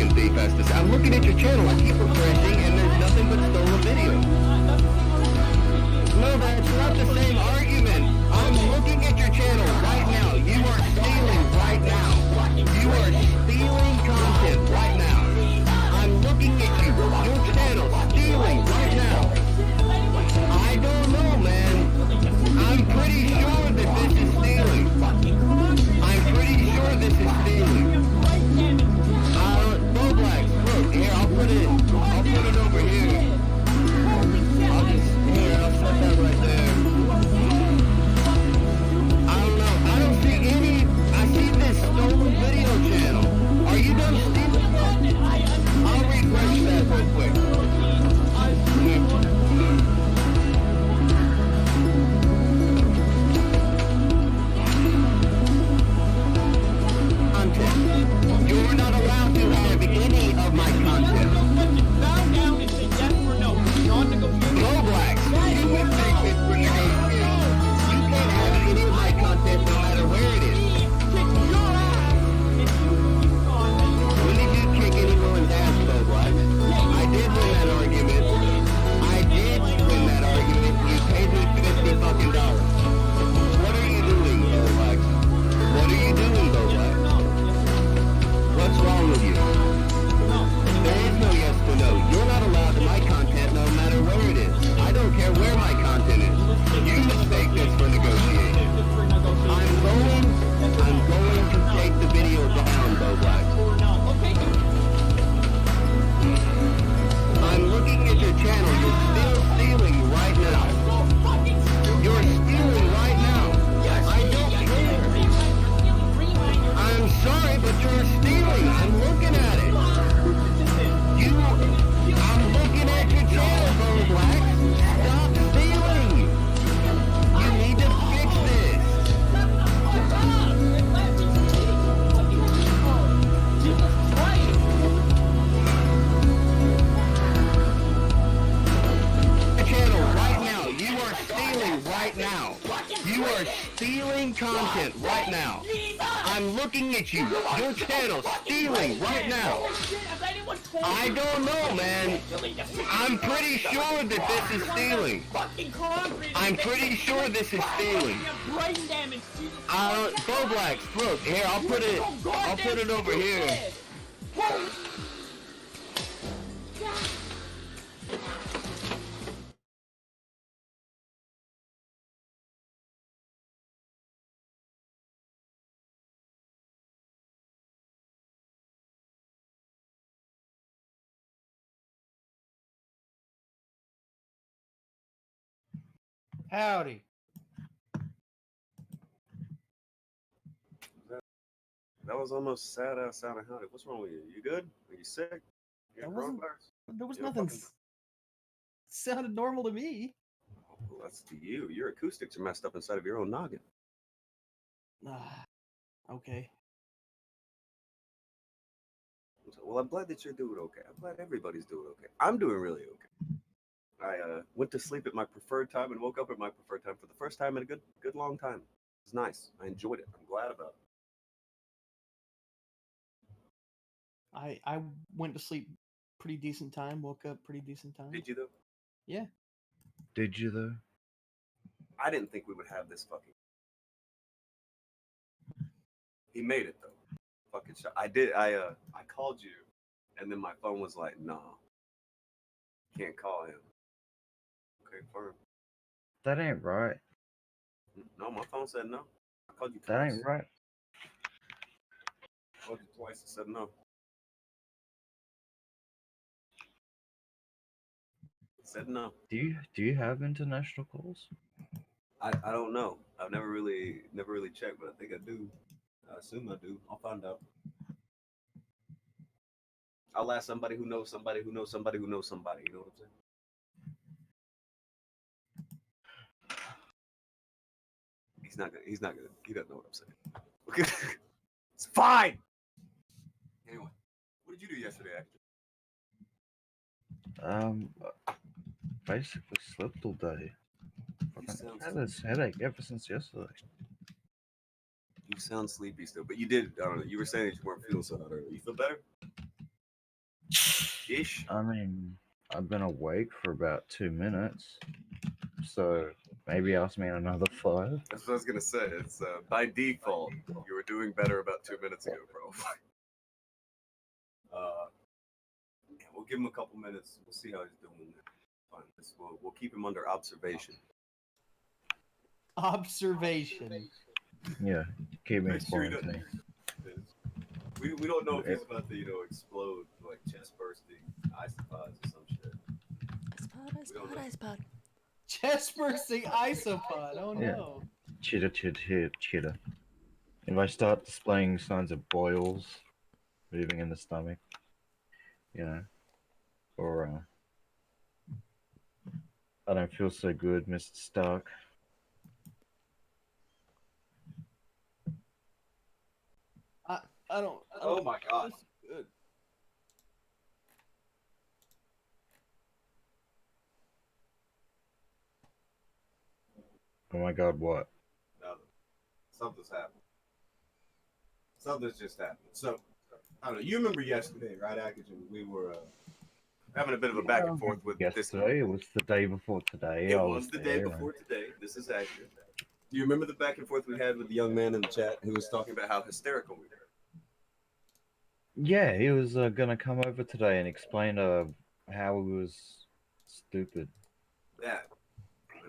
fucking thief has to say. I'm looking at your channel. I keep refreshing, and there's nothing but stolen videos. No, that's not the same argument. I'm looking at your channel right now. You are stealing right now. You are stealing content right now. I'm looking at you. Your channel stealing right now. I don't know, man. I'm pretty sure that this is stealing. I'm pretty sure this is stealing. Bowblax, look, here, I'll put it over here. I'll set that right there. I don't know, I don't see any, I see this stolen video channel. Are you done stealing? I'll refresh that real quick. You're not allowed to have any of my content. Bow down and say yes or no. Bowblax, you would take it for negotiation. You can't have any of my content no matter where it is. When did you kick anyone's ass, Bowblax? I did win that argument. You paid me $50 fucking dollars. What are you doing, Bowblax? What are you doing, Bowblax? What's wrong with you? There is no yes or no. You're not allowed to my content no matter where it is. I don't care where my content is. You mistake this for negotiation. I'm going to take the video down, Bowblax. I'm looking at your channel. You're still stealing right now. You're stealing right now. I don't care. I'm sorry, but you're stealing. I'm looking at it. I'm looking at your channel, Bowblax. Stop stealing. You need to fix this. Your channel right now. You are stealing right now. You are stealing content right now. I'm looking at you. Your channel stealing right now. I don't know, man. I'm pretty sure that this is stealing. I'm pretty sure this is stealing. Bowblax, look, here, I'll put it over here. Howdy. That was almost sad sounding howdy. What's wrong with you? You good? Are you sick? There was nothing. Sounded normal to me. Oh, well, that's to you. Your acoustics are messed up inside of your own noggin. Okay. Well, I'm glad that you're doing okay. I'm glad everybody's doing okay. I'm doing really okay. I went to sleep at my preferred time and woke up at my preferred time for the first time in a good long time. It was nice. I enjoyed it. I'm glad about it. I went to sleep pretty decent time, woke up pretty decent time. Did you though? Yeah. Did you though? I didn't think we would have this fucking. He made it though. Fucking shot. I did. I called you, and then my phone was like, "No, can't call him." Okay, firm. That ain't right. No, my phone said no. I called you twice. That ain't right. I called you twice and said no. Said no. Do you have international calls? I don't know. I've never really checked, but I think I do. I assume I do. I'll find out. I'll ask somebody who knows somebody who knows somebody who knows somebody. You know what I'm saying? He's not gonna. He doesn't know what I'm saying. Okay. It's fine. Anyway, what did you do yesterday, actually? Basically slept all day. I've had this headache ever since yesterday. You sound sleepy still, but you did. I don't know. You were saying that you weren't feeling so hot earlier. You feel better? Ish. I mean, I've been awake for about 2 minutes, so maybe ask me in another 5. That's what I was gonna say. It's by default, you were doing better about 2 minutes ago, bro. Yeah, we'll give him a couple minutes. We'll see how he's doing. Fine. We'll keep him under observation. Observation. Yeah, keep me Make sure he informed. doesn't- We don't know if he's about to explode like chest bursting isopods or some shit. Ice pod. Chest bursting isopod. Oh Yeah. no. Chitter. If I start displaying signs of boils moving in the stomach, or I don't feel so good, Mr. Stark. I don't. Oh my god. This is good. Oh my god, what? Nothing. Something's happened. Something's just happened. So, I don't know. You remember yesterday, right, Akujin? We were having a bit of a back and forth with this. Yesterday, it was the day before today. It I was the day there, before today. This is accurate. Do you remember the back and forth we had with the young man in the chat who was talking about how hysterical we were? Yeah, he was gonna come over today and explain how he was stupid. Yeah.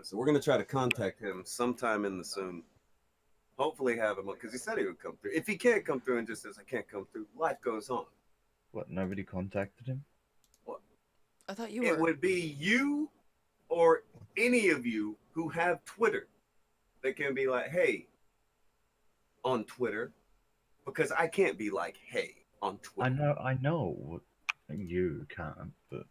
So we're gonna try to contact him sometime in the soon. Hopefully have him, because he said he would come through. If he can't come through and just says, I can't come through, life goes on. What, nobody contacted him? I thought you were. It would be you or any of you who have Twitter that can be like, hey, on Twitter, because I can't be like, hey, on Twitter. I know. You can't, but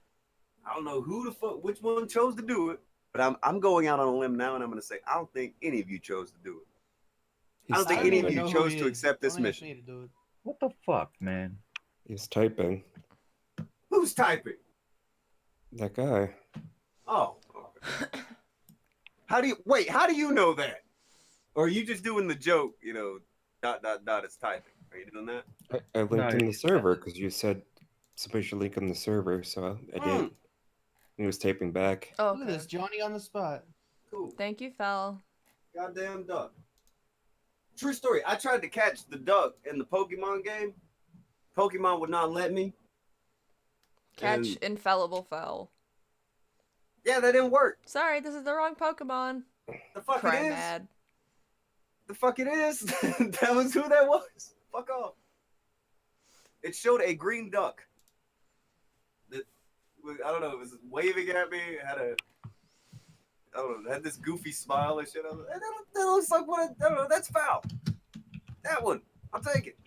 I don't know who the fuck, which one chose to do it, but I'm going out on a limb now and I'm going to say, I don't think any of you chose to do it. I don't think any of you chose to accept this mission. Me to do it. what the fuck, man? He's typing. Who's typing? That guy. Oh. Okay. How do you know that? Or are you just doing the joke, it's typing? Are you doing that? I linked in the server because you said somebody should link in the server, so I did. He was typing back. Oh, Look at this, Johnny on the spot. Cool. Thank you, Fowl. Goddamn duck. True story. I tried to catch the duck in the Pokemon game. Pokemon would not let me. Catch And- infallible Fowl. Yeah, that didn't work. Sorry, this is the wrong Pokemon. The fuck Cry it is. mad. The fuck it is. That was who that was. Fuck off. It showed a green duck. That I don't know. It was waving at me. It had had this goofy smile and shit. That looks like what? I don't know. That's Fowl. That one. I'll take it.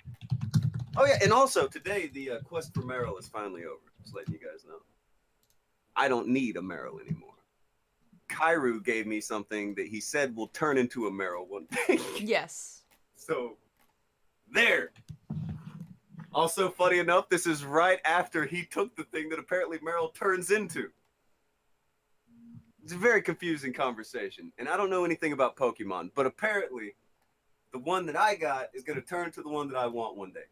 Oh yeah, and also today the quest for Meryl is finally over. Just letting you guys know. I don't need a Meryl anymore. Kairu gave me something that he said will turn into a Meryl one day. Yes. So, there. Also, funny enough, this is right after he took the thing that apparently Meryl turns into. It's a very confusing conversation, and I don't know anything about Pokemon, but apparently, the one that I got is going to turn to the one that I want one day.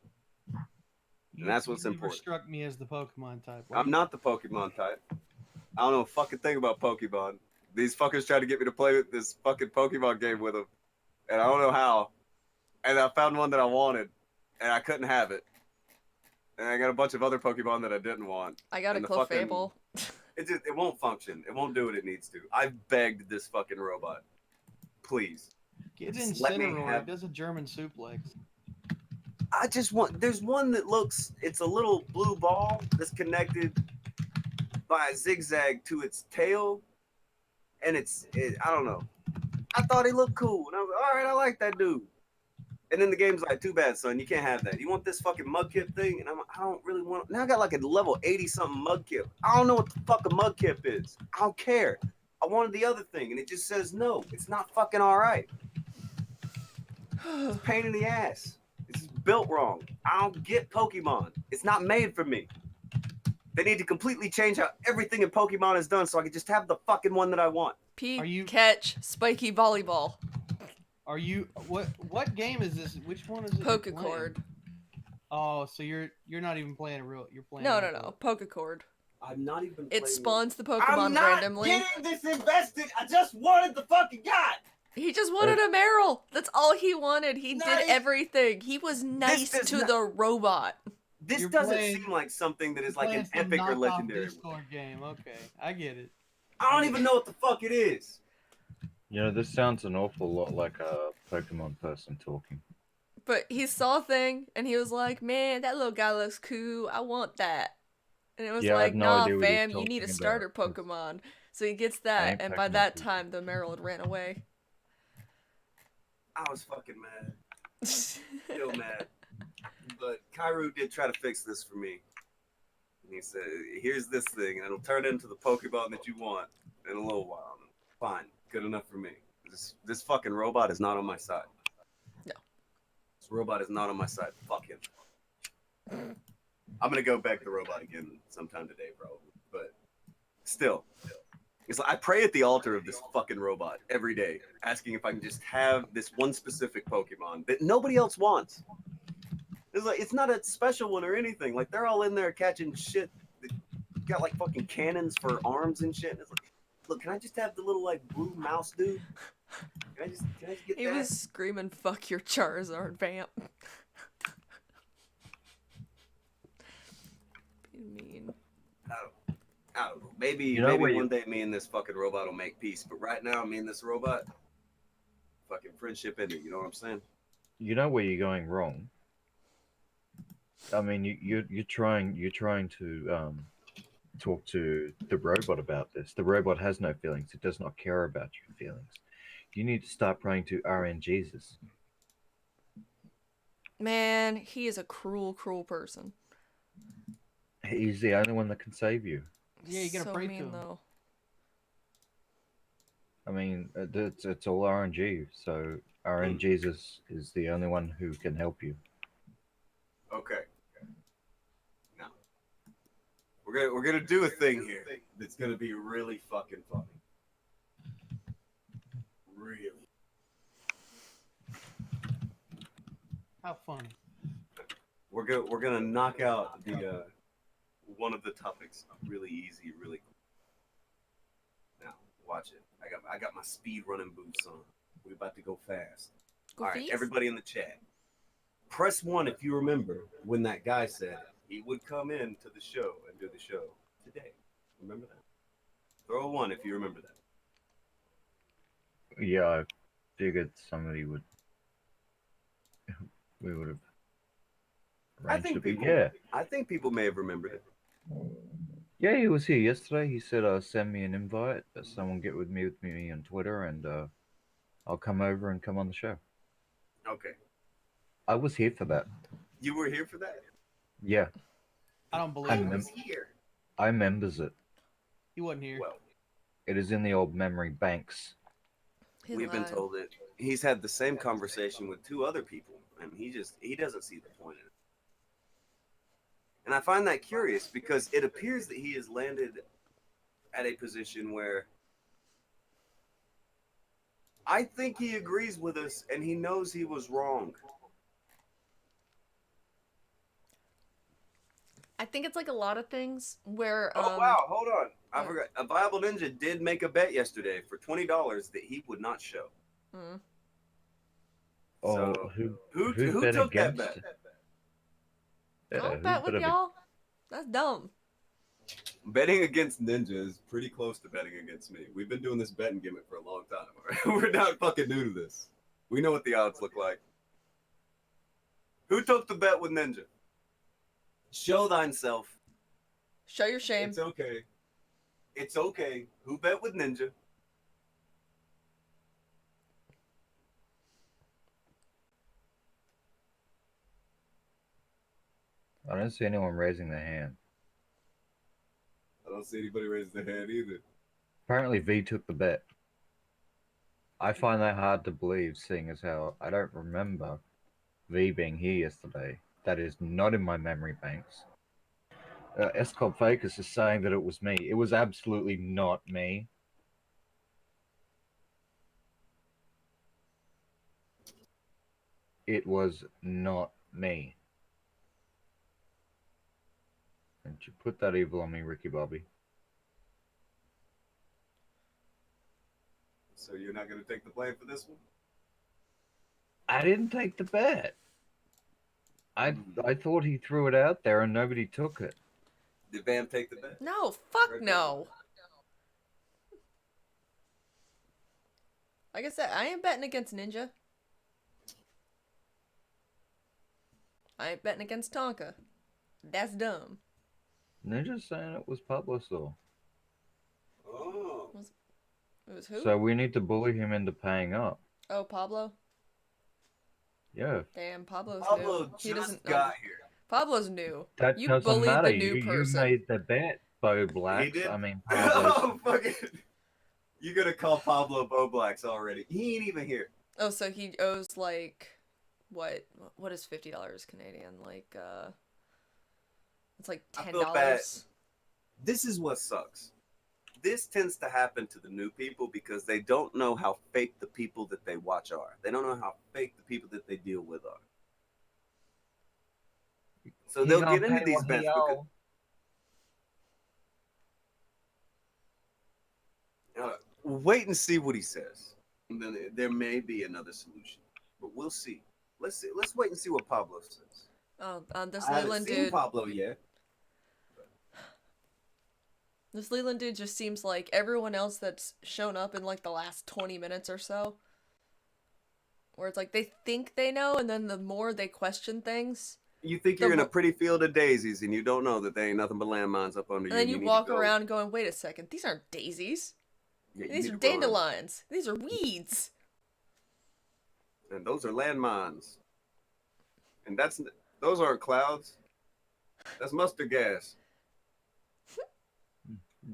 And that's what's You never important. struck me as the Pokemon type. I'm not the Pokemon type. I don't know a fucking thing about Pokemon. These fuckers tried to get me to play with this fucking Pokemon game with them, and I don't know how. And I found one that I wanted, and I couldn't have it. And I got a bunch of other Pokemon that I didn't want. I got a And the fucking- Clefable. It won't function. It won't do what it needs to. I begged this fucking robot. Please. Get Just let me Incineroar. have- It does a German suplex. I just want. There's one that looks. It's a little blue ball that's connected by a zigzag to its tail, and I don't know. I thought he looked cool, and I was like, all right, I like that dude. And then the game's like, too bad, son, you can't have that. You want this fucking Mudkip thing? And I'm like, I don't really want. Now I got like a level 80 something Mudkip. I don't know what the fuck a Mudkip is. I don't care. I wanted the other thing, and it just says no. It's not fucking all right. It's a pain in the ass. It's built wrong. I don't get Pokemon. It's not made for me. They need to completely change how everything in Pokemon is done so I can just have the fucking one that I want. Are you- Catch Spiky Volleyball. Are you what game is this? Which one is it? you're playing? Pokecord. Oh, so you're not even playing a real. You're playing. No, like no, a- no. Pokecord. I'm not even. It playing spawns the I'm Pokemon not randomly. getting this invested. I just wanted the fucking guy. He just wanted a Meryl. That's all he wanted. He Nice. did everything. He was nice does to not- the robot. This You're doesn't playing- seem like something that you're is like an playing some epic or knockoff legendary. Discord game. Okay, I get it. I don't even know what the fuck it is. You know, this sounds an awful lot like a Pokemon person talking. But he saw a thing and he was like, man, that little guy looks cool. I want that. And it was Yeah, I like, have no nah, idea what he's fam, you need a talking starter about. Pokemon. So he gets I that, ain't and by Pokemon that people. time, the Meryl had ran away. I was fucking mad. Still mad. But Kairu did try to fix this for me. And he said, here's this thing, and it'll turn into the Pokemon that you want in a little while. Fine. Good enough for me. This fucking robot is not on my side. No. This robot is not on my side. Fuck him. I'm gonna go back the robot again sometime today, probably. But still. It's like I pray at the altar of this fucking robot every day, asking if I can just have this one specific Pokemon that nobody else wants. It's like it's not a special one or anything. Like they're all in there catching shit that got like fucking cannons for arms and shit. It's like, look, can I just have the little like blue mouse dude? Can I just get He that? was screaming, fuck your Charizard, Vamp. Be mean. I don't know. Maybe You know maybe where one day me and this fucking robot will make peace. But right now, me and this robot, fucking friendship ended. You know what I'm saying? You know where you're going wrong. I mean, you're trying to talk to the robot about this. The robot has no feelings. It does not care about your feelings. You need to start praying to RNGesus. Man, he is a cruel, cruel person. He's the only one that can save you. Yeah, you gotta so pray to mean, him. though. I mean, it's all RNG. So RNGesus is the only one who can help you. Okay. Now we're gonna do a thing here that's gonna be really fucking funny. Really. How funny. We're gonna knock out the one of the topics really easy, really quick. Now watch it. I got my speed running boots on. We're about to go fast. All right, Goofies? everybody in the chat, press 1 if you remember when that guy said he would come in to the show and do the show today. Remember that? Throw a 1 if you remember that. Yeah, I figured somebody would. We would have. I think people. Yeah. I think people may have remembered it. Yeah, he was here yesterday. He said, "Send me an invite. Someone get with me on Twitter, and I'll come over and come on the show." Okay, I was here for that. you were here for that. Yeah, I don't believe I it. was here. I members it. He wasn't here. Well, It is in the old memory banks. He we've been lied. told that he's had the same conversation with 2 other people, and he doesn't see the point in it. And I find that curious because it appears that he has landed at a position where I think he agrees with us and he knows he was wrong. I think it's like a lot of things where, Oh wow, hold on. I forgot. A Viable Ninja did make a bet yesterday for $20 that he would not show. Mm. Oh, So, who who bet took that against? bet? Don't who bet with bet ag- y'all. That's dumb. Betting against Ninja is pretty close to betting against me. We've been doing this betting gimmick for a long time. All right? We're not fucking new to this. We know what the odds look like. Who took the bet with Ninja? Show thyself. Show your shame. It's okay. It's okay. Who bet with Ninja? I don't see anyone raising their hand. I don't see anybody raise their hand either. Apparently, V took the bet. I find that hard to believe, seeing as how I don't remember V being here yesterday. That is not in my memory banks. Escob Facus is saying that it was me. It was absolutely not me. It was not me. Don't you put that evil on me, Ricky Bobby. So you're not gonna take the blame for this one? I didn't take the bet. I thought he threw it out there and nobody took it. Did Vamp take the bet? No, fuck no. Like I said, I ain't betting against Ninja. I ain't betting against Tonka. That's dumb. Ninja's saying it was Pablo Saw. Oh. It was who? So we need to bully him into paying up. Oh, Pablo? Yeah. Damn, Pablo's Pablo new. He doesn't just got here. Pablo's new. That You doesn't bullied matter. the new You person. made the bet, Bowblax. He did? I mean, Pablo. Oh, fuck it. You're gonna call Pablo Bowblax already. He ain't even here. Oh, so he owes like what is $50 Canadian? Like it's like I feel bad. $10. This is what sucks. This tends to happen to the new people because they don't know how fake the people that they watch are. They don't know how fake the people that they deal with are. So they'll get into these bets because wait and see what he says. And then there may be another solution, but we'll see. Let's see. Let's wait and see what Pablo says. Oh, this I haven't Leland seen dude. Pablo yet. This Leland dude just seems like everyone else that's shown up in like the last 20 minutes or so. Where it's like they think they know, and then the more they question things. You think you're in a pretty field of daisies, and you don't know that there ain't nothing but landmines up under you. And then you need walk to go. around going, wait a second, these aren't daisies. Yeah, you These need are to go around. dandelions. These are weeds. And those are landmines. And those aren't clouds. That's mustard gas.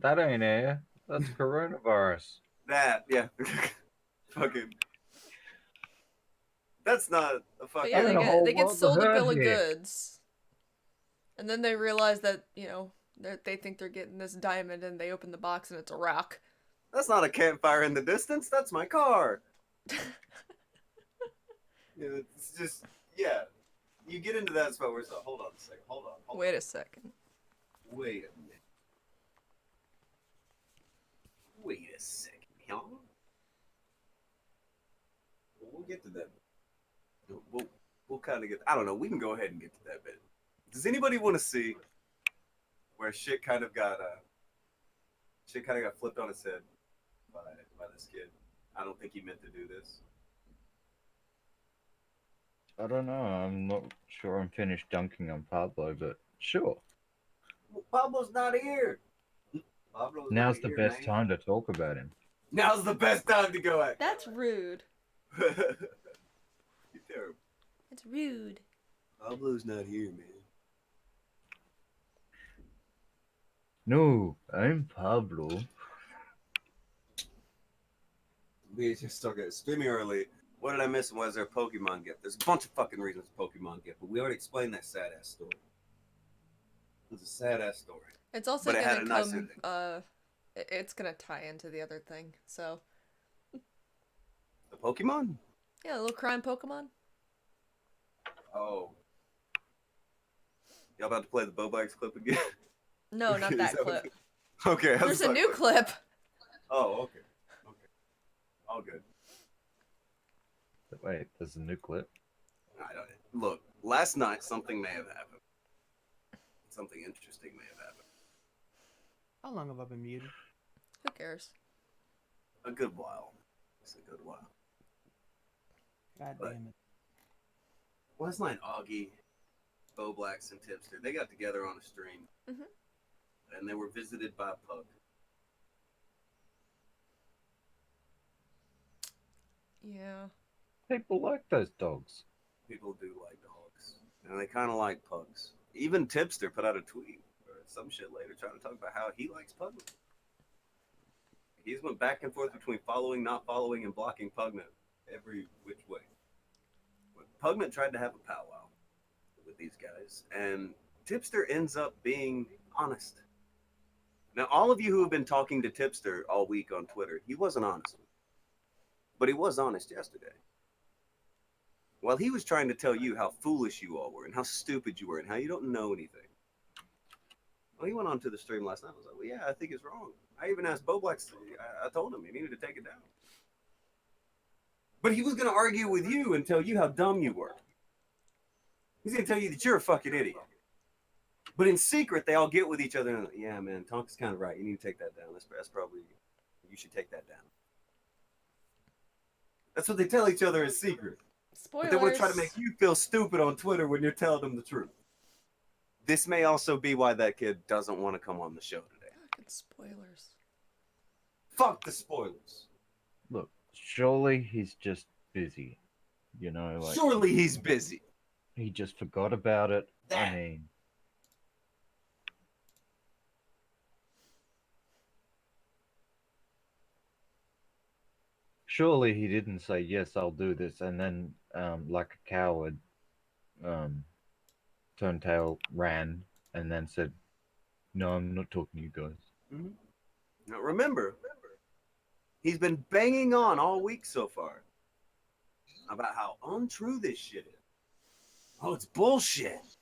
That ain't air. That's coronavirus. That, yeah. Fucking. That's not a But fucking. yeah, There's a whole they get world sold a to bill hurt of here. goods. And then they realize that, you know, they think they're getting this diamond, and they open the box and it's a rock. That's not a campfire in the distance. That's my car. Yeah, it's just, yeah. You get into that spot where it's like, hold on a second. Hold on. Wait a second. Wait a minute. Wait a second, huh? We'll get to that. We'll kind of get. I don't know. We can go ahead and get to that bit. Does anybody want to see where shit kind of got flipped on its head by this kid? I don't think he meant to do this. I don't know. I'm not sure I'm finished dunking on Pablo, but sure. Well, Pablo's not here. Pablo's Now's not the here, best man. time to talk about him. Now's the best time to go at. That's rude. You're terrible. That's rude. Pablo's not here, man. No, I'm Pablo. We just okay. Streaming early. What did I miss? Was there a Pokemon gift? There's a bunch of fucking reasons Pokemon gift, but we already explained that sad ass story. It was a sad ass story. It's also But it had gonna a nice come. ending. It's gonna tie into the other thing. So The Pokemon? yeah, a little crime Pokemon. Oh. Y'all about to play the Bowblax clip again? No, not Is that that what- clip. Okay. I was There's a like, new what? clip. Oh, okay. Okay. All good. Wait, there's a new clip. I don't look. Last night something may have happened. Something interesting may have happened. How long have I been muted? Who cares? A good while. It's a good while. God But- damn it. Last night, Augie, Bowblax, and Tipster, they got together on a stream. Mhm. And they were visited by a pug. Yeah. People like those dogs. People do like dogs. And they kind of like pugs. Even Tipster put out a tweet or some shit later trying to talk about how he likes Pugnet. He's went back and forth between following, not following, and blocking Pugnet every which way. But Pugnet tried to have a powwow with these guys, and Tipster ends up being honest. Now, all of you who have been talking to Tipster all week on Twitter, he wasn't honest. But he was honest yesterday. While he was trying to tell you how foolish you all were and how stupid you were and how you don't know anything. Oh, he went on to the stream last night. I was like, well, yeah, I think it's wrong. I even asked Bowblax. I told him he needed to take it down. But he was going to argue with you and tell you how dumb you were. He's going to tell you that you're a fucking idiot. But in secret, they all get with each other and like, yeah, man, Tonka's kind of right. You need to take that down. That's probably, you should take that down. That's what they tell each other in secret. Spoilers. But they want to try to make you feel stupid on Twitter when you're telling them the truth. This may also be why that kid doesn't want to come on the show today. Fucking spoilers. Fuck the spoilers. Look, surely he's just busy. You know, like Surely he's busy. he just forgot about it. I That- mean, surely he didn't say yes, I'll do this, and then, like a coward, turned tail, ran, and then said, "No, I'm not talking to you guys." Mhm. Now remember, he's been banging on all week so far about how untrue this shit is. Oh, it's bullshit.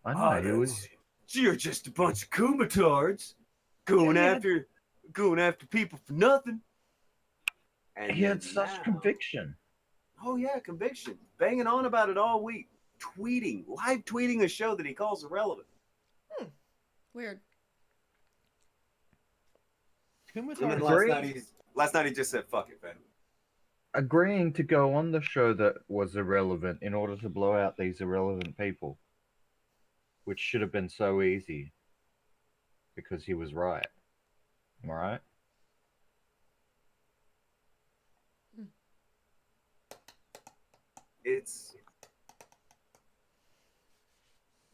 I know Oh, he was. You're just a bunch of kumatards going after people for nothing. And He had then such now- conviction. Oh yeah, conviction. Banging on about it all week. Live tweeting a show that he calls irrelevant. Weird. And then Kumatar, last night he just said, "Fuck it, man." Agreeing to go on the show that was irrelevant in order to blow out these irrelevant people, which should have been so easy because he was right. Am I right?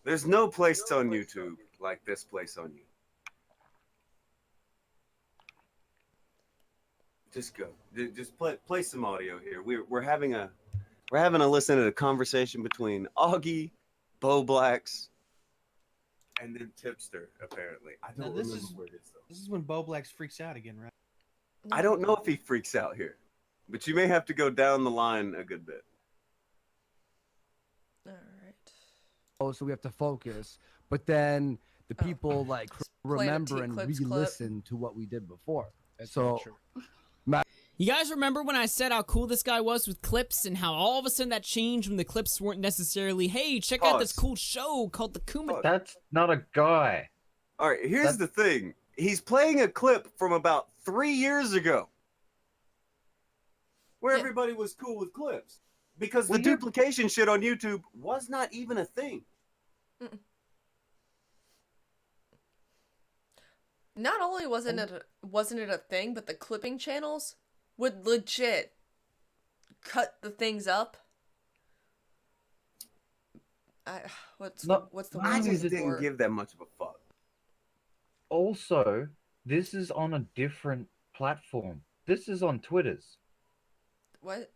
There's no place on YouTube like this place on YouTube. Just go. Just play some audio here. We're having a listen to a conversation between Augie, Bowblax, and then Tipster. Apparently, I don't this remember is- where it is though. this is when Bowblax freaks out again, right? I don't know if he freaks out here, but you may have to go down the line a good bit. All right. Oh, so we have to focus. But then the Oh. people like Just play a remember and T-Clips clip. re-listen to what we did before. That's So- not true. You guys remember when I said how cool this guy was with clips and how all of a sudden that changed when the clips weren't necessarily, hey, check out this Pause. cool show called The Kuma. Pause. That's not a guy. All right, here's the thing. He's playing a clip from about 3 years ago where Yeah. everybody was cool with clips because Well, the you're- duplication shit on YouTube was not even a thing. Not only wasn't it a thing, but the clipping channels would legit cut the things up. What's the I word just I'm looking didn't for? give that much of a fuck. Also, this is on a different platform. This is on Twitter's. What?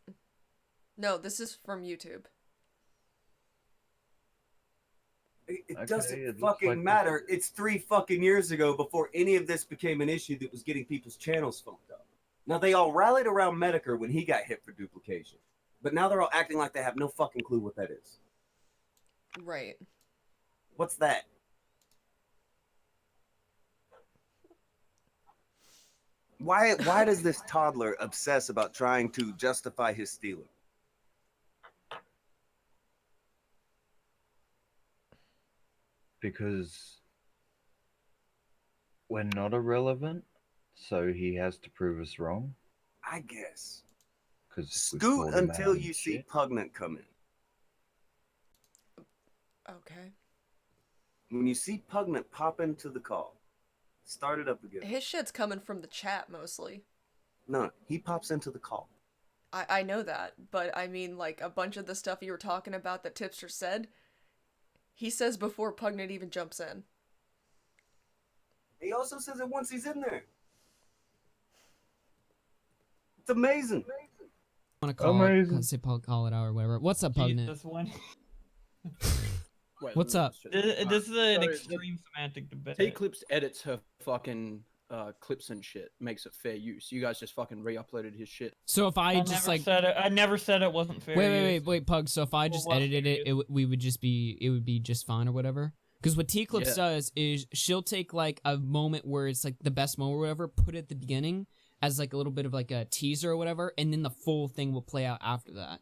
No, this is from YouTube. It Okay, doesn't it looks fucking like matter. It's 3 fucking years ago before any of this became an issue that was getting people's channels fucked up. Now, they all rallied around Medicare when he got hit for duplication. But now they're all acting like they have no fucking clue what that is. Right. What's that? Why does this toddler obsess about trying to justify his stealing? Because we're not irrelevant, so he has to prove us wrong. I guess. Because Scoot until you see Pugnant come in. Okay. When you see Pugnant pop into the call, start it up again. His shit's coming from the chat mostly. No, he pops into the call. I know that, but I mean, like, a bunch of the stuff you were talking about that Tipster said, he says before Pugnant even jumps in. He also says it once he's in there. It's amazing. I want to call Amazing. it, say call it out or whatever. What's up, Pugnant? This one. Wait, What's up? This is an So, extreme semantic debate. T-Clips edits her fucking clips and shit, makes it fair use. You guys just fucking re-uploaded his shit. So if I I just never like said it. I never said it wasn't fair. use. wait, Pug. So if I just Well, edited fair it, it would be just fine or whatever. Because what T Clips Yeah. does is she'll take like a moment where it's like the best moment or whatever, put it at the beginning as like a little bit of like a teaser or whatever, and then the full thing will play out after that.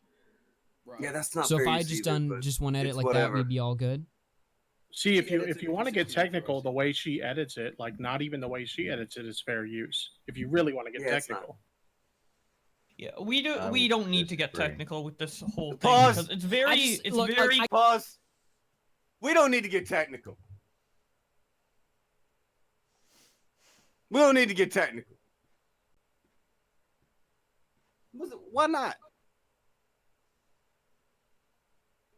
Yeah, that's not So if fair I use just either, done but just one edit it's like whatever. that, we'd be all good. See, if She edits you it want to just get as easy for technical, us. the way she edits it, like not even the way she edits it is fair use. If you really want to get Yeah, it's not. technical. Yeah, I we would don't need to get disagree. technical with this whole thing Pause! because it's very it's look, very Pause. We don't need to get technical. We don't need to get technical. Why not?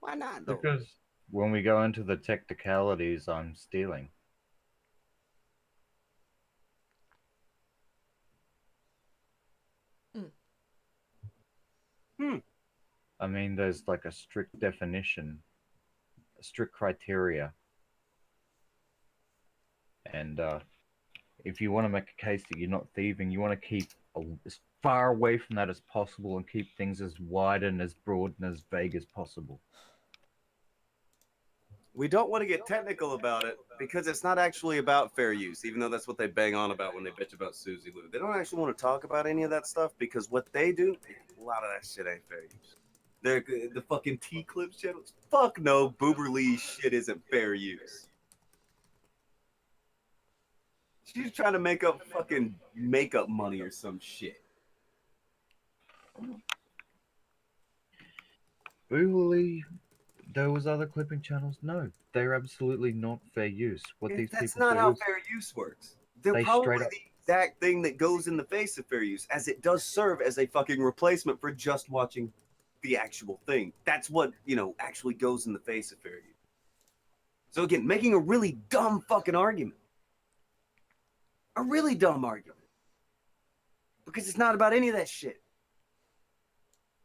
Why not, though? Because when we go into the technicalities, I'm stealing. I mean, there's like a strict definition, a strict criteria. And if you want to make a case that you're not thieving, you want to keep as far away from that as possible and keep things as wide and as broad and as vague as possible. We don't want to get technical about it because it's not actually about fair use, even though that's what they bang on about when they bitch about Susie Lou. They don't actually want to talk about any of that stuff because what they do, a lot of that shit ain't fair use. They're the fucking T-Clips channels. Fuck no, Booberly shit isn't fair use. She's trying to make up fucking makeup money or some shit. Boohly, those other clipping channels, no, they're absolutely not fair use. What these That's people not do how is fair use works. They're they probably straight up- the exact thing that goes in the face of fair use, as it does serve as a fucking replacement for just watching the actual thing. That's what, actually goes in the face of fair use. So again, making a really dumb fucking argument. A really dumb argument. Because it's not about any of that shit.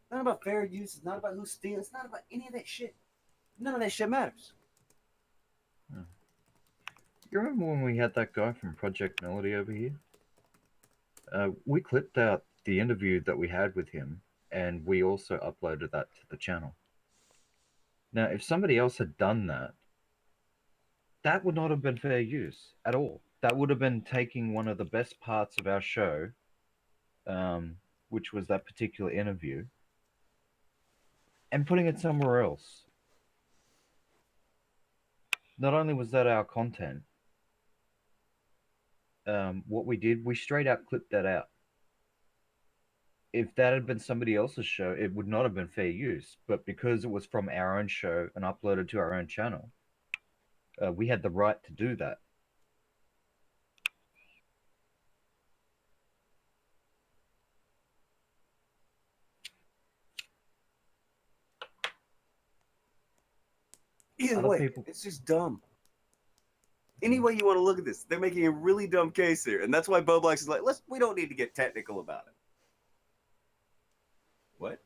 It's not about fair use. It's not about who's stealing. It's not about any of that shit. None of that shit matters. You remember when we had that guy from Project Melody over here? We clipped out the interview that we had with him, and we also uploaded that to the channel. Now, if somebody else had done that, that would not have been fair use at all. That would have been taking one of the best parts of our show, which was that particular interview, and putting it somewhere else. Not only was that our content, what we did, we straight out clipped that out. If that had been somebody else's show, it would not have been fair use. But because it was from our own show and uploaded to our own channel, we had the right to do that. Either Other way, people- it's just dumb. Any way you want to look at this, they're making a really dumb case here, and that's why Bowblax is like, we don't need to get technical about it. What?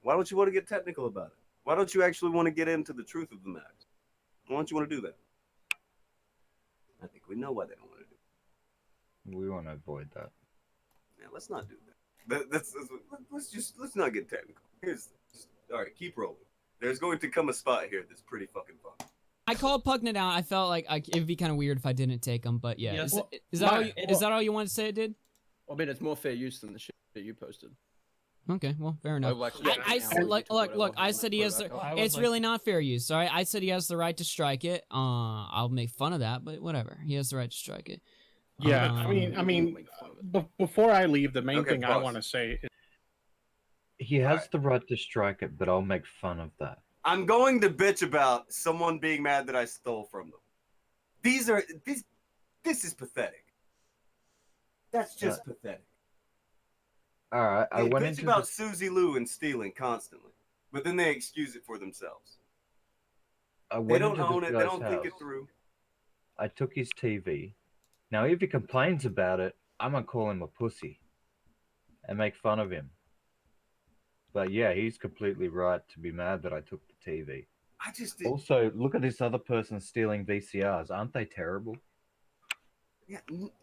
Why don't you want to get technical about it? Why don't you actually want to get into the truth of the matter? Why don't you want to do that? I think we know why they don't want to do it. We want to avoid that. Yeah, let's not do that. Let's not get technical. All right, keep rolling. There's going to come a spot here that's pretty fucking fun. I called Pugnut out. I felt like it'd be kind of weird if I didn't take him, but yeah. Yes. Is that all you wanted to say it did? I mean, it's more fair use than the shit that you posted. Okay, well, fair enough. Bowblax is I an said, hour look, to put it look. on I and said he put has. it back on. It's really not fair use. Sorry, I said he has the right to strike it. I'll make fun of that, but whatever. He has the right to strike it. Yeah, I mean, before I leave, the main Okay, thing I pause. want to say is He has the right to strike it, but I'll make fun of that. I'm going to bitch about someone being mad that I stole from them. This is pathetic. That's just pathetic. All right, I They went bitch into about the- Susie Lou and stealing constantly, but then they excuse it for themselves. I They went don't into own this it. They guy's don't think it house. through. I took his TV. Now, if he complains about it, I'm gonna call him a pussy and make fun of him. But yeah, he's completely right to be mad that I took the TV. I just did. Also, look at this other person stealing VCRs. Aren't they terrible? Yeah,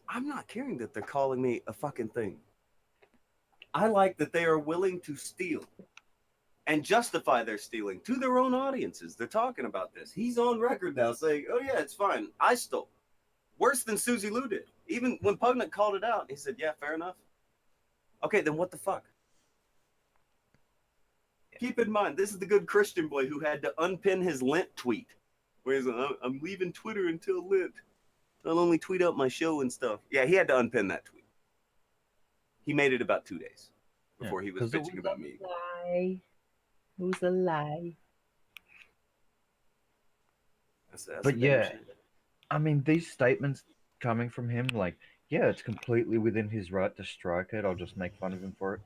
I'm not caring that they're calling me a fucking thing. I like that they are willing to steal and justify their stealing to their own audiences. They're talking about this. He's on record now saying, oh yeah, it's fine. I stole. Worse than Susie Lou did. Even when Pugnant called it out, he said, yeah, fair enough. Okay, then what the fuck? Keep in mind, this is the good Christian boy who had to unpin his Lent tweet. Where he's like, I'm leaving Twitter until Lent. I'll only tweet out my show and stuff. Yeah, he had to unpin that tweet. He made it about 2 days before he was bitching about me. Lie. It was a lie. That's But the yeah, damn shit. I mean, these statements coming from him, like, yeah, it's completely within his right to strike it. I'll just make fun of him for it.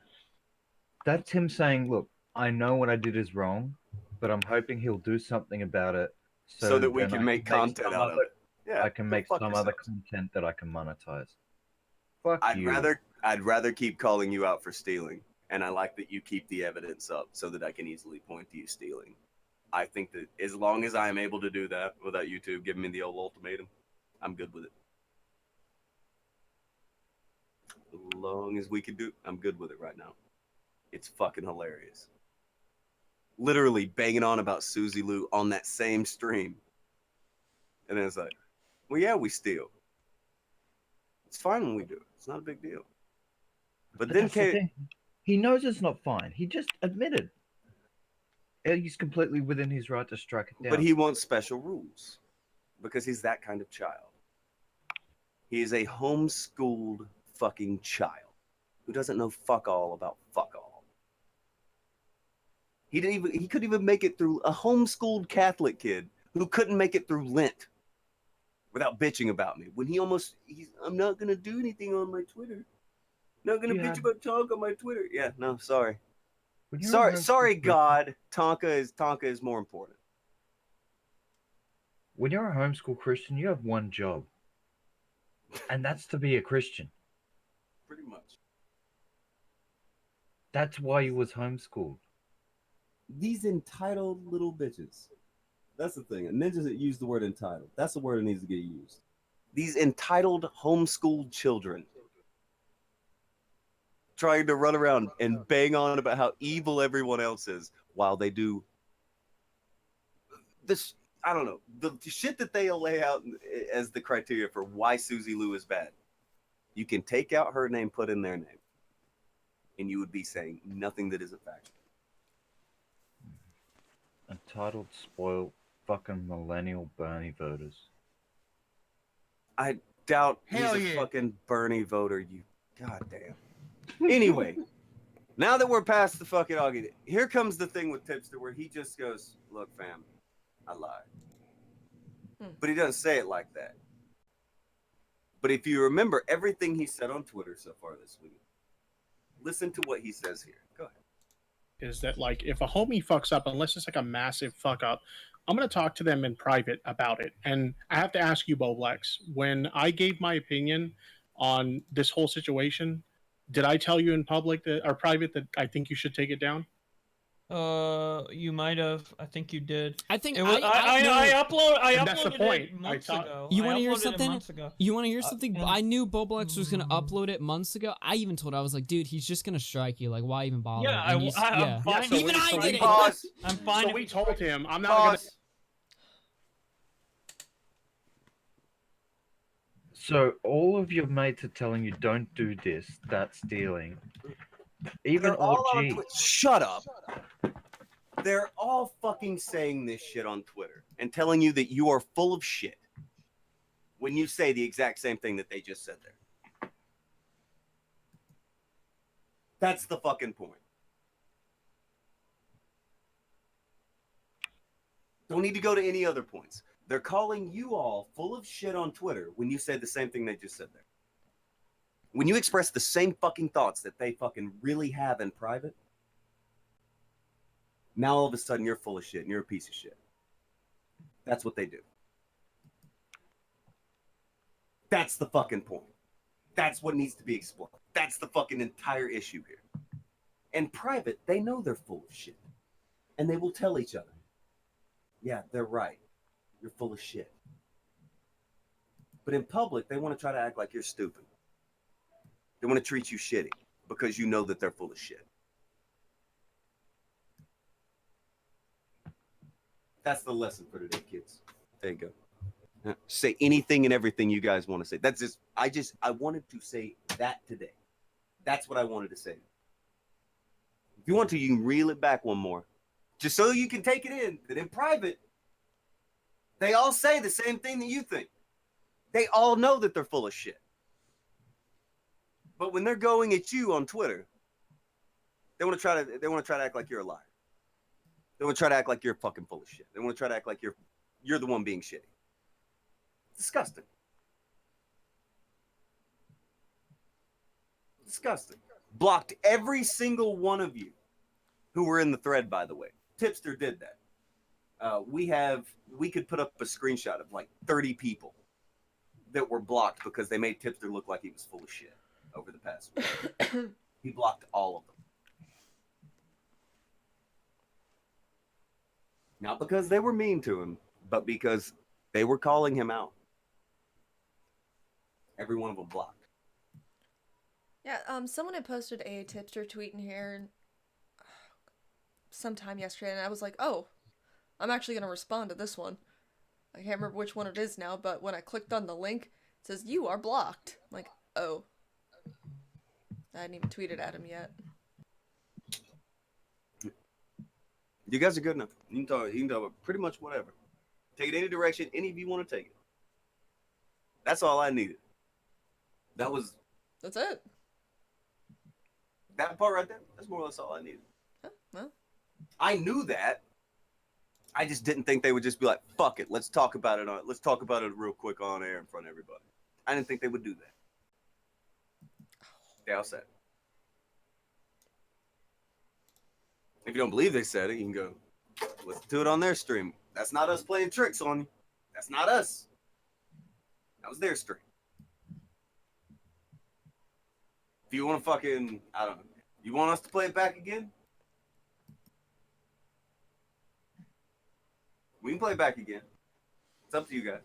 That's him saying, look, I know what I did is wrong, but I'm hoping he'll do something about it So that we then can I make content some out of other- it. Yeah, I can go make fuck some other yourselves. content that I can monetize. Fuck I'd you. rather keep calling you out for stealing, and I like that you keep the evidence up so that I can easily point to you stealing. I think that as long as I am able to do that without YouTube giving me the old ultimatum, I'm good with it. As long as we can do, I'm good with it right now. It's fucking hilarious. Literally banging on about Susie Lou on that same stream, and then it's like, well, yeah, we steal. It's fine when we do it. It's not a big deal. But then that's the thing. He knows it's not fine. He just admitted. He's completely within his right to strike it down. But he wants special rules because he's that kind of child. He is a homeschooled fucking child who doesn't know fuck all about fuck all. He couldn't even make it through a homeschooled Catholic kid who couldn't make it through Lent without bitching about me. When I'm not gonna do anything on my Twitter. Not gonna bitch about Tonka on my Twitter. Yeah, no, sorry. Sorry, God. Tonka is more important. When you're a homeschool Christian, you have one job, and that's to be a Christian. Pretty much. That's why you was homeschooled. These entitled little bitches. That's the thing. Ninjas that use the word entitled. That's the word that needs to get used. These entitled homeschooled children trying to run around and bang on about how evil everyone else is while they do this. I don't know. The shit that they lay out as the criteria for why Susie Lou is bad. You can take out her name, put in their name, and you would be saying nothing that isn't factual. Entitled, spoiled, fucking millennial Bernie voters. I doubt Hell he's a yeah. fucking Bernie voter, you goddamn. Anyway, now that we're past the fucking argument, here comes the thing with Tipster where he just goes, look, fam, I lied. But he doesn't say it like that. But if you remember everything he said on Twitter so far this week, listen to what he says here. Go ahead. Is that like if a homie fucks up, unless it's like a massive fuck up, I'm gonna talk to them in private about it. And I have to ask you, Bowblax, when I gave my opinion on this whole situation, did I tell you in public that or private that I think you should take it down? You might have. I think you did. I think It was, no. I uploaded That's the it point. months ago. You I want to hear uploaded it something? months ago. You want to hear something? and- I knew Bowblax was gonna upload it months ago. I even told her, I was like, dude, he's just gonna strike you. Like, why even bother? Yeah, And you I'm yeah. fine. so Even we- I so did we it. Pause. I'm fine. So if we you told strike him I'm not Pause. So all of your mates are telling you don't do this, that's stealing. Even They're all on OG. Twitter. Shut up. They're all fucking saying this shit on Twitter and telling you that you are full of shit when you say the exact same thing that they just said there. That's the fucking point. Don't need to go to any other points. They're calling you all full of shit on Twitter when you say the same thing they just said there. When you express the same fucking thoughts that they fucking really have in private, now all of a sudden you're full of shit and you're a piece of shit. That's what they do. That's the fucking point. That's what needs to be explored. That's the fucking entire issue here. In private, they know they're full of shit. And they will tell each other, yeah, they're right. You're full of shit. But in public, they want to try to act like you're stupid. They want to treat you shitty. because you know that they're full of shit. That's the lesson for today, kids. There you go. Say anything and everything you guys want to say. That's just I wanted to say that today. That's what I wanted to say. If you want to, you can reel it back one more. Just so you can take it in. That in private, they all say the same thing that you think. They all know that they're full of shit. But when they're going at you on Twitter, they want to try to act like you're a liar. They want to try to act like you're fucking full of shit. They want to try to act like you're the one being shitty. Disgusting. Disgusting. Blocked every single one of you who were in the thread, by the way. Tipster did that. We could put up a screenshot of like 30 people that were blocked because they made Tipster look like he was full of shit over the past week. He blocked all of them. Not because they were mean to him, but because they were calling him out. Every one of them blocked. Yeah, someone had posted a Tipster tweet in here sometime yesterday, and I was like, oh, I'm actually going to respond to this one. I can't remember which one it is now, but when I clicked on the link, it says, you are blocked. I'm like, oh. I hadn't even tweeted at him yet. You guys are good enough. You can talk about pretty much whatever. Take it any direction any of you want to take it. That's all I needed. That's it. That part right there, that's more or less all I needed. Oh, well. I knew that. I just didn't think they would just be like, fuck it, let's talk about it real quick on air in front of everybody. I didn't think they would do that. They all said it. If you don't believe they said it, you can go listen to it on their stream. That's not us playing tricks on you. That's not us. That was their stream. If you want to fucking, I don't know. You want us to play it back again? We can play it back again. It's up to you guys.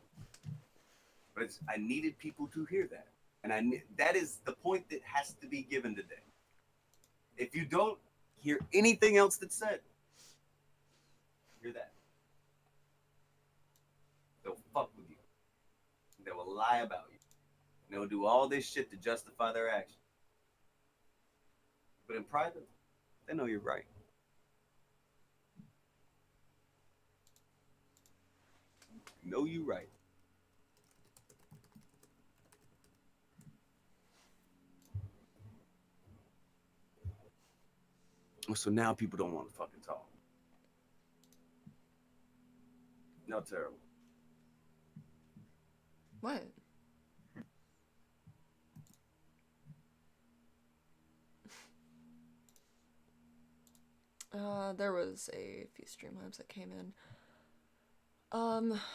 But I needed people to hear that. And that is the point that has to be given today. If you don't hear anything else that's said, hear that. They'll fuck with you. They will lie about you. And they'll do all this shit to justify their actions. But in private, they know you're right. Know you right. So now people don't want to fucking talk. No, terrible. What? There was a few Streamlabs that came in.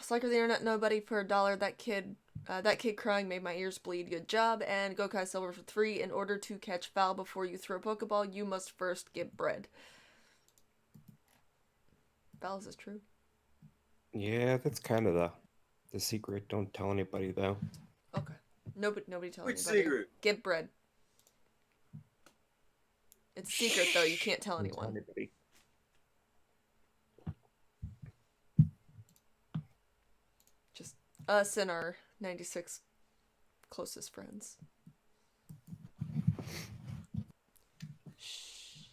Slacker the internet, nobody for $1. That kid crying made my ears bleed. Good job. And Gokai Silver for 3. In order to catch Fowl before you throw Pokeball, you must first get bread. Fowl, is this true? Yeah, that's kind of the secret. Don't tell anybody though. Okay. Nobody tell Which anybody. secret? Get bread. It's secret though. You can't tell Don't tell anyone. anybody. Just us and our 96 closest friends. Shh.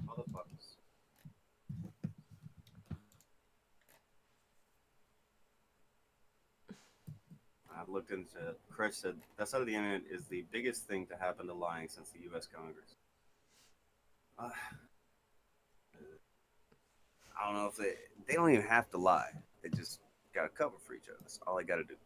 Motherfuckers. I've looked into it. Chris said that side of the internet is the biggest thing to happen to lying since the U.S. Congress. I don't know if they don't even have to lie. They just got to cover for each other. That's all they got to do.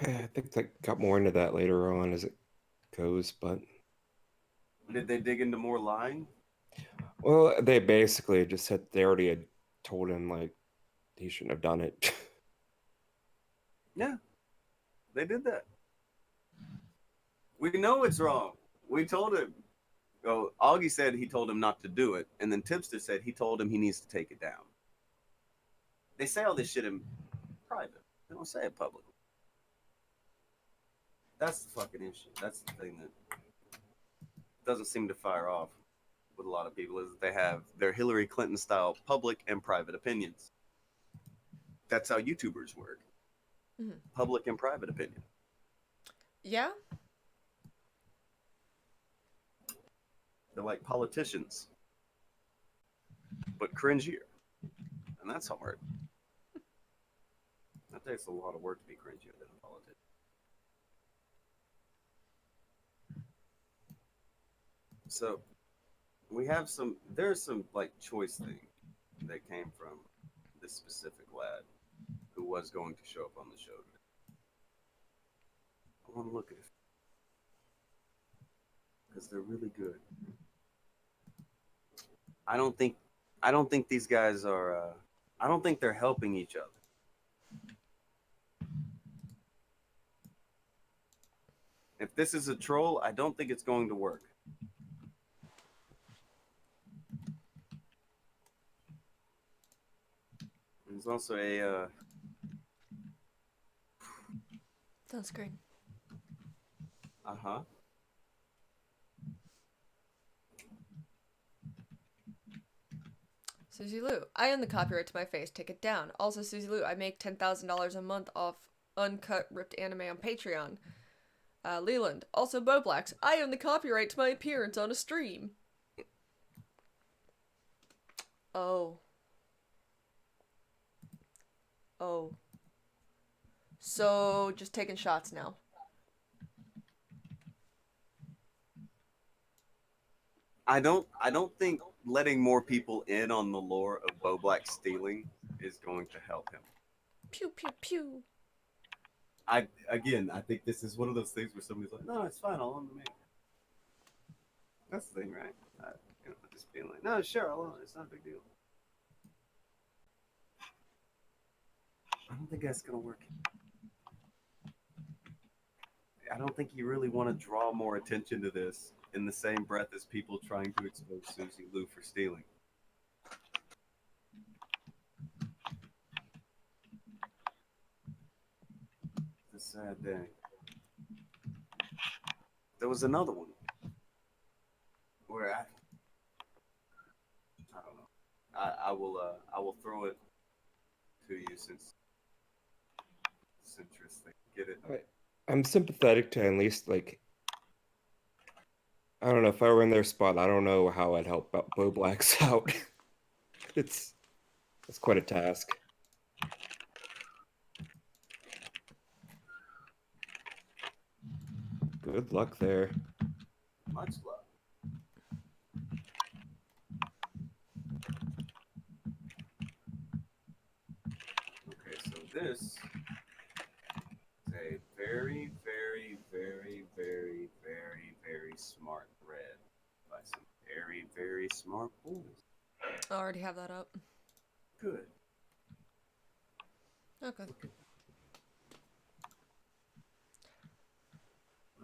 I think they got more into that later on as it goes, but Did they dig into more lying? well, they basically just said they already had told him like he shouldn't have done it. Yeah, they did that. We know it's wrong. We told him. Oh, Augie said he told him not to do it, and then Tipster said he told him he needs to take it down. They say all this shit in private. They don't say it publicly. That's the fucking issue. That's the thing that doesn't seem to fire off with a lot of people, is that they have their Hillary Clinton style public and private opinions. That's how YouTubers work. Mhm. Public and private opinion. Yeah. They're like politicians, but cringier. And that's hard. That takes a lot of work to be cringier than a politician. So we have there's some like choice thing that came from this specific lad who was going to show up on the show today. I want to look at it because they're really good. I don't think these guys are I don't think they're helping each other. If this is a troll, I don't think it's going to work. There's also a Sounds great. uh-huh. Susie Lou, I own the copyright to my face. Take it down. Also, Susie Lou, I make $10,000 a month off uncut ripped anime on Patreon. Leland, also Bowblax, I own the copyright to my appearance on a stream. Oh. Oh. So, just taking shots now. I don't think letting more people in on the lore of Bowblax stealing is going to help him. Pew pew pew. I think this is one of those things where somebody's like, no, it's fine, I'll own the main. That's the thing, right? Just being like, no, sure, I'll own it. It's not a big deal. I don't think that's gonna work. I don't think you really want to draw more attention to this in the same breath as people trying to expose Susie Lou for stealing. It's a sad day. There was another one where I don't know. I will throw it to you since it's interesting. Get it? I'm sympathetic to at least, like, I don't know, if I were in their spot, I don't know how I'd help Bowblax out. It's quite a task. Good luck there. Much love. Okay, so this is a very, very, very, very, very, very smart thread by some very, very smart boys. I already have that up. Good. Okay.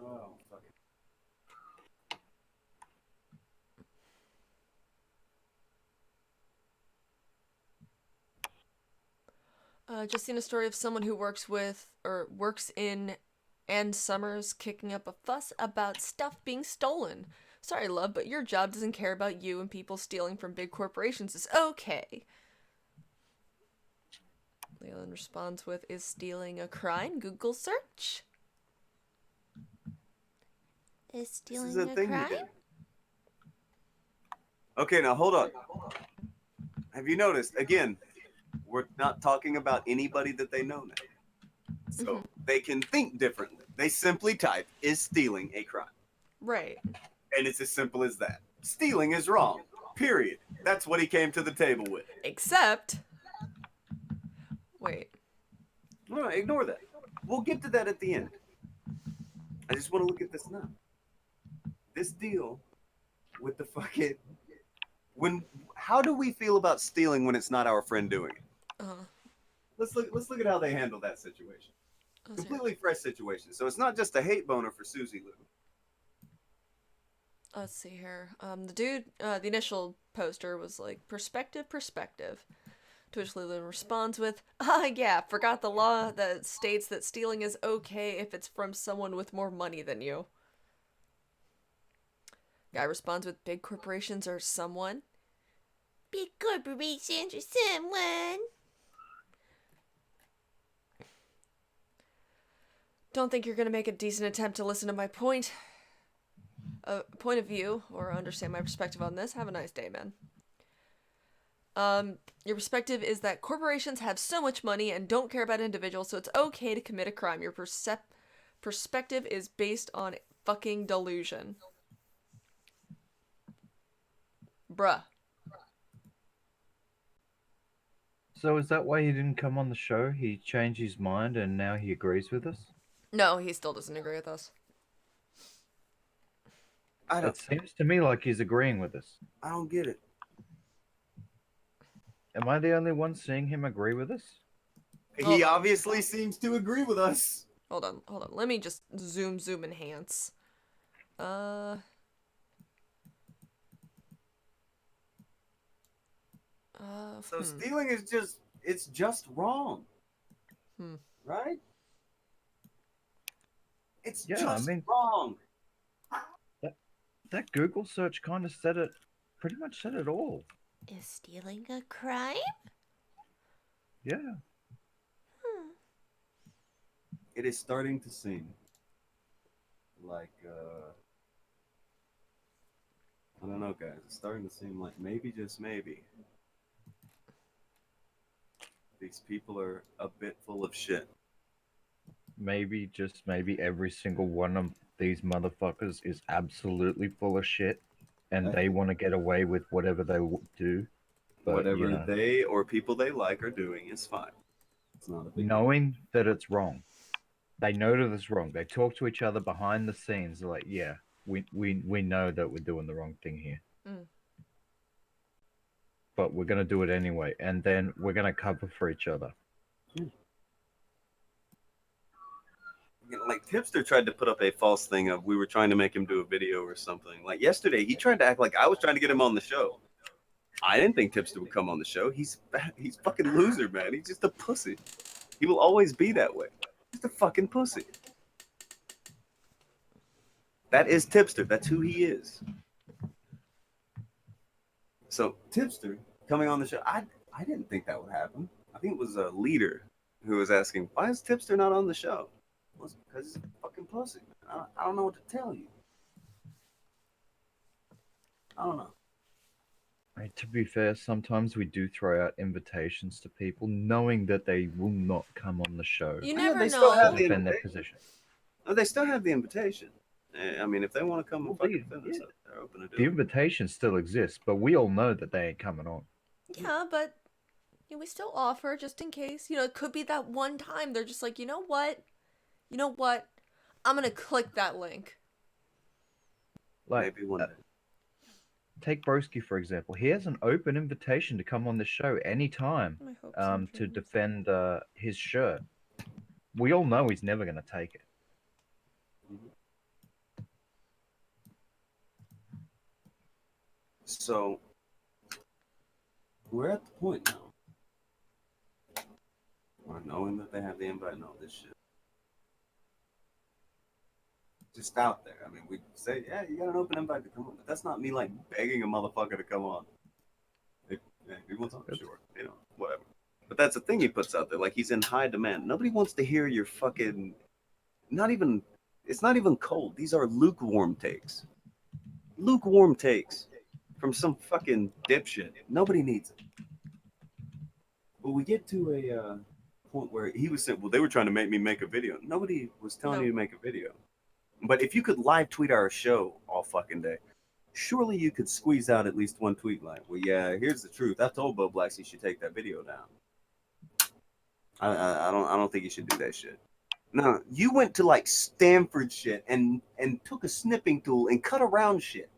Oh, fuck it. Just seen a story of someone who works in Ann Summers kicking up a fuss about stuff being stolen. Sorry, love, but your job doesn't care about you, and people stealing from big corporations is okay. Leland responds with, is stealing a crime? Google search. Is stealing a crime? Okay, now hold on. Have you noticed, again, we're not talking about anybody that they know now. So they can think differently. They simply type, is stealing a crime? Right. And it's as simple as that. Stealing is wrong. Period. That's what he came to the table with. Except... Wait. No, ignore that. We'll get to that at the end. I just want to look at this now. This deal with the fucking... How do we feel about stealing when it's not our friend doing it? Let's look at how they handle that situation. Completely fresh situation. So it's not just a hate boner for Susie Lou. Let's see here. The dude, the initial poster was like, perspective. To which Leland responds with, yeah, forgot the law that states that stealing is okay if it's from someone with more money than you. Guy responds with, big corporations are someone. Big corporations are someone. Don't think you're gonna make a decent attempt to listen to my point of view or understand my perspective on this. Have a nice day, man. Your perspective is that corporations have so much money and don't care about individuals, so it's okay to commit a crime. Your perspective is based on fucking delusion. Bruh. So is that why he didn't come on the show? He changed his mind and now he agrees with us? No, he still doesn't agree with us. It seems to me like he's agreeing with us. I don't get it. Am I the only one seeing him agree with us? He obviously seems to agree with us. Hold on. Let me just zoom enhance. So stealing is just wrong. Right? It's just wrong. That Google search kind of pretty much said it all. Is stealing a crime? Yeah. It is starting to seem like, I don't know, guys. It's starting to seem like maybe, just maybe, these people are a bit full of shit. Maybe, just maybe, every single one of these motherfuckers is absolutely full of shit, and they want to get away with whatever they do. But, whatever they or people they like are doing is fine. It's not a big knowing that it's wrong. They know that it's wrong. They talk to each other behind the scenes. They're like, yeah, we know that we're doing the wrong thing here. But we're going to do it anyway. And then we're going to cover for each other. Like, Tipster tried to put up a false thing of we were trying to make him do a video or something. Like, yesterday, he tried to act like I was trying to get him on the show. I didn't think Tipster would come on the show. He's fucking loser, man. He's just a pussy. He will always be that way. He's a fucking pussy. That is Tipster. That's who he is. So, Tipster coming on the show, I didn't think that would happen. I think it was a leader who was asking, why is Tipster not on the show? Well, it's because he's a fucking pussy. I don't know what to tell you. I don't know. To be fair, sometimes we do throw out invitations to people knowing that they will not come on the show. You never they know. Still have the defend their position. No, they still have the invitation. I mean, if they want to come and fucking defend us, they're open to do it. The invitation still exists, but we all know that they ain't coming on. Yeah, but we still offer just in case. It could be that one time they're just like, you know what? I'm going to click that link. Like, maybe one day. Take Broski, for example. He has an open invitation to come on the show anytime to defend his shirt. We all know he's never going to take it. So, we're at the point now. We're knowing that they have the invite and all this shit. Just out there. I mean, we say, yeah, you got an open invite to come on, but that's not me like begging a motherfucker to come on. If he wants on, sure, whatever. But that's the thing he puts out there. Like, he's in high demand. Nobody wants to hear your fucking. It's not even cold. These are lukewarm takes. Lukewarm takes from some fucking dipshit. Nobody needs it. But we get to a point where he was saying, well, they were trying to make me make a video. Nobody was telling you to make a video. But if you could live tweet our show all fucking day, surely you could squeeze out at least one tweet like, well, yeah, here's the truth. I told Bowblax he should take that video down. I don't think you should do that shit. No, you went to like Stanford shit and took a snipping tool and cut around shit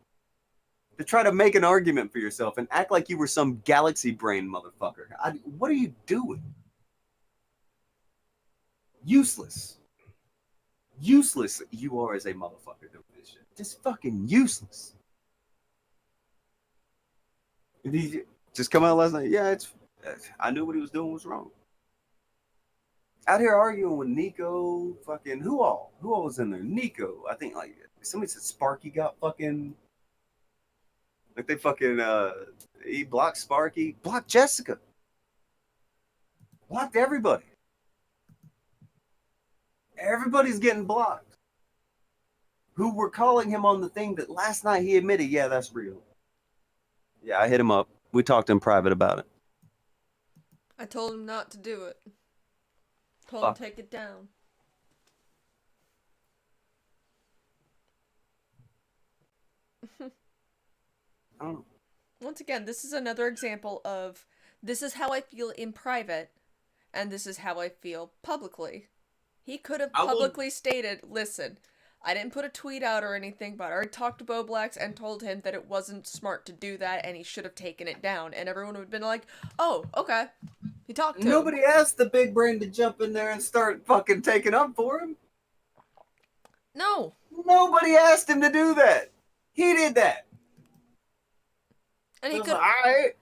to try to make an argument for yourself and act like you were some galaxy brain motherfucker. What are you doing? Useless you are as a motherfucker doing this shit. Just fucking useless. Did he just come out last night? Yeah, I knew what he was doing was wrong. Out here arguing with Nico, fucking who all was in there? Nico, I think like somebody said Sparky got fucking like they fucking he blocked Sparky, blocked Jessica, blocked everybody. Everybody's getting blocked. Who were calling him on the thing that last night he admitted, yeah, that's real. Yeah, I hit him up. We talked in private about it. I told him not to do it. Told Fuck. him take it down. I don't know. Once again, this is another example of this is how I feel in private, and this is how I feel publicly. He could have publicly stated, listen, I didn't put a tweet out or anything, but I already talked to Bowblax and told him that it wasn't smart to do that and he should have taken it down. And everyone would have been like, oh, okay. He talked to Nobody him. asked the big brain to jump in there and start fucking taking up for him. No. Nobody asked him to do that. He did that. And he It was could. like, all right.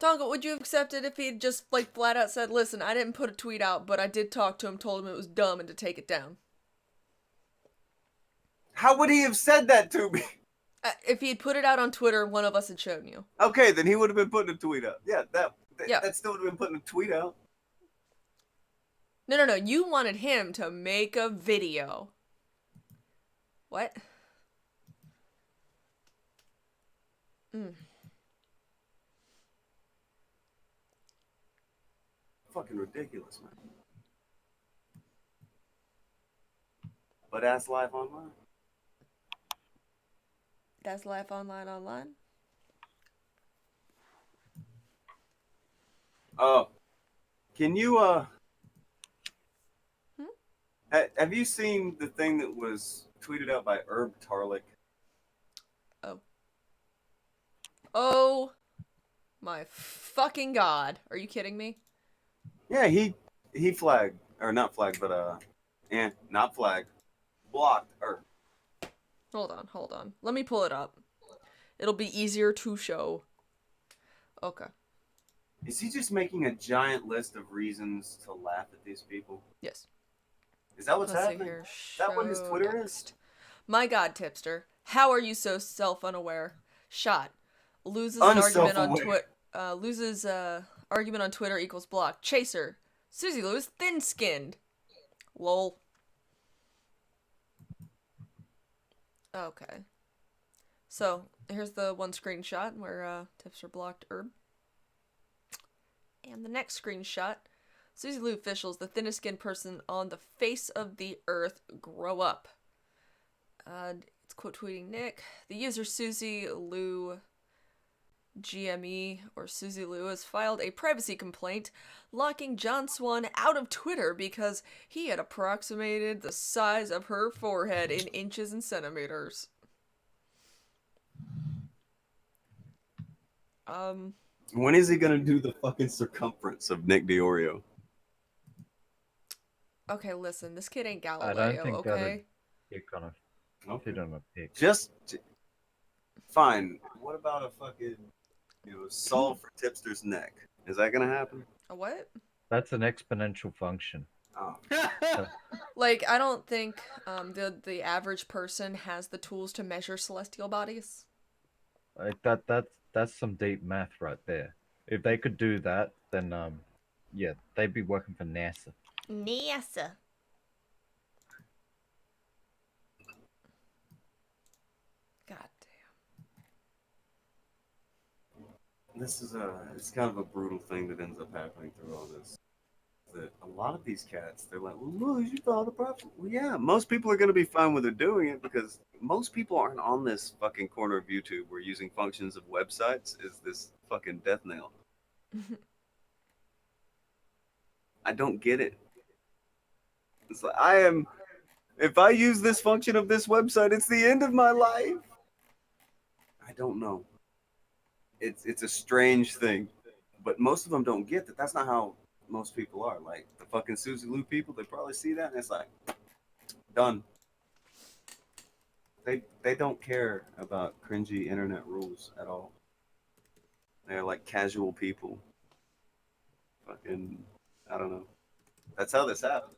Tonka, would you have accepted if he'd just like flat out said, listen, I didn't put a tweet out, but I did talk to him, told him it was dumb and to take it down? How would he have said that to me? If he'd put it out on Twitter, one of us had shown you. Okay, then he would have been putting a tweet out. Yeah, that Yeah. still would have been putting a tweet out. No. You wanted him to make a video. What? Fucking ridiculous, man. But that's life online. That's life online. Oh, can you have you seen the thing that was tweeted out by Herb Tarlick? Oh my fucking god. Are you kidding me? Yeah, he flagged, or not flagged, but not flagged, blocked Herb. Hold on. Let me pull it up. It'll be easier to show. Okay. Is he just making a giant list of reasons to laugh at these people? Yes. Is that what's Let's see happening? here. Is that what his Show Twitter next. is? My god, Tipster. How are you so self-unaware? Shot. Loses an argument on Twitter. Loses argument on Twitter equals block. Chaser. Susie Lou is thin-skinned. Lol. Okay. So, here's the one screenshot where Tipster blocked Herb. And the next screenshot. Susie Lou officials, the thinnest skinned person on the face of the earth, grow up. It's quote tweeting Nick. The user Susie Lou GME or Susie Lou has filed a privacy complaint locking John Swan out of Twitter because he had approximated the size of her forehead in inches and centimeters. When is he gonna do the fucking circumference of Nick Diorio? Okay, listen, this kid ain't I Galileo, don't think okay? you're gonna fit on a pic. Just fine. What about a fucking solve for Tipster's neck? Is that gonna happen? A what? That's an exponential function. Oh. Like, I don't think the average person has the tools to measure celestial bodies. Like that's some deep math right there. If they could do that, then yeah, they'd be working for NASA. NASA. God damn. This is it's kind of a brutal thing that ends up happening through all this. That a lot of these cats, they're like, well, Lou, you thought the profit. Well, yeah, most people are going to be fine with it doing it because most people aren't on this fucking corner of YouTube where using functions of websites is this fucking death knell. I don't get it. It's like, if I use this function of this website, it's the end of my life. I don't know. It's a strange thing, but most of them don't get that. That's not how most people are. Like the fucking Susie Lou people, they probably see that and it's like, done. They don't care about cringy internet rules at all. They're like casual people. Fucking, I don't know. That's how this happens.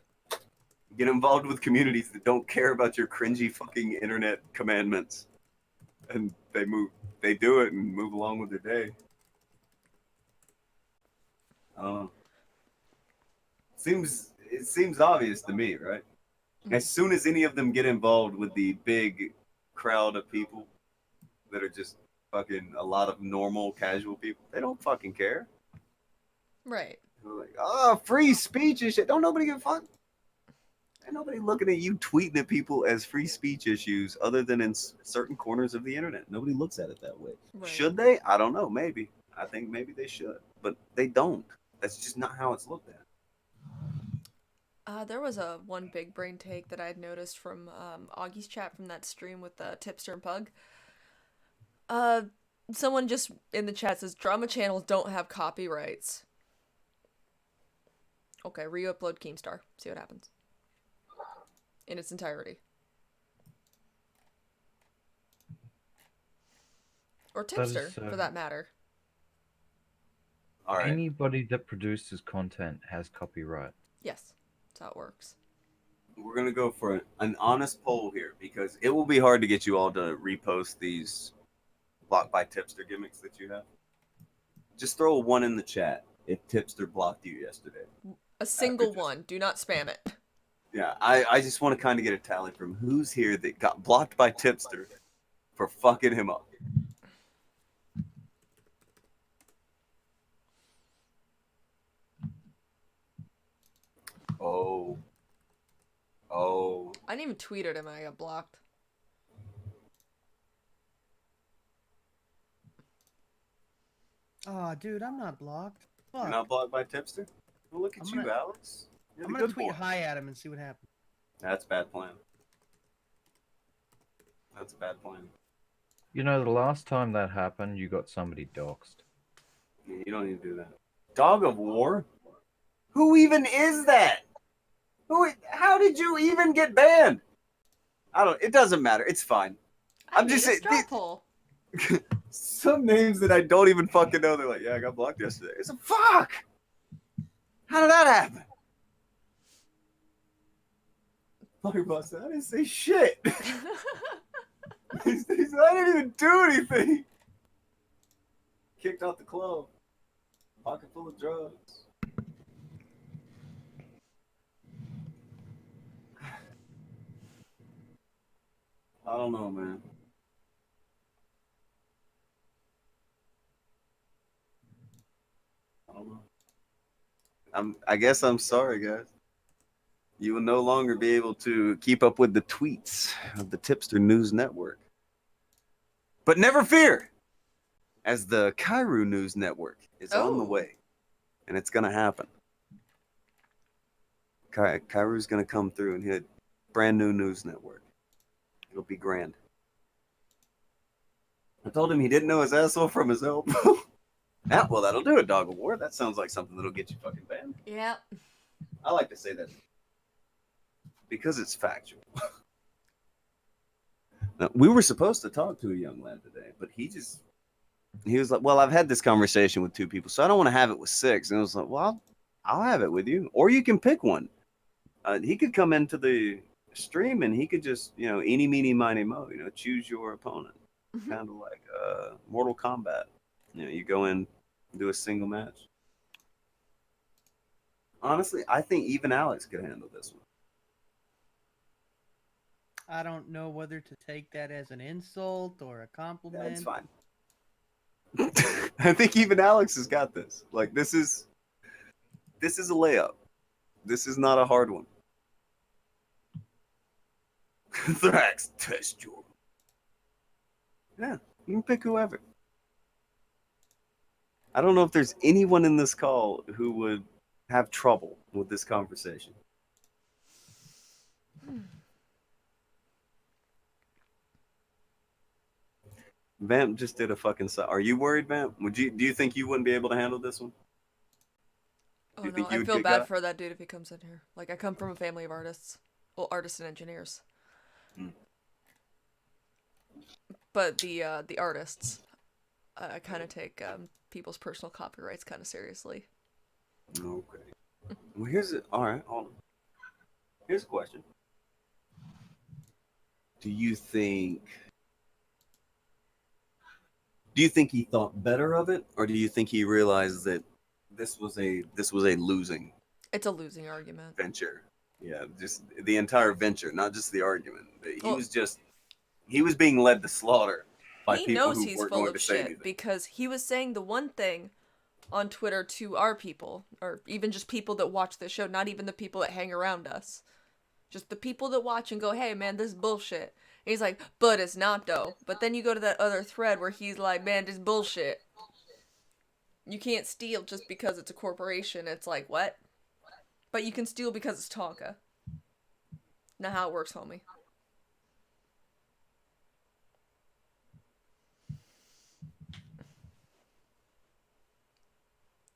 Get involved with communities that don't care about your cringy fucking internet commandments, and they do it and move along with their day. I don't know. It seems obvious to me, right? As soon as any of them get involved with the big crowd of people that are just fucking a lot of normal, casual people, they don't fucking care. Right. They're like, oh, free speech and shit. Don't nobody give a fuck. Ain't nobody looking at you tweeting at people as free speech issues other than in certain corners of the internet. Nobody looks at it that way. Right. Should they? I don't know. Maybe. I think maybe they should. But they don't. That's just not how it's looked at. There was one big brain take that I'd noticed from Augie's chat from that stream with Tipster and Pug. Someone just in the chat says drama channels don't have copyrights. Okay, re-upload Keemstar. See what happens. In its entirety. Or Tipster, for that matter. All right. Anybody that produces content has copyright. Yes, that's how it works. We're going to go for an honest poll here because it will be hard to get you all to repost these blocked by Tipster gimmicks that you have. Just throw a 1 in the chat if Tipster blocked you yesterday. A single one. Do not spam it. Yeah, I just want to kind of get a tally from who's here that got blocked by Tipster for fucking him up. Oh. I didn't even tweet at him and I got blocked. Oh, dude, I'm not blocked. Fuck. You're not blocked by Tipster? Well, look at you, Alex. You're I'm the gonna good tweet boy. hi at him and see what happens. That's a bad plan. That's a bad plan. You know, the last time that happened, you got somebody doxxed. Yeah, you don't need to do that. Dog of War? Who even is that? How did you even get banned? It doesn't matter. It's fine. I'm just saying. Some names that I don't even fucking know. They're like, yeah, I got blocked yesterday. It's a fuck. How did that happen? Firebuster, I didn't say shit. I didn't even do anything. Kicked out the club. Pocket full of drugs. I don't know, man. I don't know. I guess I'm sorry, guys. You will no longer be able to keep up with the tweets of the Tipster News Network. But never fear, as the Kairu News Network is on the way, and it's going to happen. Kairu's going to come through and hit brand new news network. It'll be grand. I told him he didn't know his asshole from his elbow. Well, that'll do it, Dog of War. That sounds like something that'll get you fucking banned. Yeah. I like to say that because it's factual. Now, we were supposed to talk to a young lad today, but he was like, well, I've had this conversation with 2 people, so I don't want to have it with 6. And I was like, well, I'll have it with you. Or you can pick one. He could come into the stream and he could just, eeny, meeny, miny, mo, choose your opponent. Kind of like Mortal Kombat. You go in, do a single match. Honestly, I think even Alex could handle this one. I don't know whether to take that as an insult or a compliment. That's fine. I think even Alex has got this. Like, this is a layup. This is not a hard one. Thrax, test your. Yeah, you can pick whoever. I don't know if there's anyone in this call who would have trouble with this conversation. Vamp just did a fucking. Are you worried, Vamp? Do you think you wouldn't be able to handle this one? Oh no, I feel bad for that dude if he comes in here. Like, I come from a family of artists. Well, artists and engineers. But the artists, I kind of take people's personal copyrights kind of seriously. Okay. Well, here's it. All right, hold on. Here's a question. Do you think he thought better of it, or do you think he realized that this was a losing It's a losing argument. venture? Yeah, just the entire venture, not just the argument. He Well, was being led to slaughter by he people knows who he's weren't full going of to say shit anything. because he was saying the one thing on Twitter to our people, or even just people that watch the show, not even the people that hang around us. Just the people that watch and go, hey man, this is bullshit. And he's like, but it's not though. But then you go to that other thread where he's like, man, this is bullshit. You can't steal just because it's a corporation. It's like, what? But you can steal because it's Tonka. Not how it works, homie.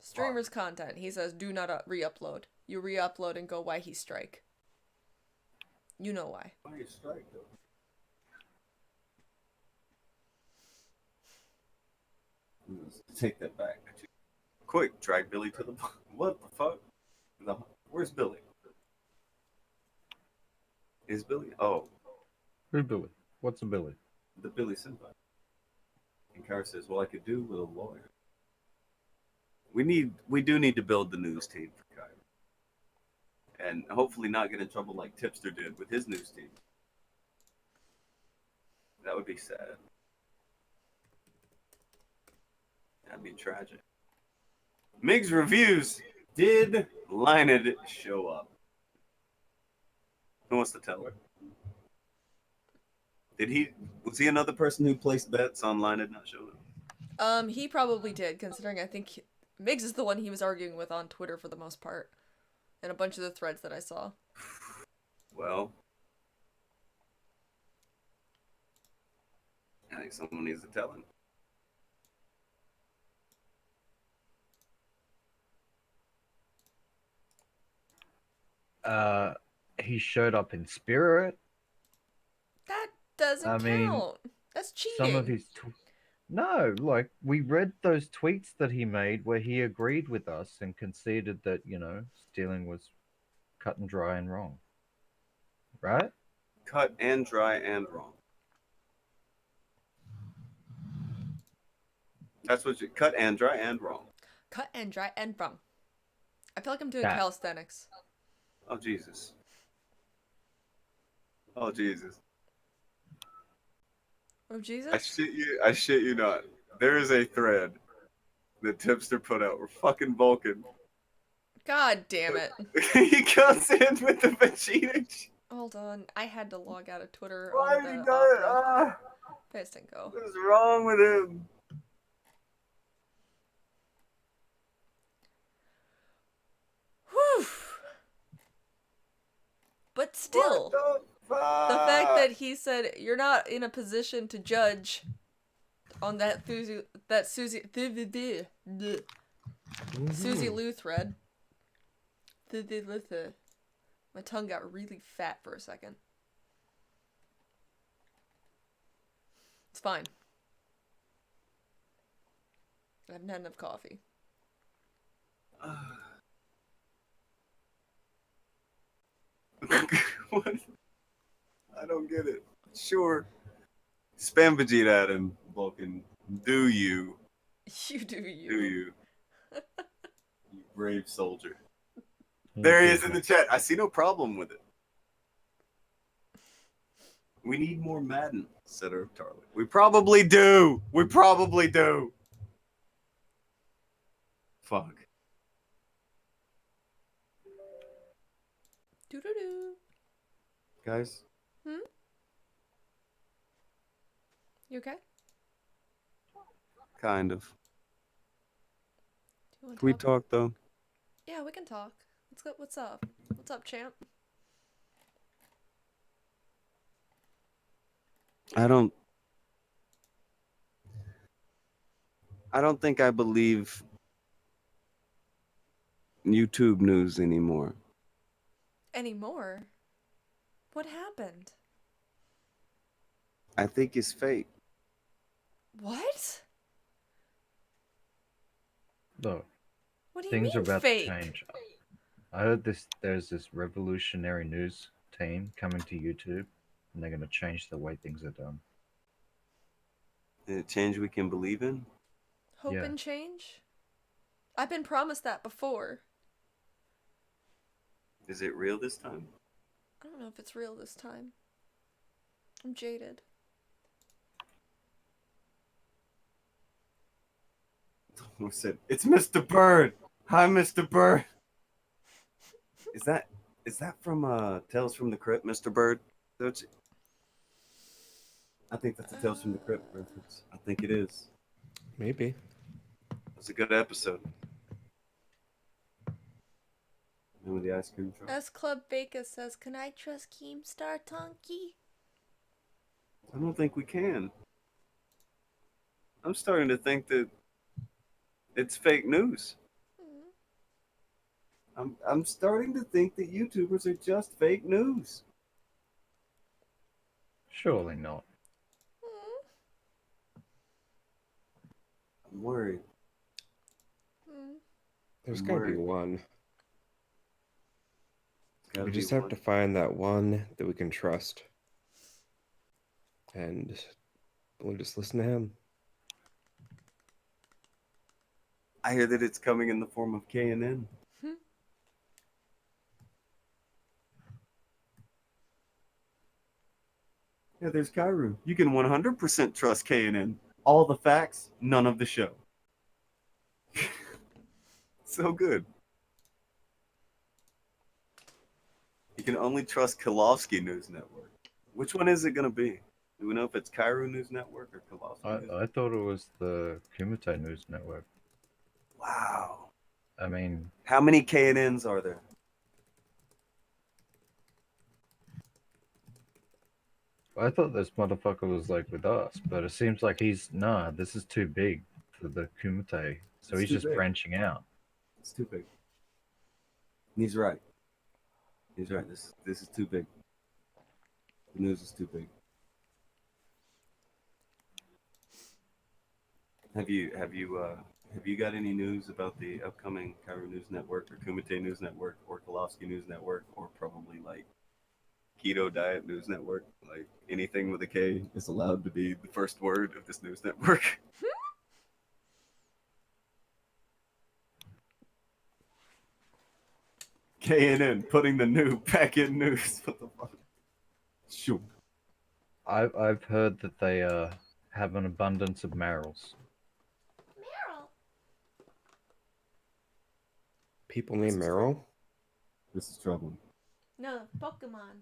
Streamer's content. He says, do not re-upload. You re-upload and go, why he strike. You know why. Why you strike though? Take that back. Quick, drag Billy to the. What the fuck? No, where's Billy? Is Billy? Oh, Who Billy? What's a Billy? the Billy Senpai. And Kara says, "Well, I could do with a lawyer. We do need to build the news team for Kyra, and hopefully not get in trouble like Tipster did with his news team. That would be sad. That'd be tragic." Mig's reviews. Did Linus show up? Who wants to tell her? Was he another person who placed bets on Linus not showing up? He probably did, considering I think Migs is the one he was arguing with on Twitter for the most part. And a bunch of the threads that I saw. Well, I think someone needs to tell him. He showed up in spirit. That doesn't I mean, count. That's cheating. Some of his no, like we read those tweets that he made where he agreed with us and conceded that, you know, stealing was cut and dry and wrong. Right? Cut and dry and wrong. That's what you cut and dry and wrong. Cut and dry and wrong. I feel like I'm doing That. calisthenics. Oh Jesus. Oh Jesus. Oh Jesus? I shit you not. There is a thread that Tipster put out where fucking Vulcan. God damn it. He comes in with the Vegeta. Hold on. I had to log out of Twitter Why on did the he do it? Opera. Paste and go. What is wrong with him? Whew. But still, the fact that he said you're not in a position to judge on that Susie Lou thread. My tongue got really fat for a second. It's fine. I haven't had enough coffee. What? I don't get it. Sure. Spam Vegeta at him, Vulcan. Do you? You do you. Do you? You brave soldier. There he is in the chat. I see no problem with it. We need more Madden, said Irv Tarley. We probably do. We probably do. Fuck. Doo-doo-doo. Guys, You okay? kind of. Do you want to Can we talk? talk though? Yeah, we can talk. Let's go. What's up? What's up, champ? I don't think I believe YouTube news anymore. Anymore? What happened? I think it's fake. What? Look, What do you things are mean about fake? to change. I heard there's this revolutionary news team coming to YouTube, and they're gonna change the way things are done. The change we can believe in? Hope Yeah. and change? I've been promised that before. Is it real this time? I don't know if it's real this time. I'm jaded. Who said, "It's Mr. Bird. Hi, Mr. Bird." Is that from Tales from the Crypt, Mr. Bird? I think that's a Tales from the Crypt reference. I think it is. Maybe. It's a good episode. Remember the ice cream truck? S Club Baker says, "Can I trust Keemstar Tonky?" I don't think we can. I'm starting to think that it's fake news. I'm starting to think that YouTubers are just fake news. Surely not. I'm worried. There's I'm got to be worried. one. Gotta We be just have one. to find that one that we can trust. And we'll just listen to him. I hear that it's coming in the form of K&N. Yeah, there's Kairu. You can 100% trust K&N. All the facts, none of the show. So good. You can only trust Kilovsky News Network. Which one is it going to be? Do we know if it's Kairu News Network or Kilovsky News? I thought it was the Kumite News Network. Wow. I mean, How many K&Ns are there? I thought this motherfucker was like with us, but it seems like this is too big for the Kumite, so It's he's too just big. branching out. It's too big. He's right. He's right. This is too big. The news is too big. Have you got any news about the upcoming Kairu News Network or Kumite News Network or Kilovsky News Network or probably like Keto Diet News Network? Like anything with a K is allowed to be the first word of this news network. K&N putting the new back in news. What the fuck? Sure. I've heard that they have an abundance of marrows. People named Meryl? This is troubling. No, Pokemon.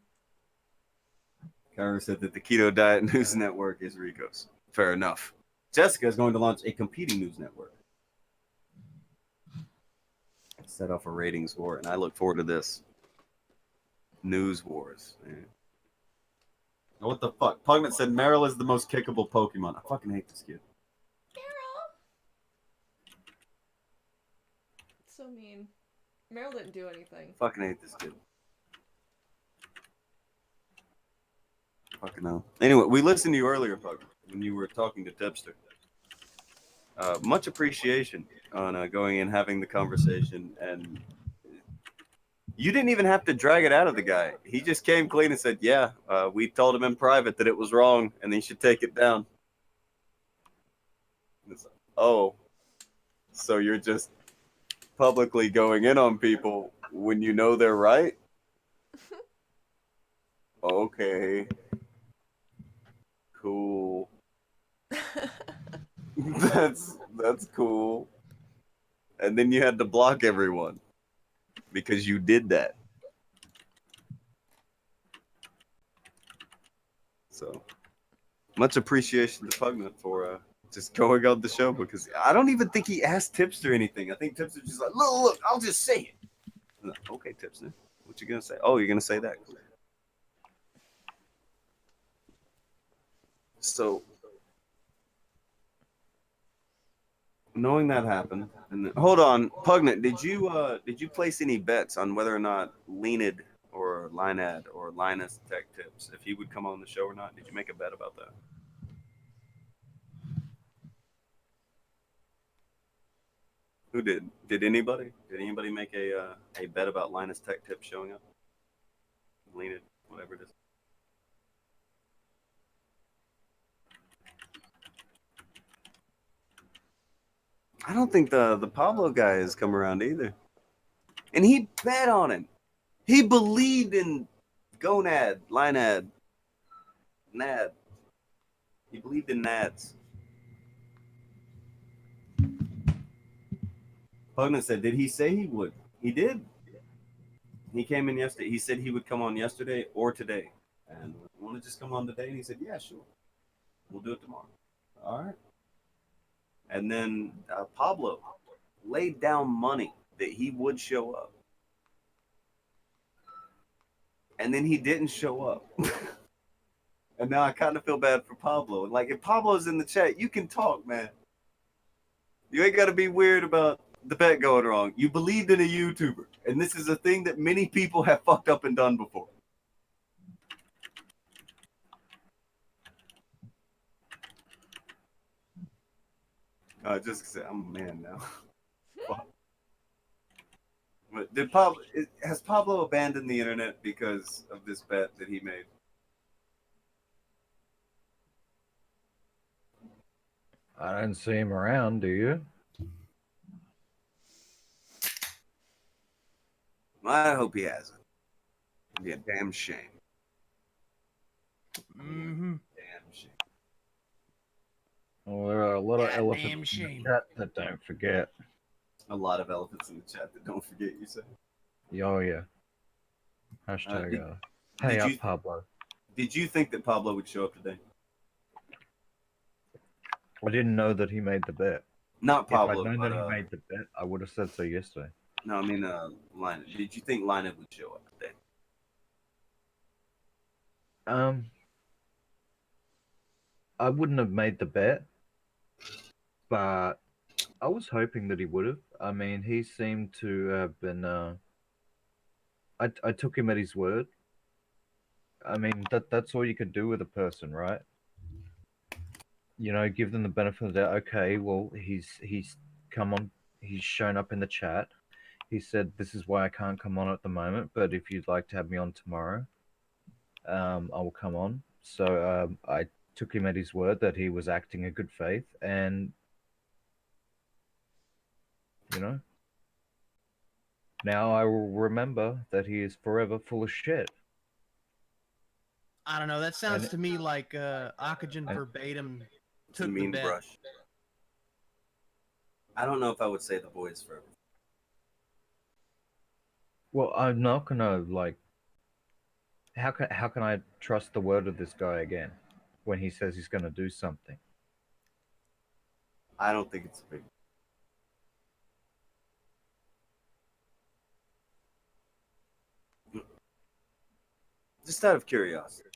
Kyra said that the Keto Diet News Network is Rico's. Fair enough. Jessica is going to launch a competing news network. Set off a ratings war, and I look forward to this. News wars. Man. What the fuck? Pugnet said Meryl is the most kickable Pokemon. I fucking hate this kid. So mean. Meryl didn't do anything. Fucking hate this kid. Fucking hell. Anyway, we listened to you earlier, Pugnet, when you were talking to Tipster. Much appreciation on going and having the conversation, and you didn't even have to drag it out of the guy. He just came clean and said, yeah, we told him in private that it was wrong and he should take it down. It's like, oh, so you're just publicly going in on people when you know they're right? Okay. Cool. That's cool. And then you had to block everyone because you did that. So much appreciation to Pugnet for just going on the show, because I don't even think he asked Tipster anything. I think Tipster's just like, look, I'll just say it. I'm like, okay, Tipster, what you gonna say? Oh, you're gonna say that. So knowing that happened, and then, hold on, Pugnet, did you place any bets on whether or not Leonid or Linad or Linus Tech Tips, if he would come on the show or not? Did you make a bet about that? Who did? Did anybody? Did anybody make a bet about Linus Tech Tips showing up? Lean it, whatever it is. I don't think the Pablo guy has come around either. And he bet on him. He believed in Gonad, Linad, Nad. He believed in Nads. Pugna said, did he say he would? He did. He came in yesterday. He said he would come on yesterday or today. And want to just come on today? And he said, yeah, sure. We'll do it tomorrow. All right. And then Pablo laid down money that he would show up. And then he didn't show up. And now I kind of feel bad for Pablo. Like, if Pablo's in the chat, you can talk, man. You ain't got to be weird about the bet going wrong. You believed in a YouTuber. And this is a thing that many people have fucked up and done before. Just say I'm a man now. But has Pablo abandoned the internet because of this bet that he made? I don't see him around, do you? I hope he hasn't. It'd be a damn shame. Mm-hmm. Damn shame. Well, there are a lot of Goddamn elephants in the shame. chat that don't forget. A lot of elephants in the chat that don't forget, you say? Oh, yeah. Hashtag, did pay up, you- Pablo. Did you think that Pablo would show up today? I didn't know that he made the bet. Not Pablo, If I'd known but that he made the bet, I would have said so yesterday. no, I mean Linus. Did you think Linus would show up today? I wouldn't have made the bet, but I was hoping that he would have. I mean, he seemed to have been. I took him at his word. I mean, that's all you could do with a person, right? You know, give them the benefit of the doubt. Okay, well, he's come on. He's shown up in the chat. He said, "This is why I can't come on at the moment, but if you'd like to have me on tomorrow, I will come on." So I took him at his word that he was acting in good faith, and you know, now I will remember that he is forever full of shit. I don't know. That sounds And- to me like Akujin verbatim It's a took the mean bet. brush. I don't know if I would say the boy is forever. Well, I'm not gonna like. How can I trust the word of this guy again when he says he's gonna do something? I don't think it's a big. Just out of curiosity,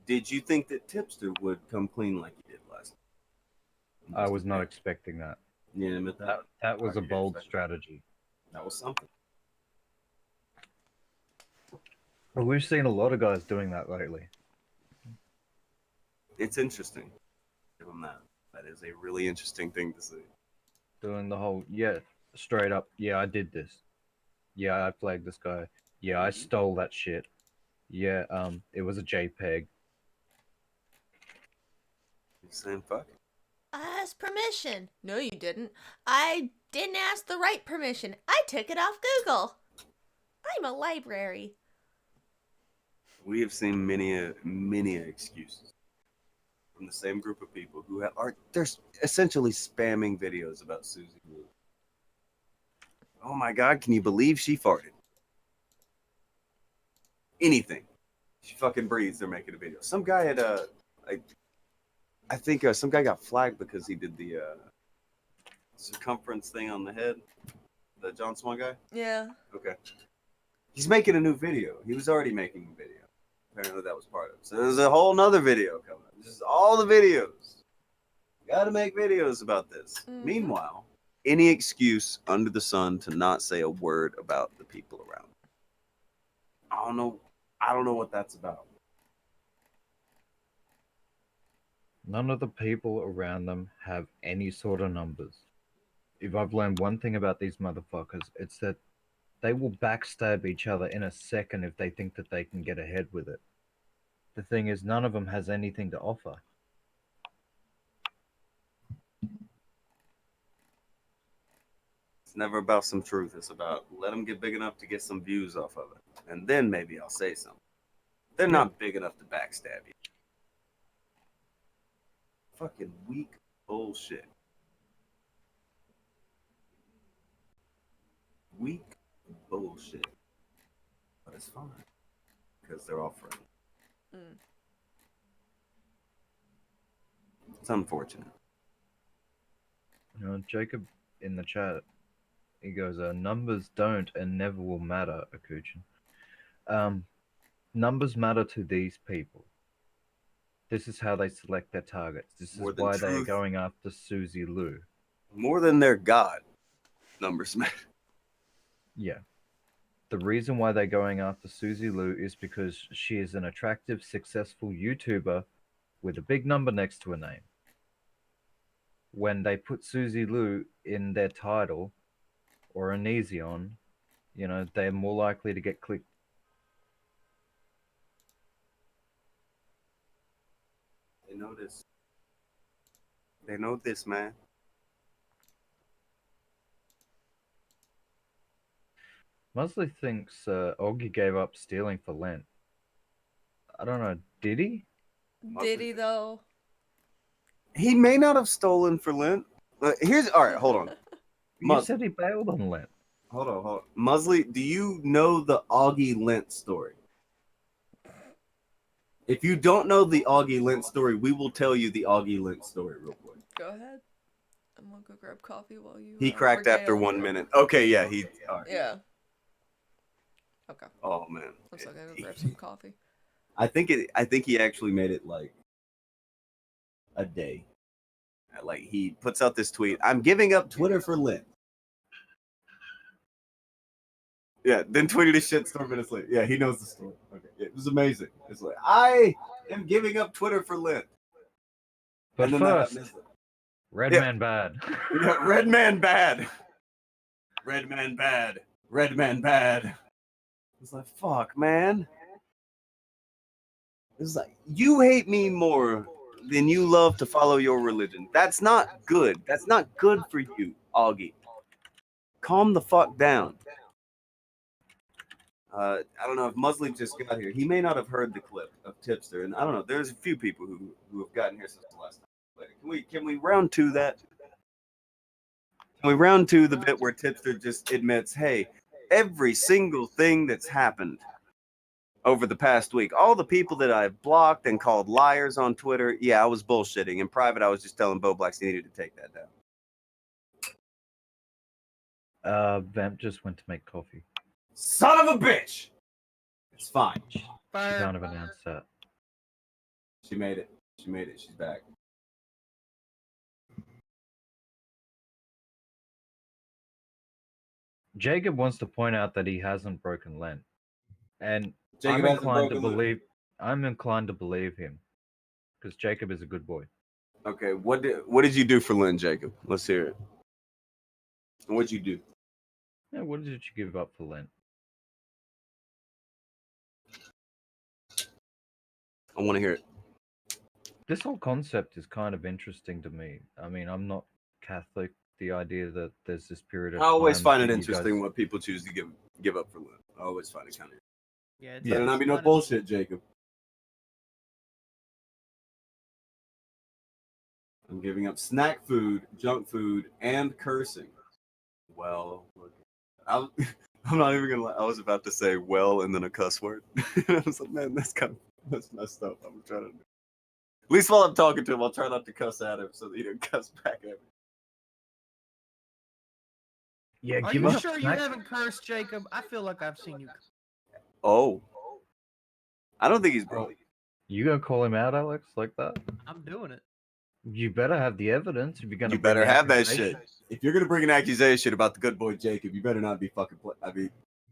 did you think that Tipster would come clean like he did last time? I was not expecting that. You didn't admit that? That was Or a you didn't bold expect it? strategy. That was something. Well, we've seen a lot of guys doing that lately. It's interesting. Give him that. That is a really interesting thing to see. Doing the whole, yeah, straight up, yeah, I did this. Yeah, I flagged this guy. Yeah, I stole that shit. Yeah, it was a JPEG. You saying fuck? I asked permission. No, you didn't. I didn't ask the right permission. I took it off Google. I'm a library. We have seen many excuses from the same group of people who they're essentially spamming videos about Susie Blue. Oh my God! Can you believe she farted? Anything. She fucking breathes. They're making a video. Some guy had I think some guy got flagged because he did the circumference thing on the head. The John Swan guy. Yeah. Okay. He's making a new video. He was already making a video. Apparently that was part of it. So there's a whole nother video coming. This is all the videos. Got to make videos about this. Mhm. Meanwhile, any excuse under the sun to not say a word about the people around. I don't know what that's about. None of the people around them have any sort of numbers. if I've learned one thing about these motherfuckers, it's that they will backstab each other in a second if they think that they can get ahead with it. The thing is, none of them has anything to offer. It's never about some truth. It's about let them get big enough to get some views off of it, and then maybe I'll say something. They're not big enough to backstab you. Fucking weak bullshit. Weak bullshit. But it's fine because they're all friends. Mm. It's unfortunate. You know, Jacob in the chat, he goes, numbers don't and never will matter, Akujin. Numbers matter to these people. This is how they select their targets. This is why they're going after Susie Liu. More than their god, numbers matter. Yeah. The reason why they're going after Susie Liu is because she is an attractive, successful YouTuber with a big number next to her name. When they put Susie Liu in their title or an easy on, you know, they're more likely to get clicked. They know this. They know this, man. Musley thinks Augie gave up stealing for Lent. I don't know, did he? Did he though? He may not have stolen for Lent. Here's all right. Hold on. You said he bailed on Lent. Hold on. Musley, do you know the Augie Lent story? If you don't know the Augie Lent story, we will tell you the Augie Lent story real quick. Go ahead. I'm gonna go grab coffee while you. He cracked after 1 minute. Okay, yeah, he. All right. Yeah. Okay. Oh man. I'm still gonna go grab some coffee. I think he actually made it like a day. Like he puts out this tweet. I'm giving up Twitter for Lent. Yeah, then tweeted his shit 4 minutes later. Yeah, he knows the story. Okay, yeah, it was amazing. It's like I am giving up Twitter for Lent. But first, Red Man bad. Yeah, Red Man bad. Red Man bad. Red Man bad. It's like fuck, man. It's like you hate me more than you love to follow your religion. That's not good. That's not good for you, Augie. Calm the fuck down. I don't know if Musley just got here. He may not have heard the clip of Tipster, and I don't know. There's a few people who have gotten here since the last time. But can we round two that? Can we round two the bit where Tipster just admits, hey, every single thing that's happened over the past week, all the people that I've blocked and called liars on Twitter, yeah, I was bullshitting. In private, I was just telling Bowblax he needed to take that down. Vamp just went to make coffee. Son of a bitch! It's fine. She kind of announced that. She made it. She made it. She's back. Jacob wants to point out that he hasn't broken Lent. And Jacob I'm inclined to believe him. Because Jacob is a good boy. Okay, what did you do for Lent, Jacob? Let's hear it. What'd you do? Yeah, what did you give up for Lent? I want to hear it. This whole concept is kind of interesting to me. I mean, I'm not Catholic. The idea that there's this period of I always time find it that you interesting guys- what people choose to give up for Lent. I always find it kind of. Yeah, It's better not be no bullshit, Jacob. I'm giving up snack food, junk food, and cursing. Well, I'm not even gonna lie. I was about to say "well" and then a cuss word. I was like, man, that's messed up. I'm trying to. At least while I'm talking to him, I'll try not to cuss at him so that he don't cuss back at me. Yeah, Are give you up sure you snack- haven't cursed, Jacob? I feel like I've seen you. Oh, I don't think he's broke. You gonna call him out, Alex, like that? I'm doing it. You better have the evidence if you're gonna. You bring better the have that shit. accusation. If you're gonna bring an accusation about the good boy Jacob, you better not be fucking.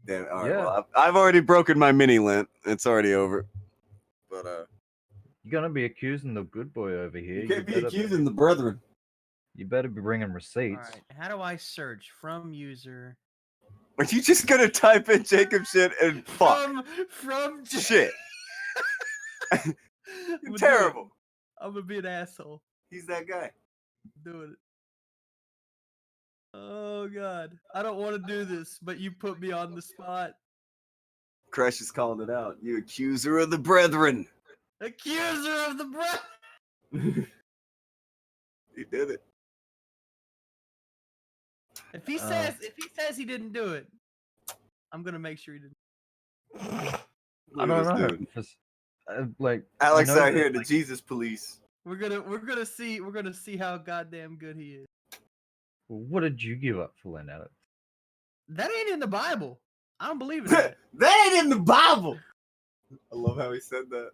Damn. All right. Yeah. Well, I've already broken my mini Lent. It's already over. But You're gonna be accusing the good boy over here. you can't be better accusing the brethren. You better be bringing All receipts. right. How do I search from user? Are you just gonna type in Jacob shit and fuck? From Shit. I'm You're gonna do it. terrible. I'm gonna be an asshole. He's that guy. Doing it. Oh god, I don't want to do this, but you put me on the spot. Crash is calling it out. You accuser of the brethren. Accuser of the brother. He did it. If he says he didn't do it, I'm gonna make sure he didn't. I Look don't at know. this dude. Like Alex I know out that, here, the like, Jesus police. We're gonna see how goddamn good he is. what did you give up for Lynn, Alex? That ain't in the Bible. I don't believe in that. That ain't in the Bible. I love how he said that.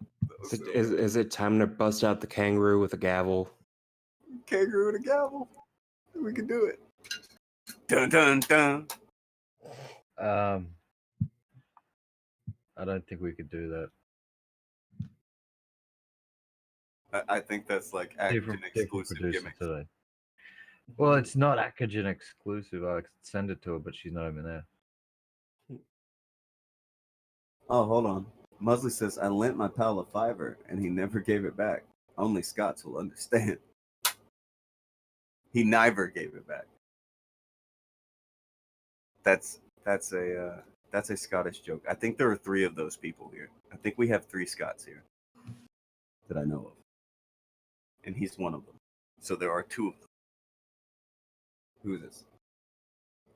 Is it time to bust out the kangaroo with a gavel? Kangaroo and a gavel. We can do it. Dun dun dun. I don't think we could do that. I think that's like Akujin exclusive producer gimmicks. today. Well, it's not Akujin exclusive. I could send it to her, but she's not even there. Oh, hold on. Musley says, I lent my pal a $5 and he never gave it back. Only Scots will understand. He never gave it back. That's a Scottish joke. I think there are 3 of those people here. I think we have 3 Scots here that I know of. And he's one of them. So there are 2 of them. Who is this?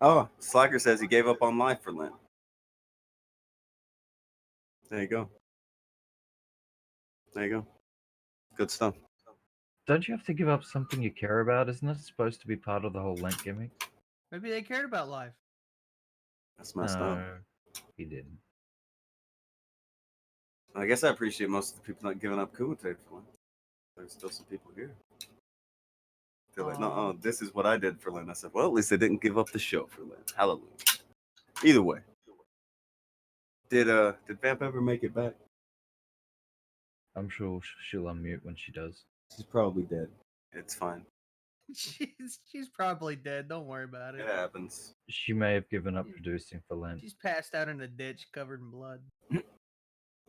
Oh, Slacker says he gave up on life for Lent. There you go. There you go. Good stuff. Don't you have to give up something you care about? Isn't that supposed to be part of the whole Lent gimmick? Maybe they cared about life. That's messed up. No, he didn't. I guess I appreciate most of the people not giving up Kumite for Lent. There's still some people here. They're like, no, this is what I did for Lent. I said, well, at least they didn't give up the show for Lent. Hallelujah. Either way. Did Vamp ever make it back? I'm sure she'll unmute when she does. She's probably dead. It's fine. She's probably dead. Don't worry about it. It happens. She may have given up producing for Lent. She's passed out in a ditch covered in blood.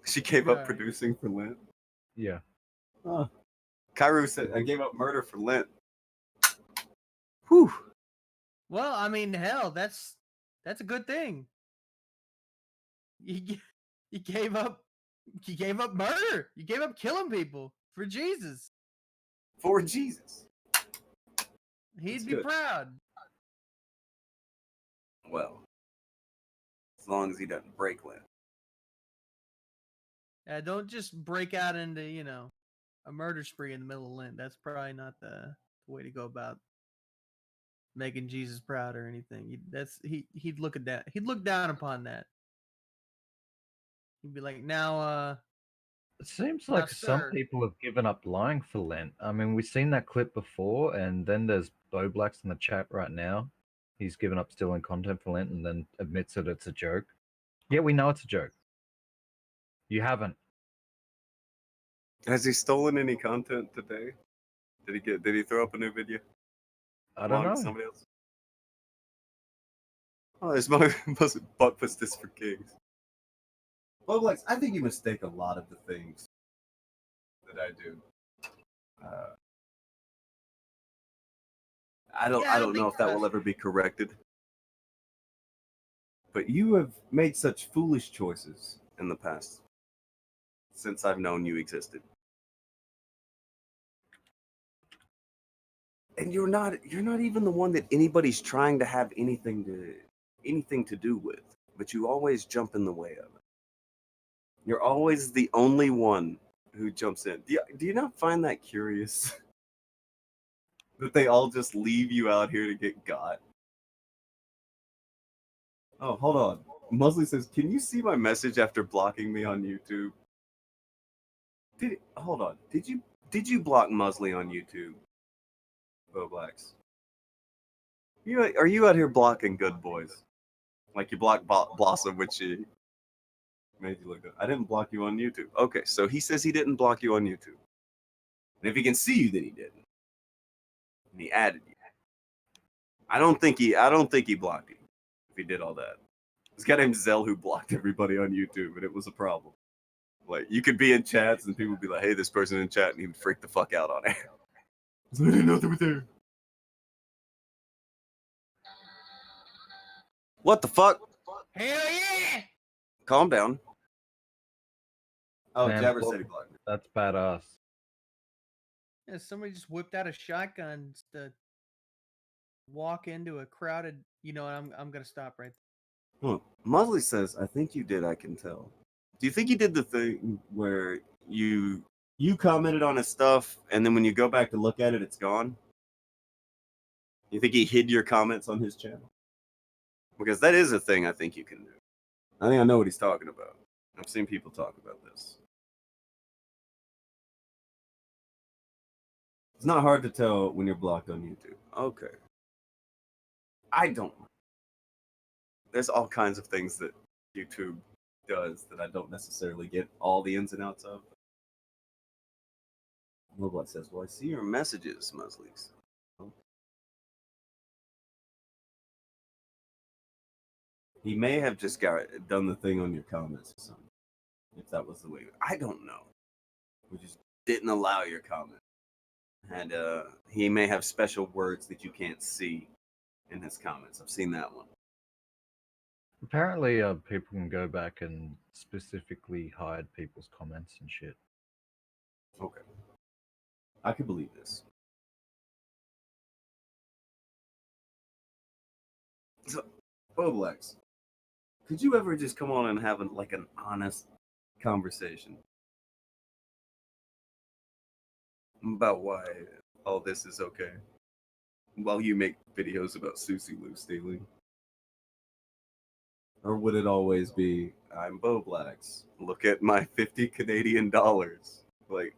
She gave up Right. producing for Lent. Yeah. Oh. Kairu said, I gave up murder for Lent. Whew. Well, I mean, hell, that's a good thing. You gave up murder. You gave up killing people for Jesus. For Jesus. He'd That's be good. proud. Well, as long as he doesn't break Lent. Don't just break out into, a murder spree in the middle of Lent. That's probably not the way to go about making Jesus proud or anything. He'd look at that. He'd look down upon that. He'd be like, now, It seems now, like some sir. people have given up lying for Lent. I mean, we've seen that clip before, and then there's Bowblax in the chat right now. He's given up stealing content for Lent and then admits that it's a joke. Yeah, we know it's a joke. You haven't. Has he stolen any content today? Did he throw up a new video? I don't know. Somebody else? Oh, there's my butt this for kings. Bowblax, I think you mistake a lot of the things that I do. I don't know if that will ever be corrected. But you have made such foolish choices in the past since I've known you existed. And you're not even the one that anybody's trying to have anything to do with, but you always jump in the way of it. You're always the only one who jumps in. Do you not find that curious? That they all just leave you out here to get got? Oh, hold on. Musley says, can you see my message after blocking me on YouTube? Hold on. Did you block Musley on YouTube? Bowblax. Are you out here blocking good boys? Like you blocked Blossom when she made you look good. I didn't block you on YouTube. Okay, so he says he didn't block you on YouTube. And if he can see you, then he didn't. and he added you. I don't think he blocked you if he did all that. This guy named Zell who blocked everybody on YouTube, and it was a problem. Like, you could be in chats and people would be like, hey, this person in chat, and he would freak the fuck out on air. I didn't know they were there. What the fuck? Hell yeah! Calm down. Oh, Man, Jabber look, said he blocked me. That's badass. Yeah, somebody just whipped out a shotgun to walk into a crowded. You know, I'm gonna stop right Huh. Mosley says, I think you did, I can tell. Do you think you did the thing where you commented on his stuff, and then when you go back to look at it, it's gone? You think he hid your comments on his channel? Because that is a thing I think you can do. I think I know what he's talking about. I've seen people talk about this. It's not hard to tell when you're blocked on YouTube. Okay. I don't. There's all kinds of things that YouTube does that I don't necessarily get all the ins and outs of. Bowblax says, well, I see your messages, Muslies. He may have just done the thing on your comments or something. If that was the way. I don't know. We just didn't allow your comment. And he may have special words that you can't see in his comments. I've seen that one. Apparently, people can go back and specifically hide people's comments and shit. Okay. I could believe this. So, Bowblax, could you ever just come on and have an honest conversation about why all this is okay while you make videos about Susie Lou stealing? Or would it always be, I'm Bowblax, look at my 50 Canadian dollars? Like,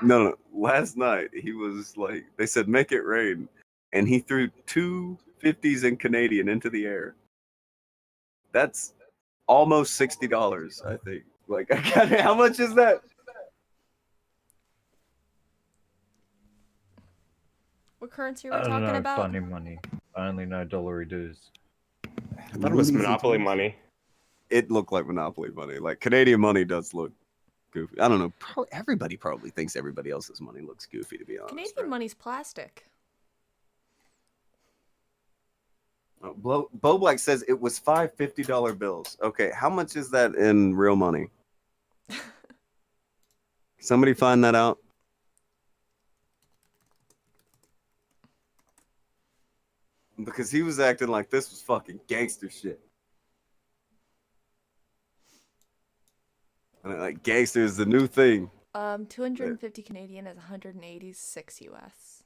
no. Last night, he was like, they said, make it rain. And he threw 2 50s in Canadian into the air. That's almost $60, I think. Like, how much is that? What currency are I we don't talking know, about? funny money. I only know dollary dues. I thought it was Monopoly money. It looked like Monopoly money. Like, Canadian money does look goofy. I don't know. Everybody probably thinks everybody else's money looks goofy, to be honest. Canadian money's plastic. Bowblax says it was 5 $50 bills. Okay, how much is that in real money? Somebody find that out. Because he was acting like this was fucking gangster shit. And like, gangster is the new thing. 250 Canadian is 186 US.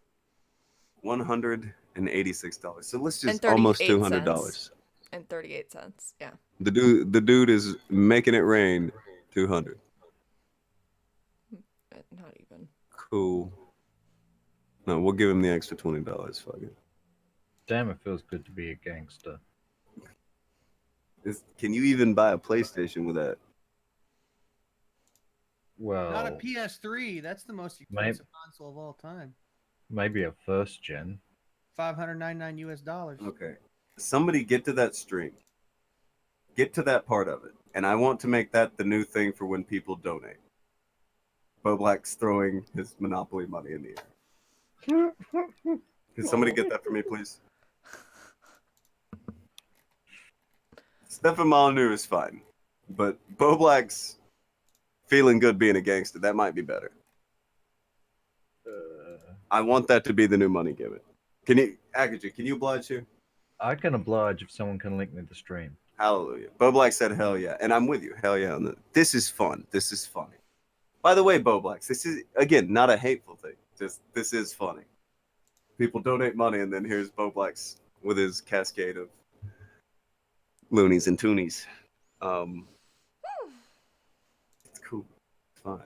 $186. So let's just And almost 38 $200. cents. And 38 cents. Yeah. The dude is making it rain. 200. Not even. Cool. No, we'll give him the extra $20. Fuck it. Damn, it feels good to be a gangster. Can you even buy a PlayStation with that? Well, not a PS3. That's the most expensive console of all time. Maybe a first gen. $599 US. Okay. Somebody get to that stream. Get to that part of it. And I want to make that the new thing for when people donate. Bowblax throwing his Monopoly money in the air. Can somebody get that for me, please? Stefan Molyneux is fine. But Bowblax feeling good being a gangster, that might be better. I want that to be the new money gimmick. Can you, Akujin, can you oblige here? I can oblige if someone can link me the stream. Hallelujah. Bowblax said hell yeah. And I'm with you. Hell yeah. This is fun. This is funny. By the way, Bowblax, this is, again, not a hateful thing. Just, this is funny. People donate money, and then here's Bowblax with his cascade of loonies and toonies. It's cool. It's fine.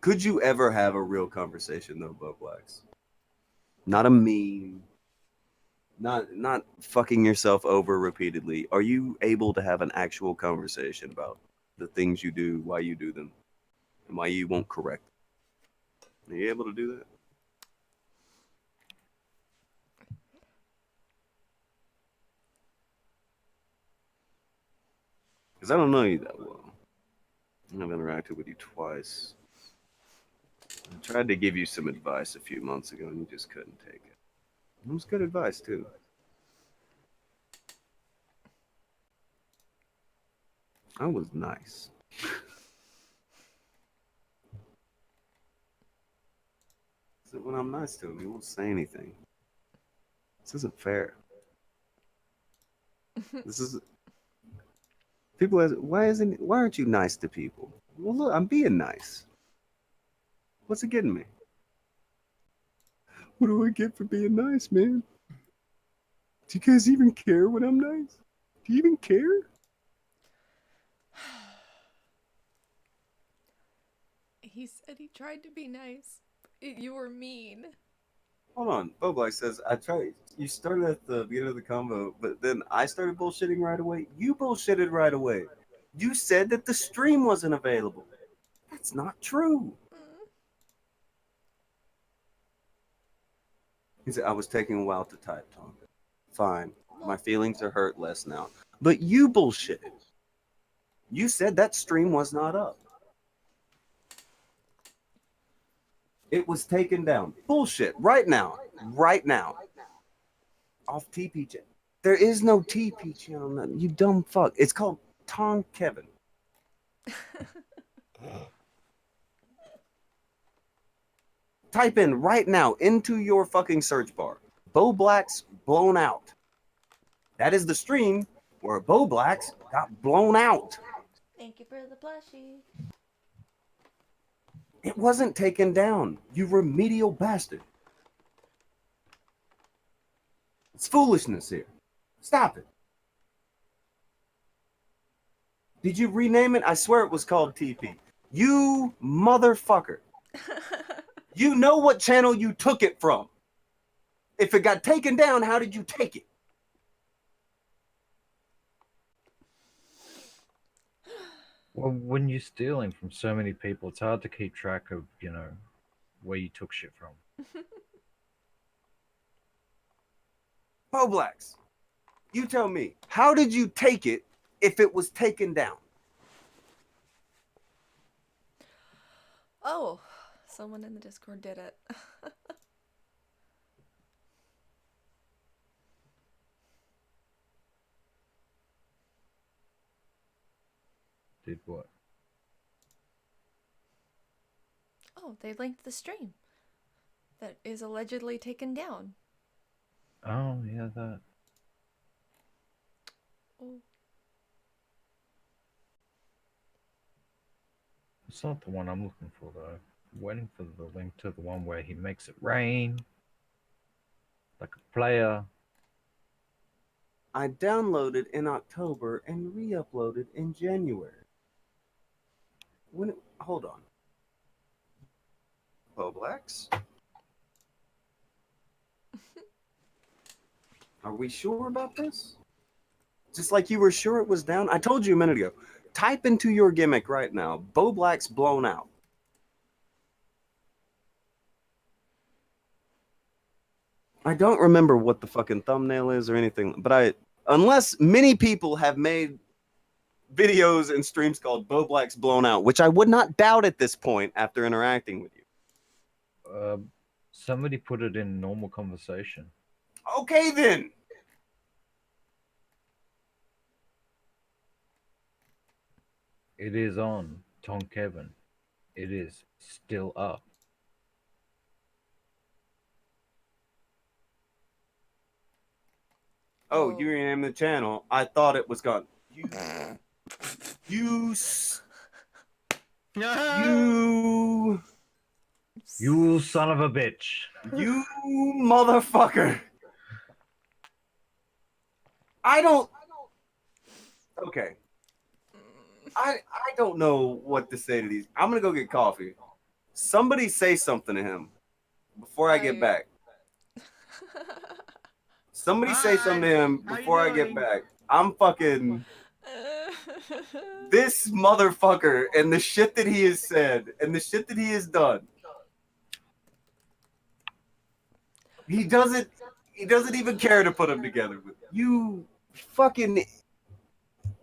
Could you ever have a real conversation, though, Bowblax? Not a meme. Not fucking yourself over repeatedly. Are you able to have an actual conversation about the things you do, why you do them, and why you won't correct them? Are you able to do that? Because I don't know you that well. I've interacted with you twice. I tried to give you some advice a few months ago and you just couldn't take it. It was good advice, too. I was nice. So when I'm nice to him, he won't say anything. This isn't fair. This is... People ask, why aren't you nice to people? Well, look, I'm being nice. What's it getting me? What do I get for being nice, man? Do you guys even care when I'm nice? Do you even care? He said he tried to be nice. You were mean. Hold on. Bowblax says, I tried. You started at the beginning of the combo, but then I started bullshitting right away. You bullshitted right away. You said that the stream wasn't available. That's not true. He said, I was taking a while to type, Tonka. Fine. My feelings are hurt less now. But you bullshitted. You said that stream was not up. It was taken down. Bullshit. Right now. Right now. Off TP channel. There is no TP channel. You dumb fuck. It's called Tom Kevin. Type in right now into your fucking search bar. Bowblax blown out. That is the stream where Bowblax got blown out. Thank you for the plushie. It wasn't taken down, you remedial bastard. It's foolishness here. Stop it. Did you rename it? I swear it was called TP. You motherfucker. You know what channel you took it from. If it got taken down, how did you take it? Well, when you're stealing from so many people, it's hard to keep track of, where you took shit from. Bowblax, you tell me, how did you take it if it was taken down? Oh, someone in the Discord did it. Did what? Oh, they linked the stream that is allegedly taken down. Oh, yeah, that. Oh. It's not the one I'm looking for, though. I'm waiting for the link to the one where he makes it rain. Like a player. I downloaded in October and re-uploaded in January. Hold on. Bowblax? Are we sure about this? Just like you were sure it was down? I told you a minute ago. Type into your gimmick right now. Bowblax blown out. I don't remember what the fucking thumbnail is or anything, but unless many people have made videos and streams called Bowblax blown out, which I would not doubt at this point after interacting with you. Somebody put it in normal conversation. Okay, then. It is on Tom Kevin. It is still up. Oh, you renamed the channel. I thought it was gone. You son of a bitch. You motherfucker. Okay. I don't know what to say to these. I'm gonna go get coffee. Somebody say something to him before I get back. Somebody say something to him before I get back. I'm fucking... This motherfucker and the shit that he has said and the shit that he has done. He doesn't even care to put them together with you fucking...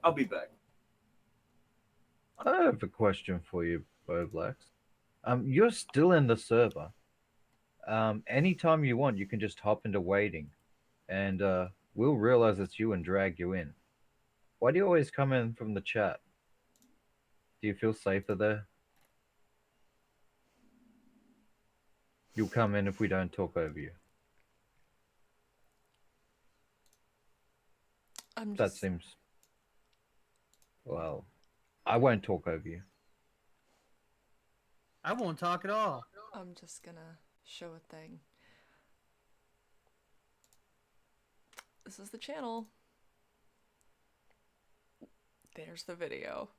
I'll be back. I have a question for you, Bowblax. You're still in the server. Anytime you want, you can just hop into waiting, and we'll realize it's you and drag you in. Why do you always come in from the chat? Do you feel safer there? You'll come in if we don't talk over you. That seems... Well, I won't talk over you. I won't talk at all. I'm just gonna show a thing. This is the channel. There's the video.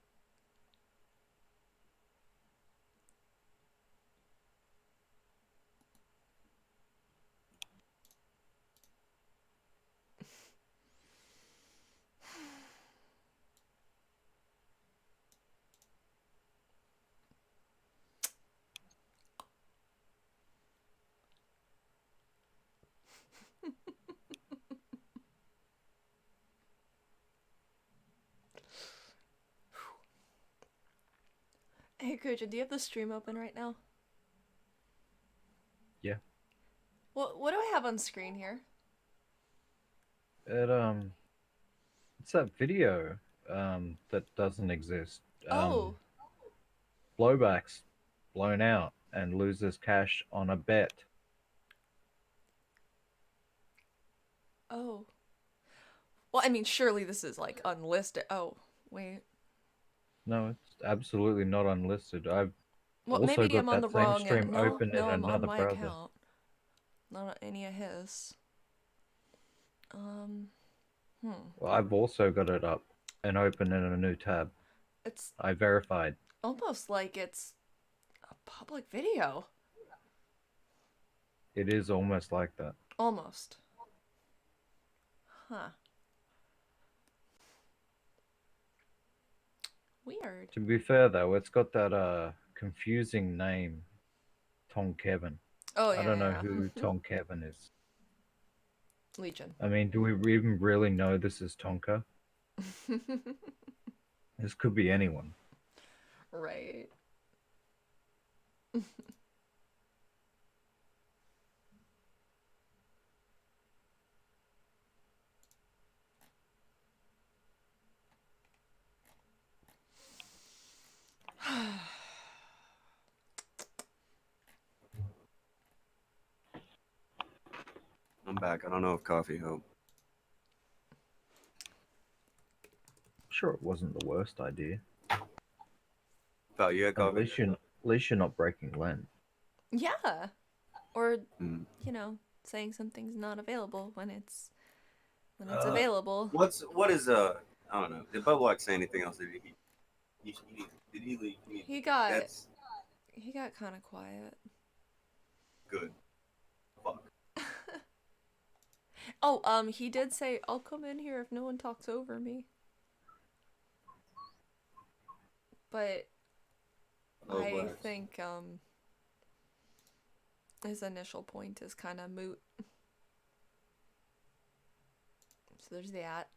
Hey, Akujin, do you have the stream open right now? Yeah. What do I have on screen here? It's that video that doesn't exist. Oh. Blowbacks blown out and loses cash on a bet. Oh. Well, I mean, surely this is like unlisted. Oh, wait. No, it's absolutely not unlisted. I've Well, also maybe got I'm on the that same wrong. stream No, open no, in I'm on another my browser. account. Not on any of his. Well, I've also got it up and open in a new tab. It's I verified. almost like it's a public video. It is almost like that. Almost. Huh. Weird. To be fair though, it's got that confusing name, Tom Kevin. Oh, I don't know yeah. who Tom Kevin is. Legion. I mean, do we even really know this is Tonka? This could be anyone. Right. I'm back. I don't know if coffee helped. Sure, it wasn't the worst idea. Fowl, you had At coffee? least you're not breaking Len. Yeah. Or, you know, saying something's not available when it's available. What is I don't know. Did Bowblax say anything else? Did he leave? He got That's kind of quiet. good. Fuck. Oh, he did say, I'll come in here if no one talks over me. But I think, his initial point is kind of moot. So there's that.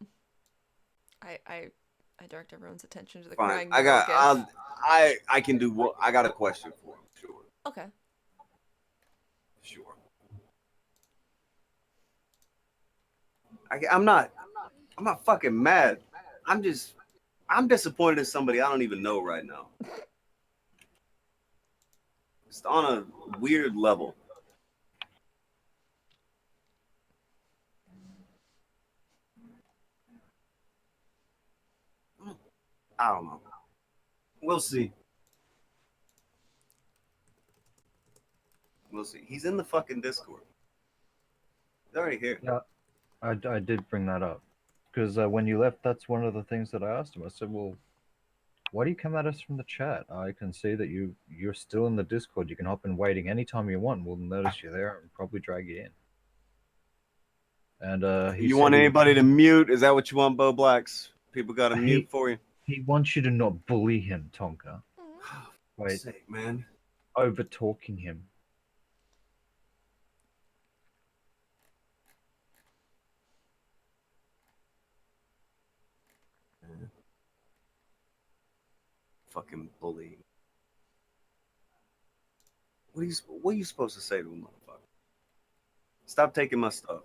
I direct everyone's attention to the crying Fine. girl gif. I can do what I got a question for him. Sure. Okay. Sure. I'm not fucking mad. I'm disappointed in somebody I don't even know right now. It's on a weird level. I don't know. We'll see. We'll see. He's in the fucking Discord. He's already here. Yeah, I did bring that up. Because when you left, that's one of the things that I asked him. I said, well, why do you come at us from the chat? I can see that you're still in the Discord. You can hop in waiting anytime you want. We'll notice you're there and probably drag you in. And You want anybody to mute? Is that what you want, Bowblax? People got to mute for you? He wants you to not bully him, Tonka. Wait, sake, man. Over talking him. fucking bullying. What are you supposed to say to him, motherfucker? Stop taking my stuff.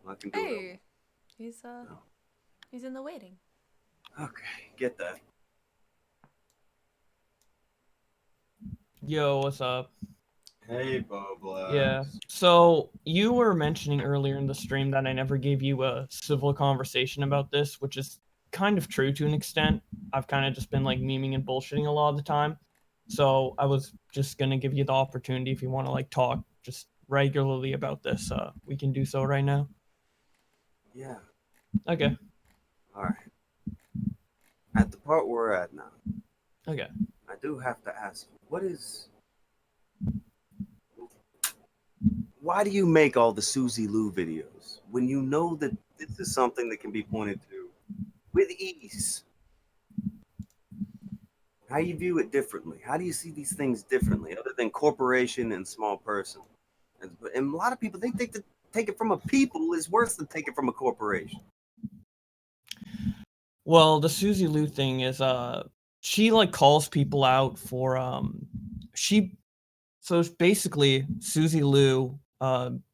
I can do it. Hey, he's in the waiting. Okay, get that. Yo, what's up? Hey, Bowblax. Yeah. So you were mentioning earlier in the stream that I never gave you a civil conversation about this, which is kind of true to an extent. I've kind of just been like memeing and bullshitting a lot of the time. So I was just gonna give you the opportunity if you want to like talk just regularly about this. We can do so right now. Yeah. Okay. All right. At the part we're at now, Okay. I do have to ask, why do you make all the Susie Lou videos when you know that this is something that can be pointed to with ease? How you view it differently? How do you see these things differently other than corporation and small person? And a lot of people, they think that take it from a people is worse than take it from a corporation. Well, the Susie Lou thing is she like calls people out for so it's basically Susie Lou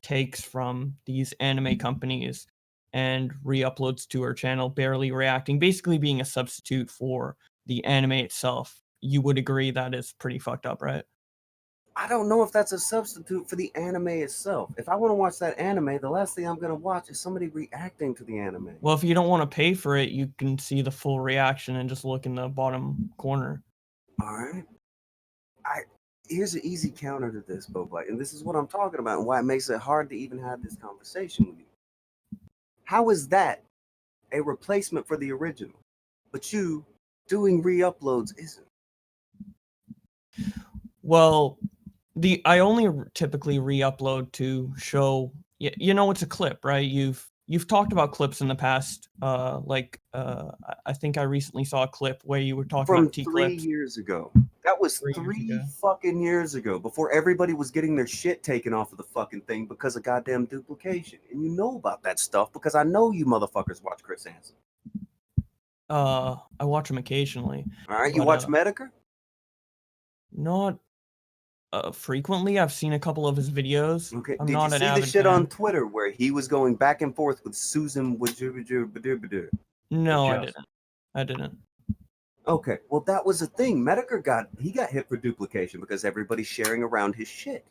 takes from these anime companies and re-uploads to her channel, barely reacting, basically being a substitute for the anime itself. You would agree that is pretty fucked up, right? I don't know if that's a substitute for the anime itself. If I want to watch that anime, the last thing I'm going to watch is somebody reacting to the anime. Well, if you don't want to pay for it, you can see the full reaction and just look in the bottom corner. All right. Here's an easy counter to this, Bowblax, and this is what I'm talking about and why it makes it hard to even have this conversation with you. How is that a replacement for the original, but you doing re-uploads isn't? Well, I only typically re-upload to show, you know, it's a clip, right? You've talked about clips in the past. I think I recently saw a clip where you were talking From about T-clips. 3 years ago. That was 3 fucking years ago, before everybody was getting their shit taken off of the fucking thing because of goddamn duplication. And you know about that stuff because I know you motherfuckers watch Chris Hansen. I watch him occasionally. All right, you watch Medicare? Not frequently. I've seen a couple of his videos. Okay. I'm Did not you an see the avid shit fan. on Twitter where he was going back and forth with Susan? No, I didn't. Okay, well that was a thing. Medicare got hit for duplication because everybody's sharing around his shit.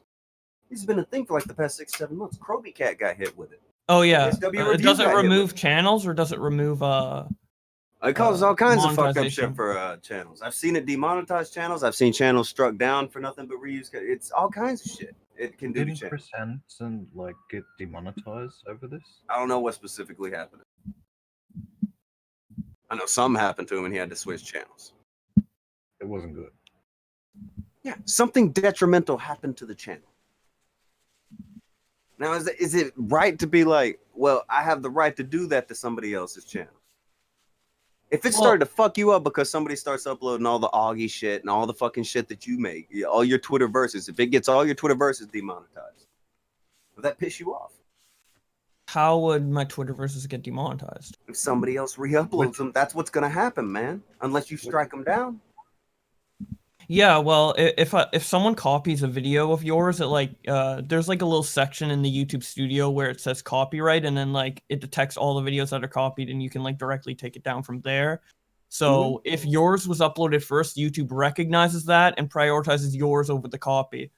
This has been a thing for like the past 6-7 months. Kroby Cat got hit with it. Oh yeah. SW Review Does it got hit with remove channels or does it remove It causes all kinds of fucked up monetization? shit for channels. I've seen it demonetize channels. I've seen channels struck down for nothing but reuse. It's all kinds of shit it can do to Didn't channels. Chris Hansen like get demonetized over this? I don't know what specifically happened. I know something happened to him and he had to switch channels. It wasn't good. Yeah, something detrimental happened to the channel. Now, is it right to be like, well, I have the right to do that to somebody else's channel? If it started to fuck you up because somebody starts uploading all the Augie shit and all the fucking shit that you make, all your Twitter verses, if it gets all your Twitter verses demonetized, would that piss you off? How would my Twitter verses get demonetized? If somebody else re-uploads them, that's what's gonna happen, man. Unless you strike them down. Yeah, well, if someone copies a video of yours, it like there's like a little section in the YouTube Studio where it says copyright, and then like it detects all the videos that are copied, and you can like directly take it down from there. So if yours was uploaded first, YouTube recognizes that and prioritizes yours over the copy.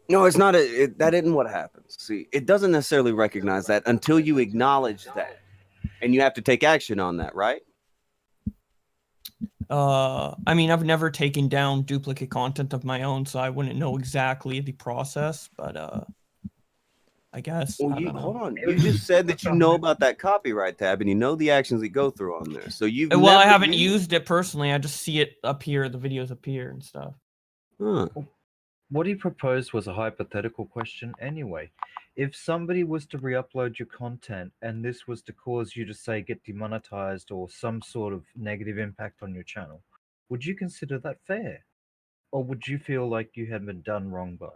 No, it's not. That isn't what happens. See, it doesn't necessarily recognize that until you acknowledge that, and you have to take action on that, right? I mean, I've never taken down duplicate content of my own, so I wouldn't know exactly the process, but I guess. Well, hold on. You just said that you know about that copyright tab and you know the actions that go through on there. So you've I haven't used it personally. I just see it appear, the videos appear and stuff. Huh. What he proposed was a hypothetical question anyway. If somebody was to re-upload your content and this was to cause you to, say, get demonetized or some sort of negative impact on your channel, would you consider that fair? Or would you feel like you had been done wrong by?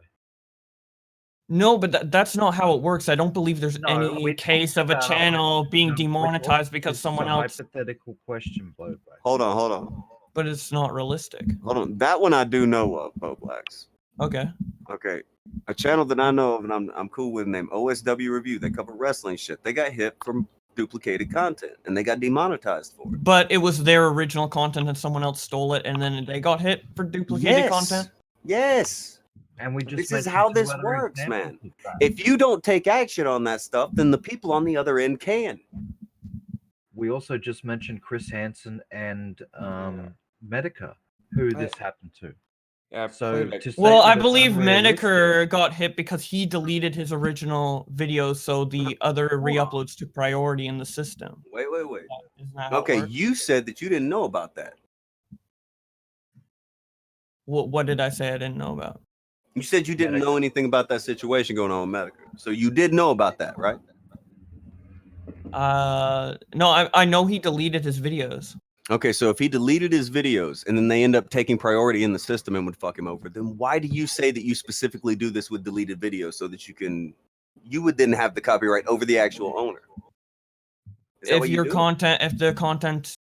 No, but that's not how it works. I don't believe there's any case of a channel being demonetized because someone else... Hypothetical question, Bowblax. Hold on. but it's not realistic. Hold on, that one I do know of, Bowblax. Okay. Okay, a channel that I know of and I'm cool with named OSW Review. They cover wrestling shit. They got hit from duplicated content and they got demonetized for it. But it was their original content and someone else stole it, and then they got hit for duplicated content. Yes. And we just This is mentioned how two this other works, examples man. of that. If you don't take action on that stuff, then the people on the other end can. We also just mentioned Chris Hansen and Medica, who this happened to. Yeah, So to say Well, that I it's believe unrealistic- Manicure got hit because he deleted his original videos, so the other re-uploads took priority in the system. Wait. Isn't that how it Okay, works? you said that you didn't know about that. What did I say I didn't know about? You said you didn't know anything about that situation going on with Medica. So you did know about that, right? No, I know he deleted his videos. Okay, so if he deleted his videos and then they end up taking priority in the system and would fuck him over, then why do you say that you specifically do this with deleted videos so that you would then have the copyright over the actual owner? Is that If what you your do? content, if the content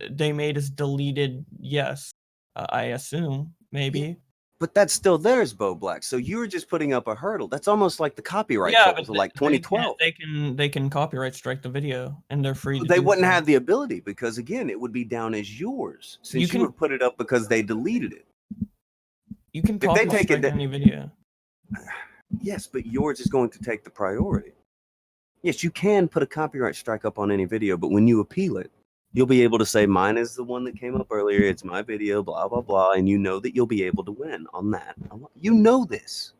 they made is deleted, yes, I assume maybe. But that's still theirs, Bowblax. So you were just putting up a hurdle. That's almost like the copyright Yeah, trolls but of like 2012. they can copyright strike the video, and they're free to. They do wouldn't so. have the ability because again, it would be down as yours since you can- would put it up because they deleted it. You can If they copyright take it strike da- any video. Yes, but yours is going to take the priority. Yes, you can put a copyright strike up on any video, but when you appeal it, you'll be able to say mine is the one that came up earlier. It's my video, blah, blah, blah. And you know that you'll be able to win on that. You know this.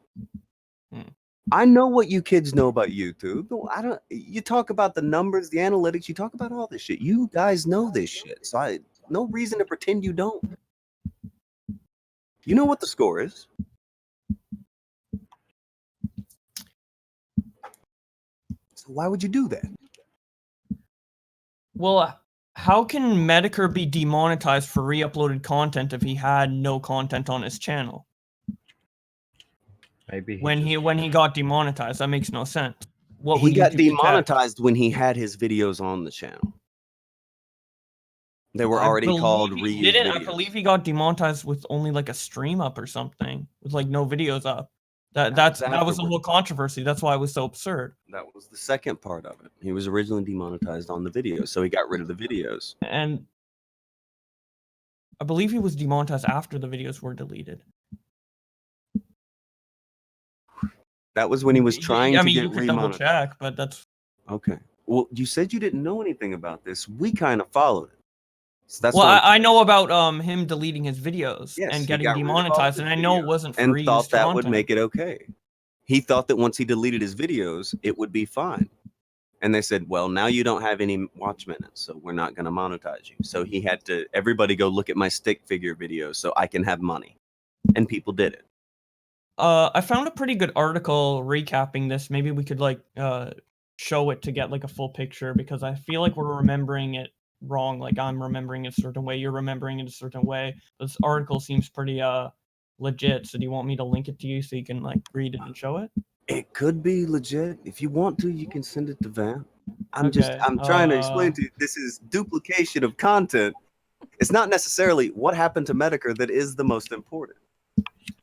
I know what you kids know about YouTube. You talk about the numbers, the analytics, you talk about all this shit. You guys know this shit. So no reason to pretend you don't. You know what the score is. So why would you do that? Well, how can Medicare be demonetized for re-uploaded content if he had no content on his channel? Maybe When he got demonetized, that makes no sense. What He would got YouTube detect? demonetized when he had his videos on the channal. They were I already believe called he reused didn't. I videos. believe he got demonetized with only like a stream up or something, with like no videos up. That was the afterward. whole controversy. That's why it was so absurd. That was the second part of it. He was originally demonetized on the videos, so he got rid of the videos. And I believe he was demonetized after the videos were deleted. That was when he was trying I to mean, get you could double remonetized. check, but that's Okay. Well, you said you didn't know anything about this. We kind of followed it. So that's well. why I know about him deleting his videos Yes, and he getting got rid of all demonetized, his and I know it videos wasn't and free. thought that would make it okay. He thought that once he deleted his videos, it would be fine. And they said, well, now you don't have any watch minutes, so we're not going to monetize you. So he had to, everybody go look at my stick figure videos so I can have money. And people did it. I found a pretty good article recapping this. Maybe we could like show it to get like a full picture, because I feel like we're remembering it wrong. Like I'm remembering it a certain way, you're remembering it a certain way. This article seems pretty legit. So do you want me to link it to you so you can like read it and show it? It could be legit. If you want to, you can send it to Vamp. I'm Okay, trying to explain to you, this is duplication of content. It's not necessarily what happened to Medicare that is the most important.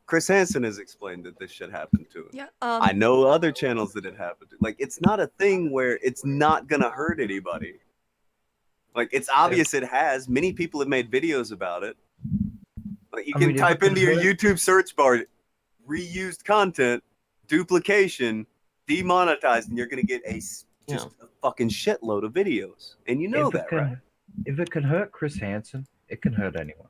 Chris Hansen has explained that this shit happened to him. Yeah. I know other channels that it happened to. Like, it's not a thing where it's not gonna hurt anybody. Like, it's obvious it has. Many people have made videos about it. Like, you can type into your YouTube search bar, reused content, duplication, demonetized, and you're gonna get a fucking shitload of videos. And you know that, right? If it can hurt Chris Hansen, it can hurt anyone.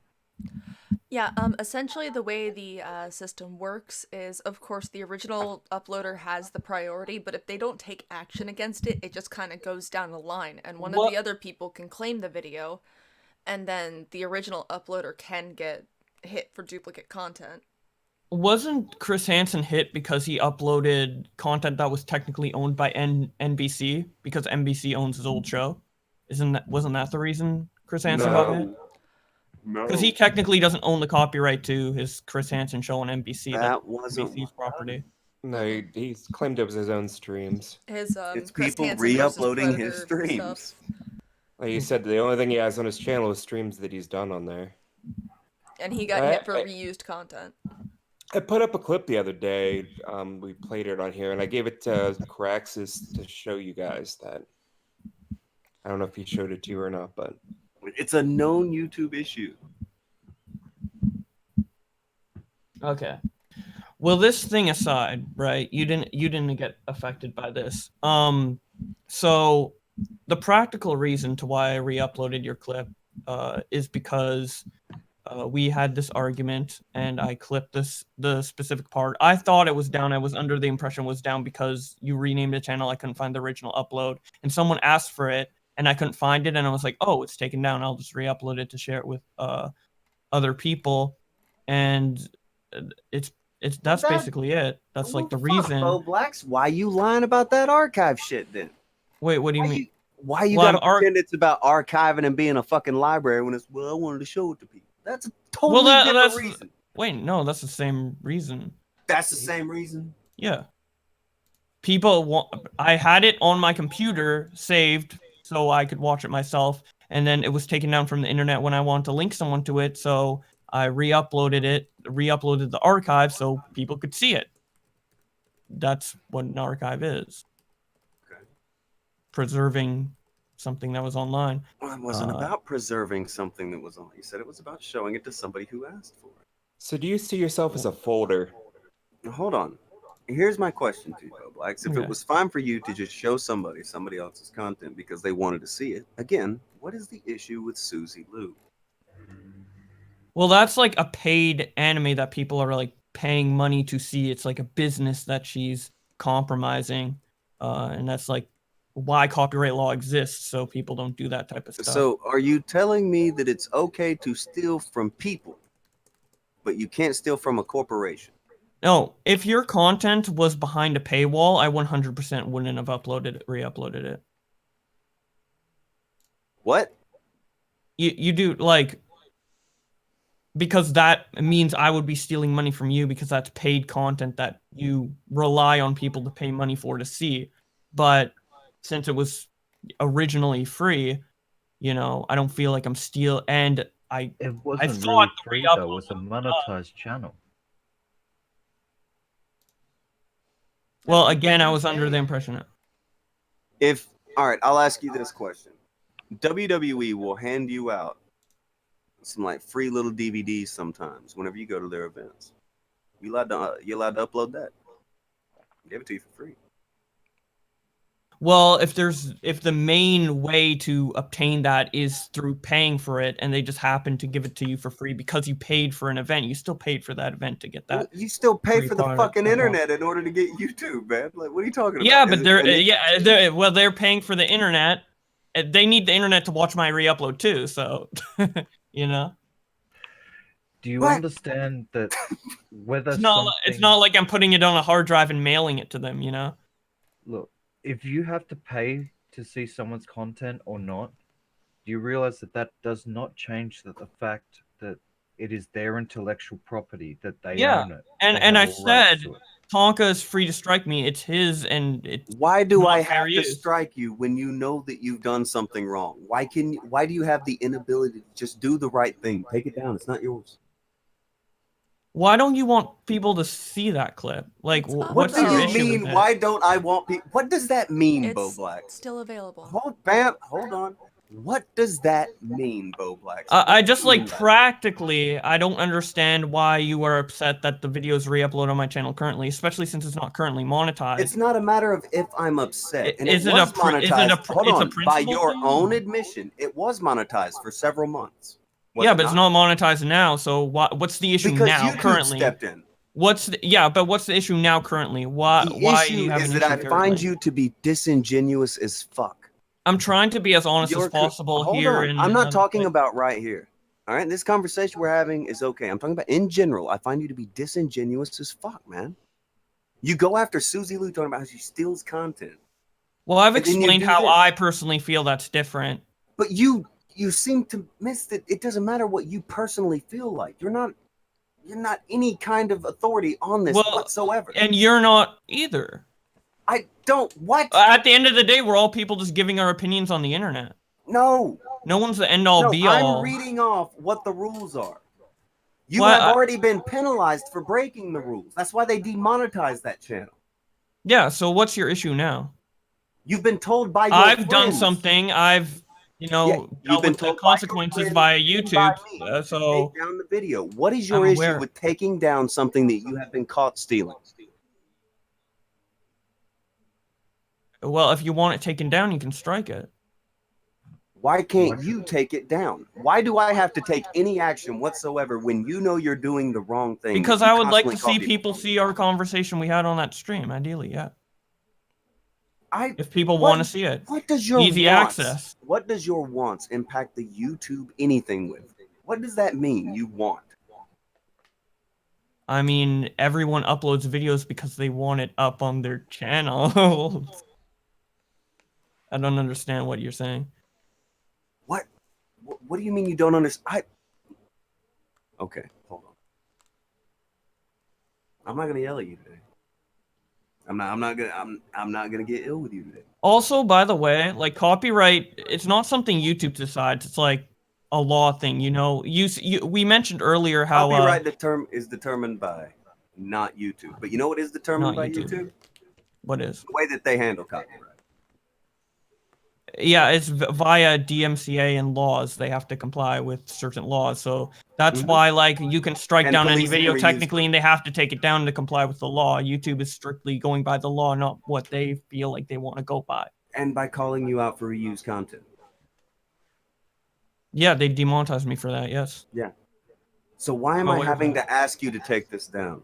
Yeah, essentially the way the system works is, of course, the original uploader has the priority, but if they don't take action against it, it just kind of goes down the line, and one of the other people can claim the video, and then the original uploader can get hit for duplicate content. Wasn't Chris Hansen hit because he uploaded content that was technically owned by NBC, because NBC owns his old show? Wasn't that the reason Chris Hansen got hit? No. Because he technically doesn't own the copyright to his Chris Hansen show on NBC. That wasn't NBC's property. No, he claimed it was his own streams. His It's Chris people Hansen versus re-uploading Predator his streams. stuff. Like he said, the only thing he has on his channel is streams that he's done on there. And he got hit for reused content. I put up a clip the other day. We played it on here, and I gave it to Craxus to show you guys that. I don't know if he showed it to you or not, but it's a known YouTube issue. Okay. Well, this thing aside, right? You didn't get affected by this. So the practical reason to why I re-uploaded your clip is because we had this argument and I clipped the specific part. I thought it was down. I was under the impression it was down because you renamed the channel. I couldn't find the original upload, and someone asked for it and I couldn't find it, and I was like, oh, it's taken down. I'll just re-upload it to share it with other people, and that's basically it. That's like the reason. Bowblax, why you lying about that archive shit then? Wait, what do you mean? Why you gotta pretend it's about archiving and being a fucking library when it's, well, I wanted to show it to people. That's a totally different reason. Wait, no, that's the same reason. That's the same reason? Yeah. I had it on my computer saved so I could watch it myself, and then it was taken down from the internet when I wanted to link someone to it, so I re-uploaded the archive so people could see it. That's what an archive is. Okay. Preserving something that was online. Well, it wasn't about preserving something that was online. You said it was about showing it to somebody who asked for it. So do you see yourself as a folder? Now, hold on. Here's my question to you, Bowblax. If it was fine for you to just show somebody else's content because they wanted to see it, again, what is the issue with Susie Lou? Well, that's like a paid anime that people are like paying money to see. It's like a business that she's compromising, and that's like why copyright law exists, so people don't do that type of stuff. So are you telling me that it's okay to steal from people, but you can't steal from a corporation? No, if your content was behind a paywall, I 100% wouldn't have re-uploaded it. What? You do, like, because that means I would be stealing money from you because that's paid content that you rely on people to pay money for to see. But since it was originally free, you know, I don't feel like I'm stealing. And it wasn't really free though. It was a monetized channel. Well, again, I was under the impression. All right, I'll ask you this question. WWE will hand you out some like free little DVDs sometimes whenever you go to their events. You're allowed to upload that. Give it to you for free. Well, if the main way to obtain that is through paying for it, and they just happen to give it to you for free because you paid for an event, you still paid for that event to get that. Well, you still pay for the fucking internet in order to get YouTube, man. Like, what are you talking about? Yeah, but they're paying for the internet. They need the internet to watch my re-upload too, so you know. Do you understand that whether it's not like I'm putting it on a hard drive and mailing it to them, you know? Look, if you have to pay to see someone's content or not, do you realize that does not change the fact that it is their intellectual property, that they own it? And I said Tonka is free to strike me. It's his, and it's why do I have to strike you when you know that you've done something wrong? Why do you have the inability to just do the right thing? Take it down. It's not yours. Why don't you want people to see that clip? Like, what do you mean? Why don't I want people? What does that mean, Bowblax? Still available. Hold on. What does that mean, Bowblax? I just like practically, I don't understand why you are upset that the video is re-uploaded on my channel currently, especially since it's not currently monetized. It's not a matter of if I'm upset. And is it it was a monetized. Hold on. By your thing? own admission, it was monetized for several months. Yeah, but it's not monetized now. So what's the issue now currently? Stepped in. What's the issue now currently? Why the issue is that I find you to be disingenuous as fuck. I'm trying to be as honest as possible here. I'm not talking about right here. All right, this conversation we're having is okay. I'm talking about in general. I find you to be disingenuous as fuck, man. You go after Susie Lou talking about how she steals content. Well, I've explained how I personally feel that's different. But you seem to miss that it doesn't matter what you personally feel like. You're not any kind of authority on this whatsoever. And you're not either. I don't. What? At the end of the day, we're all people just giving our opinions on the internet. No. No one's the end all be all. I'm reading off what the rules are. You have already been penalized for breaking the rules. That's why they demonetized that channel. Yeah, so what's your issue now? You've been told by your I've done friends. something. I've, dealt with the consequences via YouTube. So take down the video. What is I'm your issue aware. with taking down something that you have been caught stealing? Well, if you want it taken down, you can strike it. Why can't you take it down? Why do I have to take any action whatsoever when you know you're doing the wrong thing? Because You I would like to constantly see call people see our conversation we had on that stream, ideally, yeah. If people What- want to see it. What does your Easy wants, access. What does your wants impact the YouTube anything with? What does that mean? You want? I mean, everyone uploads videos because they want it up on their channel. I don't understand what you're saying. What? What do you mean you don't understand? Okay, hold on. I'm not gonna yell at you today. I'm not gonna get ill with you today. Also, by the way, like copyright, it's not something YouTube decides. It's like a law thing, we mentioned earlier how Copyright is determined by not YouTube, but you know what is determined Not by YouTube. YouTube? What is? The way that they handle copyright. Yeah, it's via DMCA and laws. They have to comply with certain laws. So that's why, like, you can strike And down any policing video reuse technically, and they have to take it down to comply with the law. YouTube is strictly going by the law, not what they feel like they want to go by. And by calling you out for reused content. Yeah, they demonetized me for that. Yes. Yeah. So why am I'm I aware of having that. to ask you to take this down?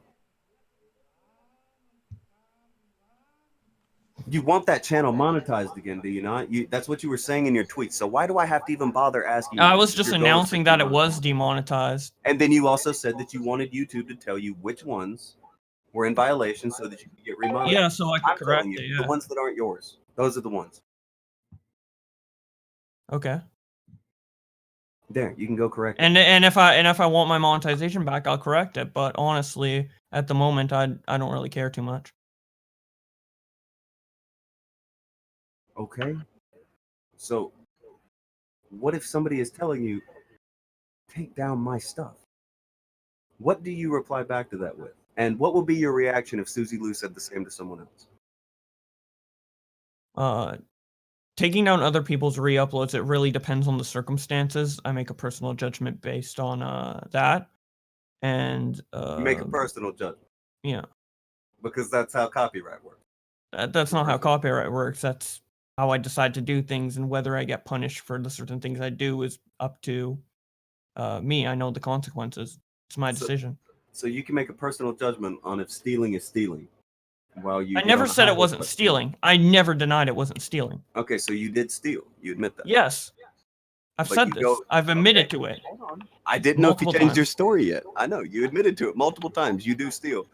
You want that channel monetized again, do you not? That's what you were saying in your tweet. So why do I have to even bother asking you? I was if just your goal is announcing to that it demonetize? was demonetized. And then you also said that you wanted YouTube to tell you which ones were in violation so that you could get remonetized. Yeah, so I could I'm correct telling you, it. Yeah. the ones that aren't yours. Those are the ones. Okay. There, you can go correct it. And if I want my monetization back, I'll correct it. But honestly, at the moment, I don't really care too much. Okay. So, what if somebody is telling you, take down my stuff? What do you reply back to that with? And what would be your reaction if Susie Lou said the same to someone else? Taking down other people's re-uploads, it really depends on the circumstances. I make a personal judgment based on that. And You make a personal judgment. Yeah. Because that's how copyright works. That's not how copyright works. That's how I decide to do things, and whether I get punished for the certain things I do is up to me. I know the consequences. It's my decision. So you can make a personal judgment on if stealing is stealing. While you I never said it wasn't stealing. I never denied it wasn't stealing. Okay, so you did steal. You admit that. Yes. I've But said you this. go- I've admitted to it. Hold on. I didn't know if you Multiple changed your times. story yet. I know you admitted to it multiple times. You do steal,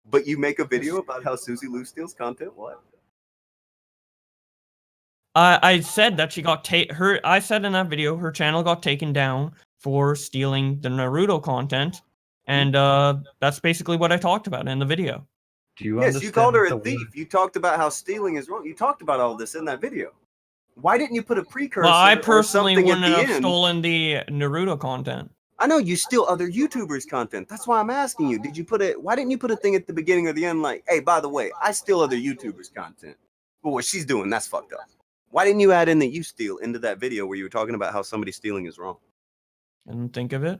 but you make a video about how Susie Lou steals content. What? I said that she got I said in that video her channel got taken down for stealing the Naruto content, and that's basically what I talked about in the video. Do you Yes, you called her a thief. You talked about how stealing is wrong. You talked about all this in that video. Why didn't you put a precursor? Well, I or personally something at wouldn't the have end? stolen the Naruto content. I know you steal other YouTubers' content. That's why I'm asking you. Did you put it? Why didn't you put a thing at the beginning or the end like, "Hey, by the way, I steal other YouTubers' content." But what she's doing, that's fucked up. Why didn't you add in that you steal into that video where you were talking about how somebody stealing is wrong? I didn't think of it.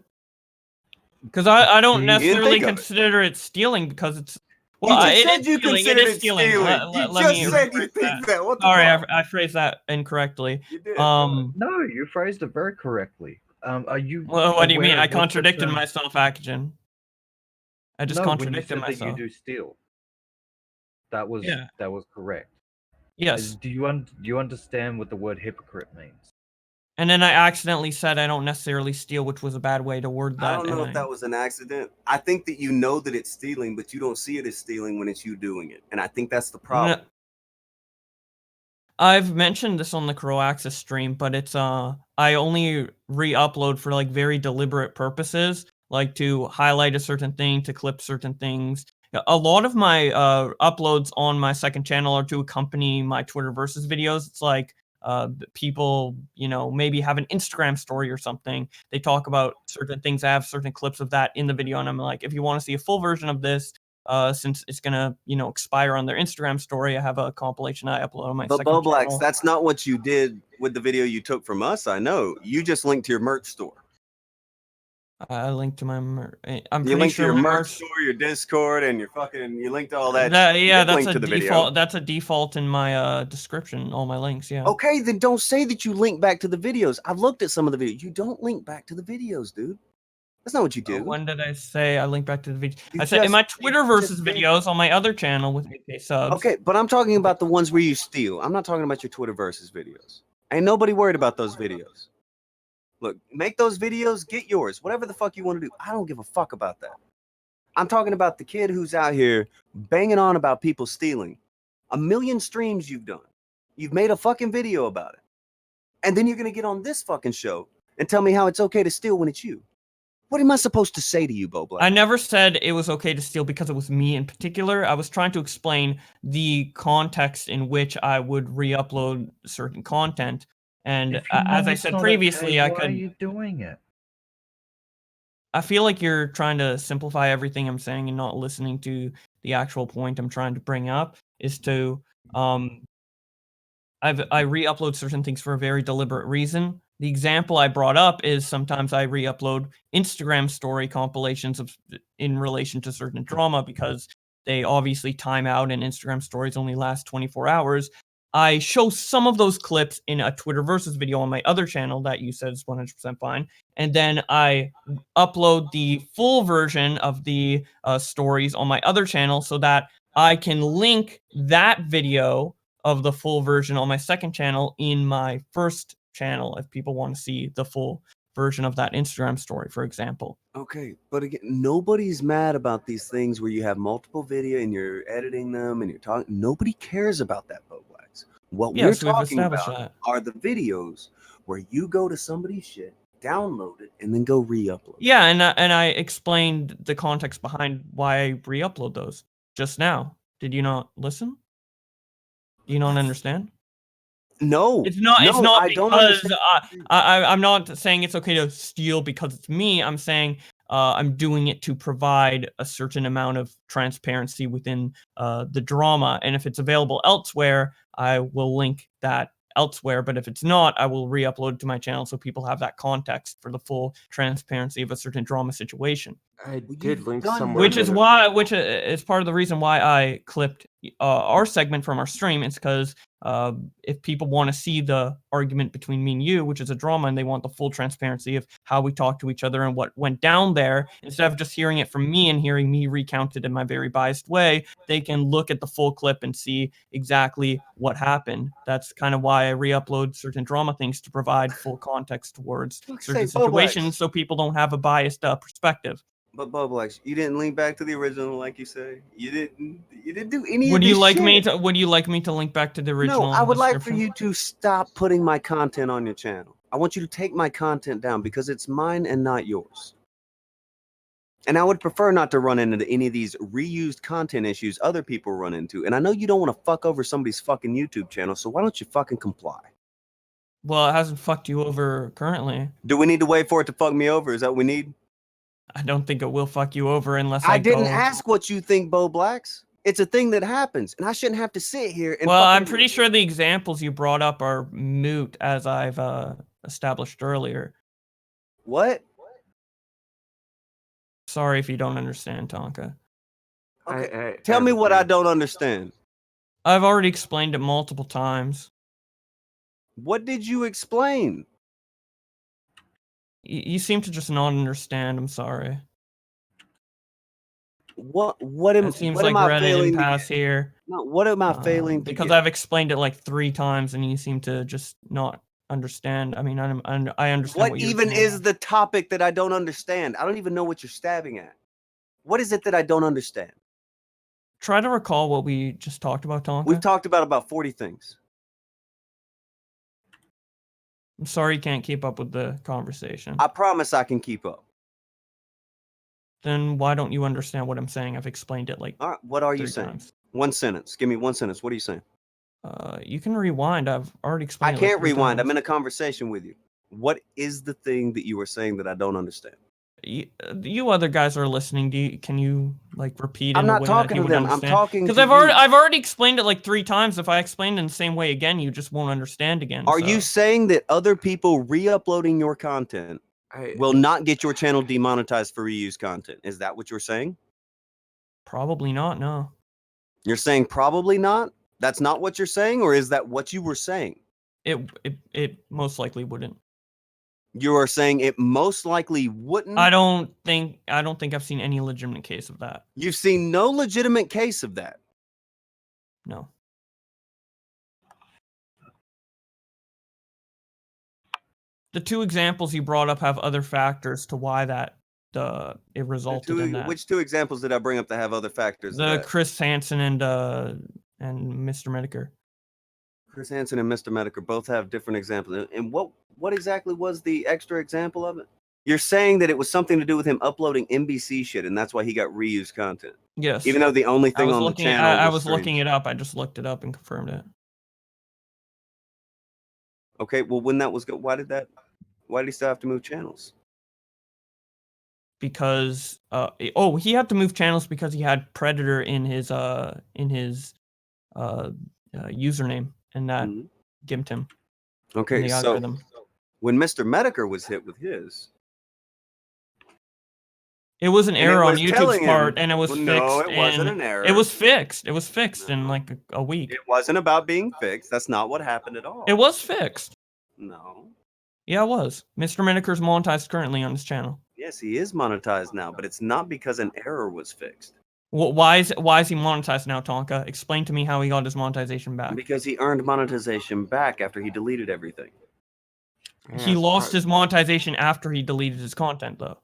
Because I don't You didn't necessarily think of it. consider it stealing because it's You well, just it said is you stealing. It considered is it stealing. stealing. Let You me just said you rephrase think that. What the Sorry, fuck? I phrased that incorrectly. You did. Um, No, you phrased it very correctly. Are you? well, what do you mean? aware I of what the contradicted term- myself, Akujin. I just No, when you contradicted said myself. that you do steal. That was Yeah. that was correct. Yes. Do you understand what the word hypocrite means? And then I accidentally said I don't necessarily steal, which was a bad way to word that. I don't know if that was an accident. I think that you know that it's stealing, but you don't see it as stealing when it's you doing it. And I think that's the problem. I've mentioned this on the Crow Axis stream, but it's I only re-upload for like very deliberate purposes, like to highlight a certain thing, to clip certain things. A lot of my uploads on my second channel are to accompany my Twitter versus videos. It's like people, maybe have an Instagram story or something. They talk about certain things. I have certain clips of that in the video, and I'm like, if you want to see a full version of this, since it's gonna, expire on their Instagram story, I have a compilation I upload on my But second Bowblax, channel. that's not what you did with the video you took from us. I know you just linked to your merch store. I linked to my I'm You pretty linked sure to your my merch store, your Discord, and you linked to all that. Yeah, You that's linked a to the default. video. That's a default in my description. All my links. Yeah. Okay, then don't say that you link back to the videos. I've looked at some of the videos. You don't link back to the videos, dude. That's not what you do. When did I say I link back to the video? You I said in my just- Twitter you versus just did. videos on my other channel with 8K subs. Okay, but I'm talking about the ones where you steal. I'm not talking about your Twitter versus videos. Ain't nobody worried about those videos. Look, make those videos, get yours. Whatever the fuck you want to do. I don't give a fuck about that. I'm talking about the kid who's out here banging on about people stealing. 1 million streams you've done. You've made a fucking video about it. And then you're going to get on this fucking show and tell me how it's okay to steal when it's you. What am I supposed to say to you, Bowblax? I never said it was okay to steal because it was me in particular. I was trying to explain the context in which I would re-upload certain content. And If you know as I it's said not previously, okay, I why could. are you doing it? I feel like you're trying to simplify everything I'm saying and not listening to the actual point I'm trying to bring up. Is to I re-upload certain things for a very deliberate reason. The example I brought up is sometimes I re-upload Instagram story compilations in relation to certain drama because they obviously time out and Instagram stories only last 24 hours. I show some of those clips in a Twitter versus video on my other channel that you said is 100% fine. And then I upload the full version of the stories on my other channel so that I can link that video of the full version on my second channel in my first channel if people want to see the full version of that Instagram story, for example. Okay, but again, nobody's mad about these things where you have multiple video and you're editing them and you're talking. Nobody cares about that, Bowblax. What we're So we've talking established about that. are the videos where you go to somebody's shit, download it, and then go re-upload. Yeah, and I explained the context behind why I re-upload those just now. Did you not listen? Do you not understand? No, It's not. It's no, not I because don't understand. I'm not saying it's okay to steal because it's me. I'm saying I'm doing it to provide a certain amount of transparency within the drama, and if it's available elsewhere, I will link that elsewhere. But if it's not, I will re-upload it to my channel so people have that context for the full transparency of a certain drama situation. I did link somewhere. Which is part of the reason why I clipped our segment from our stream. It's because if people want to see the argument between me and you, which is a drama, and they want the full transparency of how we talk to each other and what went down there, instead of just hearing it from me and hearing me recount it in my very biased way, they can look at the full clip and see exactly what happened. That's kind of why I re-upload certain drama things to provide full context towards certain situations so people don't have a biased perspective. But Bowblax, you didn't link back to the original, like you say. You didn't do any Would of you this like me shit. to? Would you like me to link back to the original? No, I would like for description? you to stop putting my content on your channel. I want you to take my content down because it's mine and not yours. And I would prefer not to run into any of these reused content issues other people run into. And I know you don't want to fuck over somebody's fucking YouTube channel, so why don't you fucking comply? Well, it hasn't fucked you over currently. Do we need to wait for it to fuck me over? Is that what we need? I don't think it will fuck you over unless I didn't go... ask what you think, Bowblax. It's a thing that happens, and I shouldn't have to sit here and. Well, I'm pretty sure the examples you brought up are moot, as I've established earlier. What? Sorry if you don't understand, Tonka. Okay. Tell me what I don't understand. I've already explained it multiple times. What did you explain? You seem to just not understand. I'm sorry. What it seems what like am I we're at an failing impasse here. No, what am I failing to because get? I've explained it like 3 times and you seem to just not understand. I mean, I understand What you're even saying. is the topic that I don't understand? I don't even know what you're stabbing at. What is it that I don't understand? Try to recall what we just talked about, Tonka. We've talked about 40 things. I'm sorry you can't keep up with the conversation. I promise I can keep up. Then why don't you understand what I'm saying? I've explained it like All right, what are you 3 saying? times. One sentence. Give me one sentence. What are you saying? You can rewind. I've already I explained. it like can't 3 rewind. I'm times. in a conversation with you. What is the thing that you were saying that I don't understand? You other guys are listening. Can you like repeat? I'm in a not way talking that you to would them. I'm understand? talking Because to I've already explained it like 3 times. If I explained it in the same way again, you just won't understand again. Are so. you saying that other people re-uploading your content will not get your channel demonetized for reused content? Is that what you're saying? Probably not. No. You're saying probably not? That's not what you're saying, or is that what you were saying? It most likely wouldn't. You are saying it most likely wouldn't? I don't think I've seen any legitimate case of that. You've seen no legitimate case of that? No. The 2 examples you brought up have other factors to why that it resulted in that. Which 2 examples did I bring up that have other factors? The Chris Hansen and Mr. Medicare. Chris Hansen and Mr. Medicare both have different examples. And what exactly was the extra example of it? You're saying that it was something to do with him uploading NBC shit, and that's why he got reused content. Yes. Even though the only thing on the channel I was was streams. looking it up. I just looked it up and confirmed it. Okay, well, when that was why did he still have to move channels? Because he had to move channels because he had Predator in his username, and that gimped him. Okay, the so algorithm. when Mr. Medicare was hit with his, It was an and error it on was YouTube's telling him- part, and it was Well, fixed. no, it wasn't in- an error. It was fixed. It was fixed in like a week. it wasn't about being fixed. That's not what happened at all. It was fixed. No. Yeah, it was. Mr. Medicare's monetized currently on his channel. Yes, he is monetized now, but it's not because an error was fixed. Well, why is he monetized now, Tonka? Explain to me how he got his monetization back. Because he earned monetization back after he deleted everything. He lost his monetization after he deleted his content, though.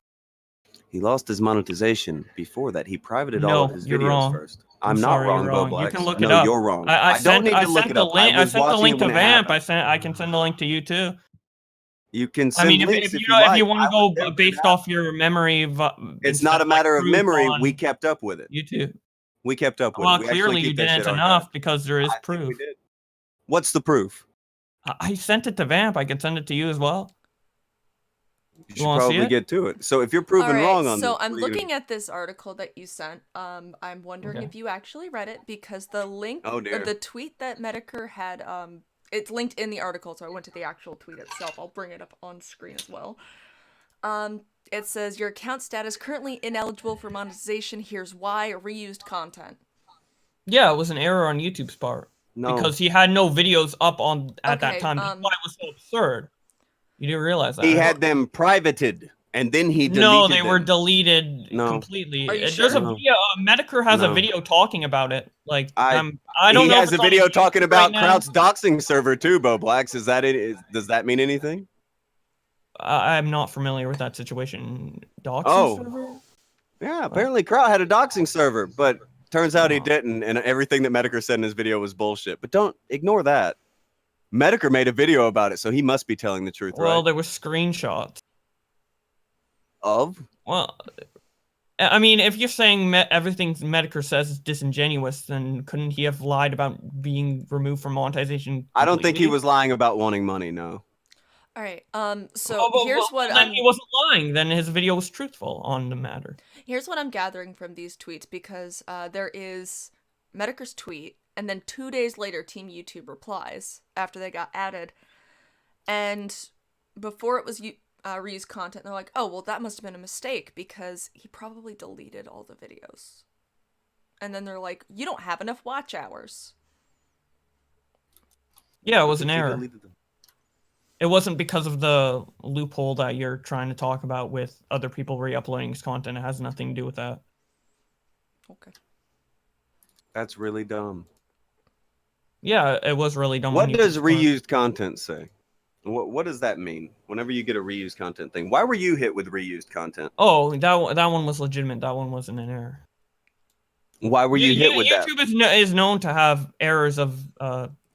He lost his monetization before that. He privated all No, of his you're videos wrong. first. I'm I'm not sorry, wrong, you're wrong. Bowblax. You can look no, it up. you're wrong. I don't need to look sent it the up. link. I sent the watching link it to when it Vamp. happened. I can send the link to you too. You can I send mean, links if if you know, if you like. want I to was there go when it based happened. off your memory, It's not a matter of proof memory. on We kept up with it. YouTube. We kept up with Well, it. We actually clearly you keep that didn't shit enough archived. because there is I think proof. we did. What's the proof? I sent it to Vamp. I can send it to you as well. You should wanna see probably it? get to it. So if you're proven Alright, wrong on so this, I'm what are you looking gonna at this article that you sent. I'm wondering Okay. if you actually read it because the link, Oh, dear. the tweet that Medicare had, it's linked in the article, so I went to the actual tweet itself. I'll bring it up on screen as well. It says your account status currently ineligible for monetization. Here's why: reused content. Yeah, it was an error on YouTube's part No. because he had no videos up on at that Okay, time. That's why it was so absurd. You didn't realize that. He right? had them privated, and then he deleted No, they were them. deleted No. completely. Are you There's sure? a No. video. Medicare has a No. video talking about it. Like I don't he know. has if a it's on video YouTube talking right about now. Kraut's doxing server too, Bowblax. Is that it? Does that mean anything? I'm not familiar with that situation. Doxing Oh. server? Yeah, apparently Kraut had a doxing server, but turns out he Oh. didn't, and everything that Medicare said in his video was bullshit. But don't ignore that. Medicare made a video about it, so he must be telling the truth, Well, right? there were screenshots. Of? Well, I mean, if you're saying everything Medicare says is disingenuous, then couldn't he have lied about being removed from monetization? I don't think he completely? was lying about wanting money, no. Alright, so here's what then he wasn't lying. Then his video was truthful on the matter. Here's what I'm gathering from these tweets, because there is Medicare's tweet, and then 2 days later, Team YouTube replies after they got added. And before it was reused content, they're like, oh, well, that must have been a mistake because he probably deleted all the videos. And then they're like, you don't have enough watch hours. Yeah, it was an error. It wasn't because of the loophole that you're trying to talk about with other people re-uploading his content. It has nothing to do with that. Okay. That's really dumb. Yeah, it was really dumb. What when you does put the- reused content say? What does that mean? Whenever you get a reused content thing, why were you hit with reused content? Oh, that one was legitimate. That one wasn't an error. Why were you hit with that? YouTube is known to have errors of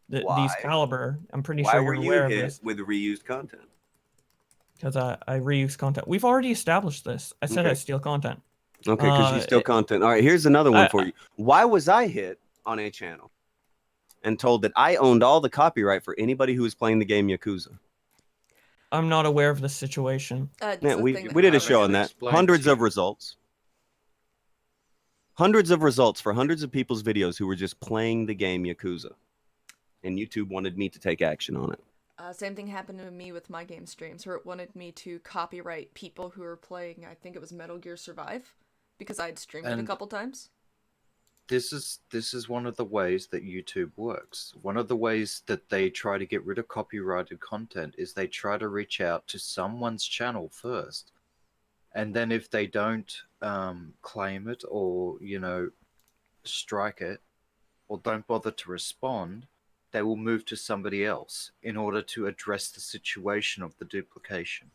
these Why? caliber. I'm pretty Why sure were you're you aware of hit this with reused content? because I reuse content. We've already established this. I said I Okay. steal content. Okay, because you steal content. All right, here's another one for you. Why was I hit on a channel? and told that I owned all the copyright for anybody who was playing the game Yakuza. I'm not aware of the situation. Yeah, we did a show on that. Hundreds of results. Hundreds of results for hundreds of people's videos who were just playing the game Yakuza. And YouTube wanted me to take action on it. Same thing happened to me with my game streams, where it wanted me to copyright people who were playing, I think it was Metal Gear Survive, because I'd streamed it a couple times. This is one of the ways that YouTube works. One of the ways that they try to get rid of copyrighted content is they try to reach out to someone's channel first. And then if they don't claim it or, strike it or don't bother to respond, they will move to somebody else in order to address the situation of the duplication.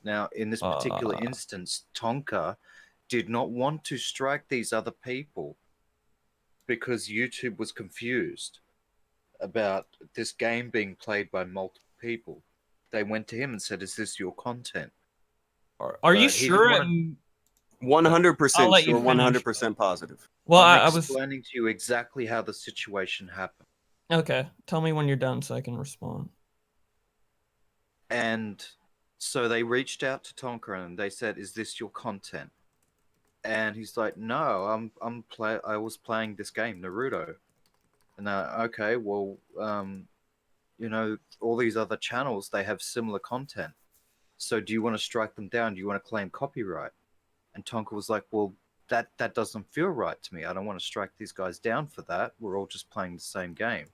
Now, in this particular instance, Tonka did not want to strike these other people because YouTube was confused about this game being played by multiple people. They went to him and said, "Is this your content?" Are you sure? 100% sure, 100% positive. Well, I was explaining to you exactly how the situation happened. Okay, tell me when you're done so I can respond. And so they reached out to Tonka and they said, "Is this your content?" And he's like, "No, I was playing this game, Naruto." And okay, well, all these other channels, they have similar content. So do you want to strike them down? Do you want to claim copyright? And Tonka was like, "Well, that doesn't feel right to me. I don't want to strike these guys down for that. We're all just playing the same game."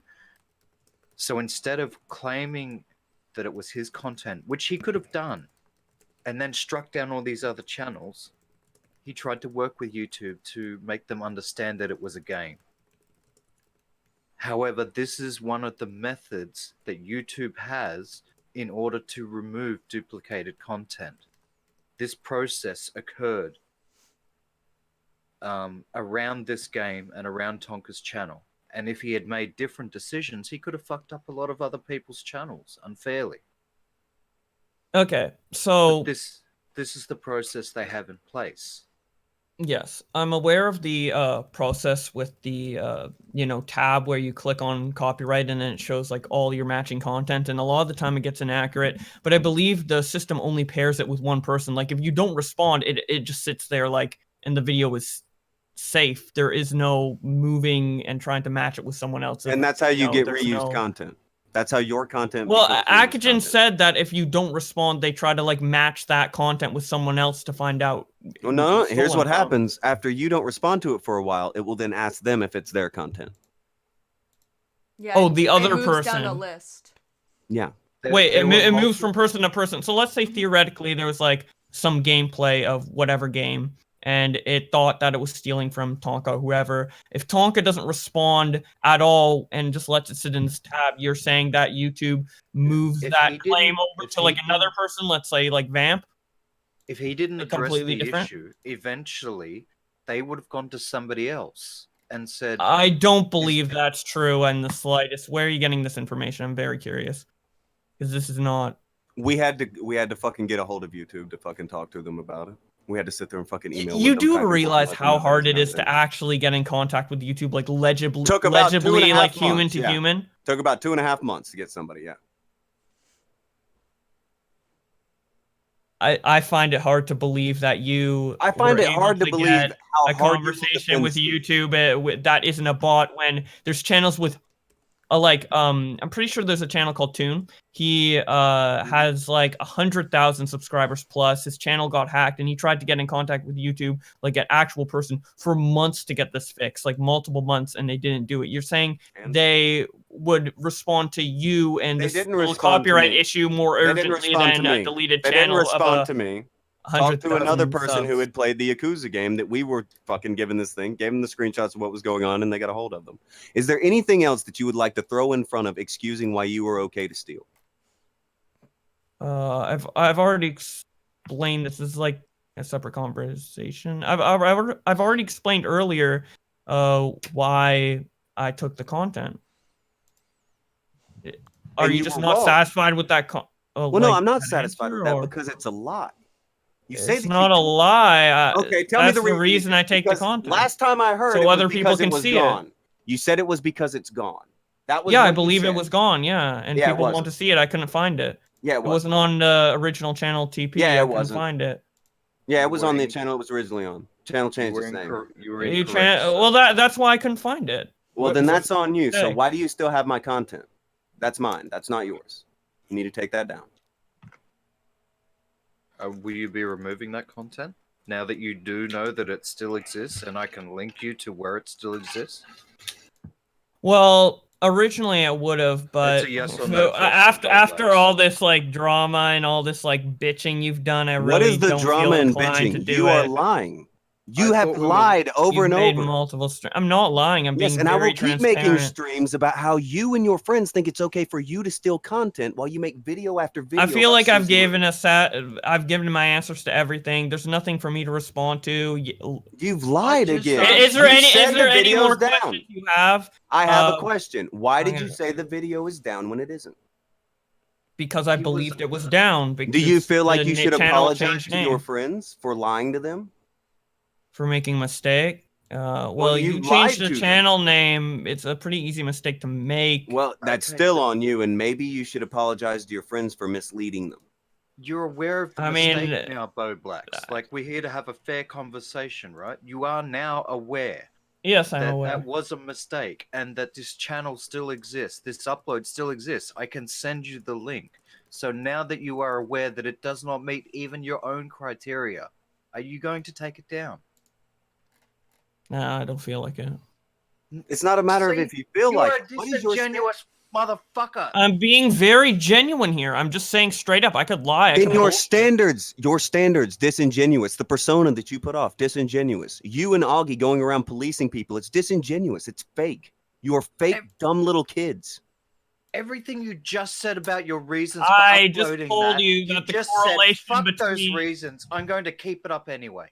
So instead of claiming that it was his content, which he could have done, and then struck down all these other channels, he tried to work with YouTube to make them understand that it was a game. However, this is one of the methods that YouTube has in order to remove duplicated content. This process occurred around this game and around Tonka's channel. And if he had made different decisions, he could have fucked up a lot of other people's channels unfairly. Okay, so But this is the process they have in place. yes, I'm aware of the process with the tab where you click on copyright and then it shows like all your matching content, and a lot of the time it gets inaccurate. But I believe the system only pairs it with one person. Like if you don't respond, it just sits there like, and the video is safe. There is no moving and trying to match it with someone else. And that's how you get reused content. That's how your content. Well, Akujin said that if you don't respond, they try to like match that content with someone else to find out. Well, no, here's what happens. After you don't respond to it for a while, it will then ask them if it's their content. Yeah. Oh, the other moves person. Down a list. Yeah. Wait, it moves from person to person. So let's say theoretically there was like some gameplay of whatever game, and it thought that it was stealing from Tonka or whoever. If Tonka doesn't respond at all and just lets it sit in this tab, you're saying that YouTube moves that claim over to like another person, let's say like Vamp? If he didn't address completely the different? issue, eventually they would have gone to somebody else and said, I don't believe that's true in the slightest. Where are you getting this information? I'm very curious. Because this is not... We had to fucking get a hold of YouTube to fucking talk to them about it. We had to sit there and fucking email. You do realize how hard it is to actually get in contact with YouTube, like legibly, like human to human. Took about 2.5 months to get somebody. Yeah. I find it hard to believe that you. I find it hard to believe how a hard conversation with YouTube that isn't a bot when there's channels with. I'm pretty sure there's a channel called Toon. He has like 100,000 subscribers plus. His channel got hacked, and he tried to get in contact with YouTube, like an actual person, for months to get this fixed, like multiple months, and they didn't do it. You're saying they would respond to you and this little copyright issue more urgently than a deleted channel. They didn't respond to me. Talked to another person subs. who had played the Yakuza game that we were fucking given this thing, gave them the screenshots of what was going on, and they got a hold of them. Is there anything else that you would like to throw in front of excusing why you were okay to steal? I've already explained this is like a separate conversation. I've already explained earlier why I took the content. Are you just not satisfied with that? Well, no, I'm not satisfied with that because it's a lie. You say it's not a lie. Okay, tell me the reason I take the content. Last time I heard, so other people can see it. You said it was because it's gone. That was Yeah, I what he believe it said. was gone. Yeah, and Yeah, it people want wasn't. to see it. I couldn't find it. Yeah, It wasn't on the original channel TP. Yeah, it I couldn't wasn't. find it. Yeah, You it was were on the in- channel it was originally on. Channel changed its name. You were incorrect. Well, that's why I couldn't find it. Well, What- then what- that's on you. So mistake? why do you still have my content? That's mine. That's not yours. You need to take that down. Will you be removing that content now that you do know that it still exists, and I can link you to where it still exists? Well, originally I would have, but a yes or no question, after Bowblax. all this like drama and all this like bitching you've done, I really What is the don't drama feel and inclined to bitching? do You are it. lying. You I have thought we were- lied over You've and made over. multiple I'm not lying. I'm Yes, being and I very will keep making transparent. streams about how you and your friends think it's okay for you to steal content while you make video after video. I feel about like I've Susie given Lou. I've given my answers to everything. There's nothing for me to respond to. You've lied just again. said- Is there You any said is there the any video's more down. questions you have? I have a Uh, question. Why did I'm you gonna- say the video is down when it isn't? Because I He was- believed it was down. Do you because feel like the you should channel apologize changed to your name friends for lying to them? for making a mistake? Well, you you lied changed to the them. channel name. It's a pretty easy mistake to make. Well, that's Okay. still on you, and maybe you should apologize to your friends for misleading them. You're aware of the I mean, mistake now, Bowblax. Like, we're here to have a fair conversation, right? You are now aware Yes, I'm that aware. that was a mistake and that this channel still exists. This upload still exists. I can send you the link. So now that you are aware that it does not meet even your own criteria, are you going to take it down? Nah, I don't feel like it. It's not a matter of See, if you feel You're like a it. What is your disingenuous motherfucker. I'm being very genuine here. I'm just saying straight up. I could lie. I Then could your bull- standards, disingenuous. The persona that you put off, disingenuous. You and Augie going around policing people, it's disingenuous. It's fake. You are fake, dumb little kids. Everything you just said about your reasons for I just uploading told that, you that the just correlation said, fuck those between- reasons. I'm going to keep it up anyway.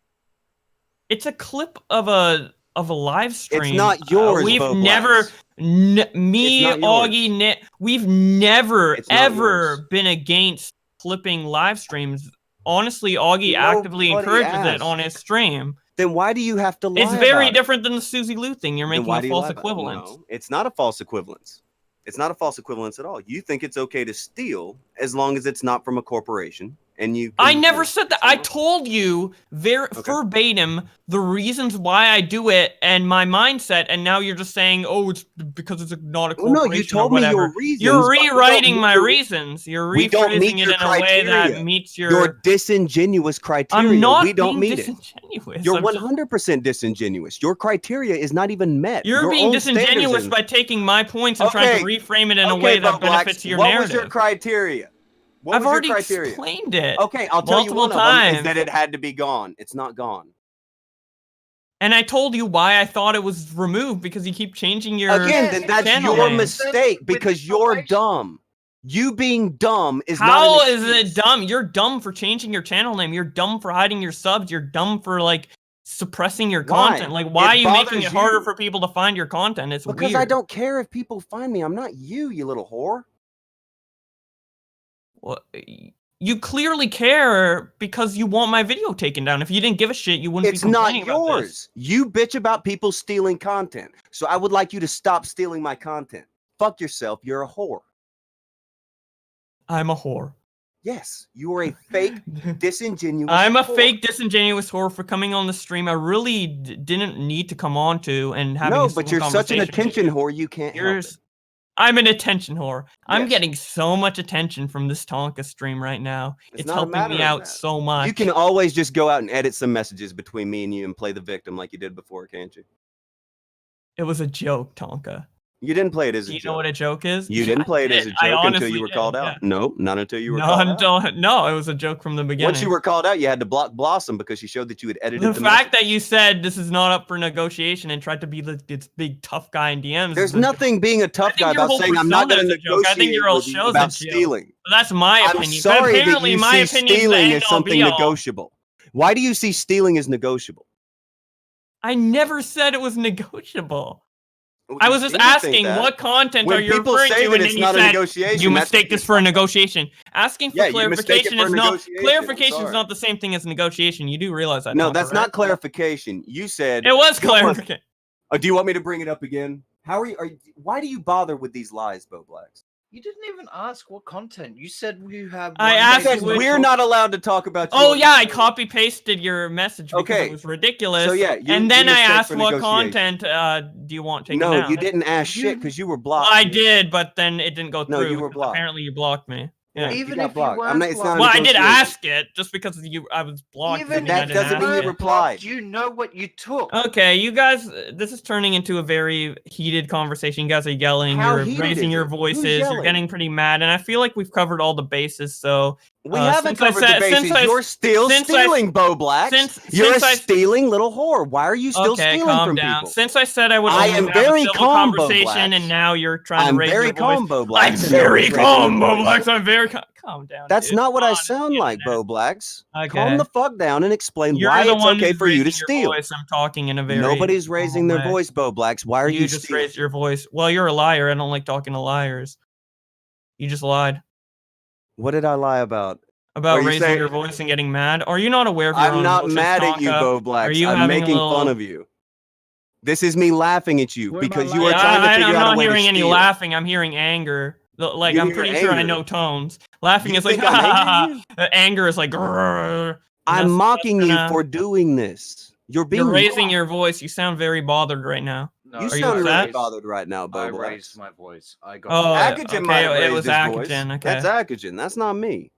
It's a clip of a live stream. not yours, We've Bowblax. never, me, It's not yours. Augie, we've never It's not ever yours. been against clipping live streams. Honestly, Augie actively Nobody encourages it asked. on his stream. Then why do you have to lie It's very about it? different than the Susie Lou thing. You're Then making why a do you false lie about it? equivalence. No, it's not a false equivalence. It's not a false equivalence at all. You think it's okay to steal as long as it's not from a corporation, and you. I can- never said that. I told you verbatim the reasons why I do it and my mindset, and now you're just saying, "Oh, it's because it's not a Well, corporation." no, you told me your reasons. You're but we don't rewriting meet my your- reasons. You're We don't meet rephrasing it your in a way that criteria. meets Your your. disingenuous criteria. I'm not We don't being meet it. disingenuous. You're I'm just- 100% disingenuous. Your criteria is not even met. You're Your being own standards disingenuous isn't- by taking my points and trying to reframe it in a way that Bowblax, benefits your what narrative. was your criteria? What I've was your already criteria? explained it. Okay, I'll tell you multiple one of them is times. that it had to be gone. It's not gone. And I told you why I thought it was removed because you keep changing your Again, then that's channel your name. mistake because you're dumb. You being dumb is not How an is it excuse. dumb? You're dumb for changing your channel name. You're dumb for hiding your subs. You're dumb for like suppressing your Why? content. Like, why It are you making bothers it harder you. for people to find your content? It's Because weird. I don't care if people find me. I'm not you, you little whore. Well, you clearly care because you want my video taken down. If you didn't give a shit, you wouldn't It's be not complaining about yours. this. You bitch about people stealing content. So I would like you to stop stealing my content. Fuck yourself. You're a whore. I'm a whore. Yes, you are a fake, disingenuous I'm a whore. fake, disingenuous whore for coming on the stream. I really didn't need to come on to and having No, a but civil you're such an conversation with attention you. whore, you can't help it. I'm an attention whore. I'm Yes. getting so much attention from this Tonka stream right now. It's It's not a helping matter me of out that. so much. You can always just go out and edit some messages between me and you and play the victim like you did before, can't you? It was a joke, Tonka. You didn't play it as a Do you joke. know what a joke is? You didn't I play it as a did. I joke until honestly you were did, called yeah. out. No, not until you were No, called out. no, it was a joke from the beginning. Once you were called out, you had to block Blossom because she showed that you had edited the the fact message. that you said this is not up for negotiation and tried to be this big tough guy in DMs. There's is a joke. nothing being a tough think guy your about whole saying I'm not persona going to is a joke. I think negotiate your whole with you show's a about joke. stealing. That's my I'm opinion. sorry but that apparently you my see opinion is the stealing end as all something be all. negotiable. Why do you see stealing as negotiable? I never said it was negotiable. Well, I you was just seem to think asking that. what content When are you people referring say to, that and it's then not you a said negotiation, you that's mistake what this you're for a negotiation. Asking for Yeah, you mistake it clarification for is not negotiation. I'm clarification is sorry. not the same thing as negotiation. You do realize that? No, Tonka, that's not right? clarification. You said It was you almost- clarification. Oh, do you want me to bring it up again? How are you? Why do you bother with these lies, Bowblax? You didn't even ask what content. You said you have. I one asked day Said to we're talk- not allowed to talk about. Oh your yeah, I show. copy pasted your message because Okay. it was ridiculous. So yeah, and then you I mistake asked for what negotiation. content do you want taken No, down? you didn't ask shit because you were blocked. Well, I dude. did, but then it didn't go No, through. you were because blocked. Apparently, you blocked me. Yeah. You Even got if blocked. you I'm weren't not, it's not a Well, I did negotiation. ask it just because I was blocked. Even doesn't mean I that didn't doesn't ask mean you it. replied. You know what you took. Okay, you guys, this is turning into a very heated conversation. You guys are yelling, How you're heated raising is your it? Who's voices, you're yelling? getting pretty mad, and I feel like we've covered all the bases. So We haven't covered the bases. You're still stealing, Bowblax. You're a stealing little whore. Why are you still okay, stealing calm from down. people? Since I said I would I only am have very a civil calm, conversation, Bowblax. and now you're trying to I'm raise very your calm, voice. Bowblax. I'm and very nobody's raising calm, their voice. Bowblax. I'm very calm down. That's dude. not what Come I on, sound like, Bowblax. Okay. Calm the fuck down and explain You're why the it's one okay who's for you to raising your steal. voice. I'm talking in a very Nobody's raising their way. voice, Bowblax. Why are you just stealing? raised your voice. Well, you're a liar. I don't like talking to liars. You just lied What did I lie about? about Are you raising saying- your voice and getting mad. Are you not aware of your I'm own not emotions, mad at you, Tonka? Are Bowblax. you I'm having making a little... fun of you. This is me laughing at you What am I because you are laughing trying to figure I'm out a not way to hearing any steal. laughing. I'm hearing anger. Like, You I'm hear pretty sure I anger. know tones. Laughing You is like, think I'm angry at you? anger is like, grrr. I'm mocking you gonna- for doing this. You're being You're raising wrong. your voice. You sound very bothered right now. No, You Are you sound really upset? bothered right now, I Bowblax. raised my voice. I got. Oh, Akujin might have okay, it raised was his Akujin. voice. Okay. That's Akujin. That's not me.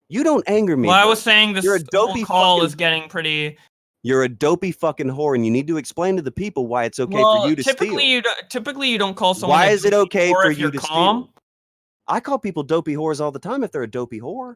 You don't anger me. Well, I bro. was saying this You're a whole dopey call fucking- is getting pretty. You're a dopey fucking whore, and you need to explain to the people why it's okay well, for you to typically steal. typically you don't call someone. Why a is it dopey okay whore for if you you're to calm? steal? I call people dopey whores all the time if they're a dopey whore.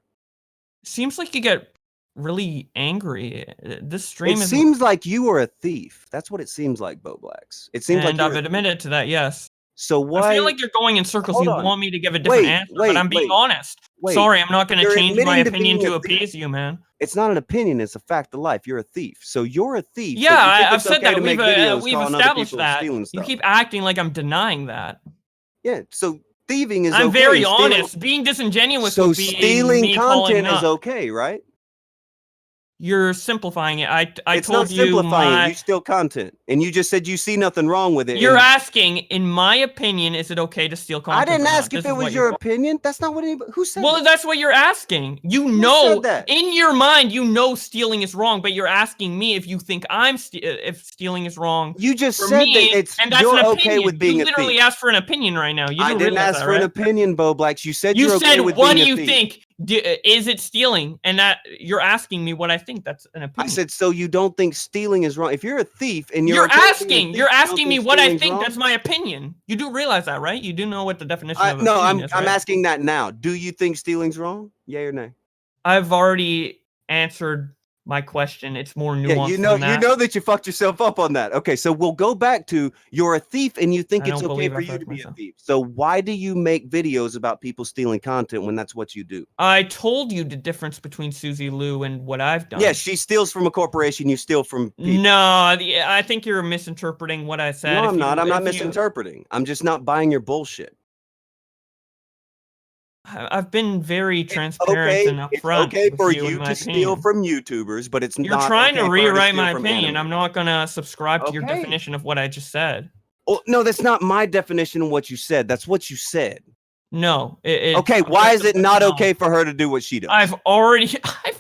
Seems like you get really angry. This stream It is. seems like you are a thief. That's what it seems like, Bowblax. It seems like And you're I've a thief. admitted to that. Yes. So why? I feel like you're going in circles. Hold You on. want me to give a different answer, but I'm being honest. Wait. Sorry, I'm not going to You're change my admitting to opinion being to a thief. appease you, man. It's not an opinion. It's a fact of life. You're a thief. So you're a thief. Yeah, but you think I've it's said okay that. to make videos We've calling other established people that. stealing You stuff. keep acting like I'm denying that. Yeah. So thieving is I'm okay. very and stealing- honest. Being disingenuous So would be stealing me calling content is up. okay, right? You're simplifying it. I It's told not you simplifying my... it. You steal content, and you just said you see nothing wrong with it. You're and- asking, in my opinion, is it okay to steal content? I didn't or not? ask if This it is what was you're- your opinion. That's not what anybody. Who said Well, that? that's what you're asking. You know, said that? in your mind, you know stealing is wrong, but you're asking me if you think if stealing is wrong. You just for said me, that it's and that's you're an okay opinion. with being you a literally thief. asked for an opinion right now. You I do didn't realize ask that, for an right? opinion, Bowblax. You said You you're said, okay with what do being a you thief. think? Is it stealing? And that you're asking me what I think. That's an I opinion. said, so you don't think stealing is wrong? If you're a thief and You're okay with being a asking. thief, You're you don't asking me think what I stealing's think. wrong? That's my opinion. You do realize that, right? You do know what the definition of No, opinion is, I'm right? asking that now. Do you think stealing's wrong? Yay or nay? I've already answered my question. It's more nuanced Yeah, than that. you know that you fucked yourself up on that. Okay, so we'll go back to you're a thief and you think I it's don't okay believe I for you to fucked be myself. a thief. So why do you make videos about people stealing content when that's what you do? I told you the difference between Susie Liu and what I've done. Yes, she steals from a corporation. You steal from people. No, I think you're misinterpreting what I said. No, If I'm you- not. I'm not if you- misinterpreting. I'm just not buying your bullshit. I've been very transparent Okay, and it's upfront. okay with for you, in you my to steal opinion. from YouTubers, but it's You're not. trying okay to for her rewrite steal my from opinion. anime. I'm not gonna subscribe to your Okay. definition of what I just said. Oh, no, that's not my definition of what you said. That's what you said. No. Okay, why is it not okay for her to do what she does? I've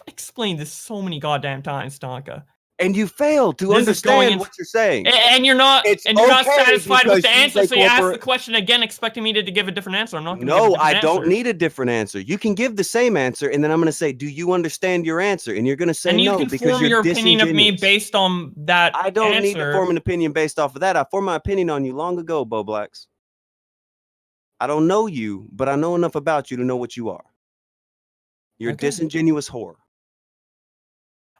explained this so many goddamn times, Tonka. And you failed to This is understand going in- what you're saying. And you're not. It's And you're not okay satisfied with because the she's answer, a so you ask the corporate- question again, expecting me to give a different answer. I'm not. Gonna give a No, different I don't answer. need a different answer. You can give the same answer, and then I'm going to say, "Do you understand your answer?" And you're going to say And you no can because form you're your opinion of me disingenuous. based on that. I don't need to answer. form an opinion based off of that. I formed my opinion on you long ago, Bowblax. I don't know you, but I know enough about you to know what you are. You're a Okay. disingenuous whore.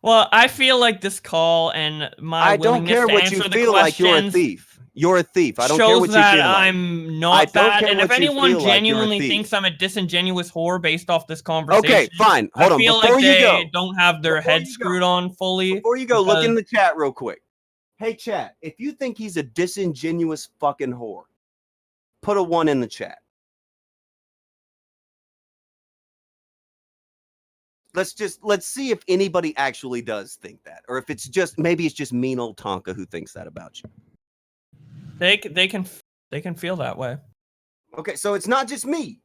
Well, I feel like this call and my I don't willingness care to what you answer the feel like. You're a questions thief. You're a thief. I don't care shows what you that feel like. I'm I not don't that. care And if what you anyone feel like, you're a genuinely thief. thinks I'm a disingenuous whore based off this conversation, Okay, fine. Hold I on. feel Before like you they go, don't have their head screwed on fully. Before you go, look in because- the chat real quick. Hey, chat, if you think he's a disingenuous fucking whore, put a 1 in the chat. Let's see if anybody actually does think that, or if it's just maybe it's just mean old Tonka who thinks that about you. They can They can feel that way. Okay, so it's not just me.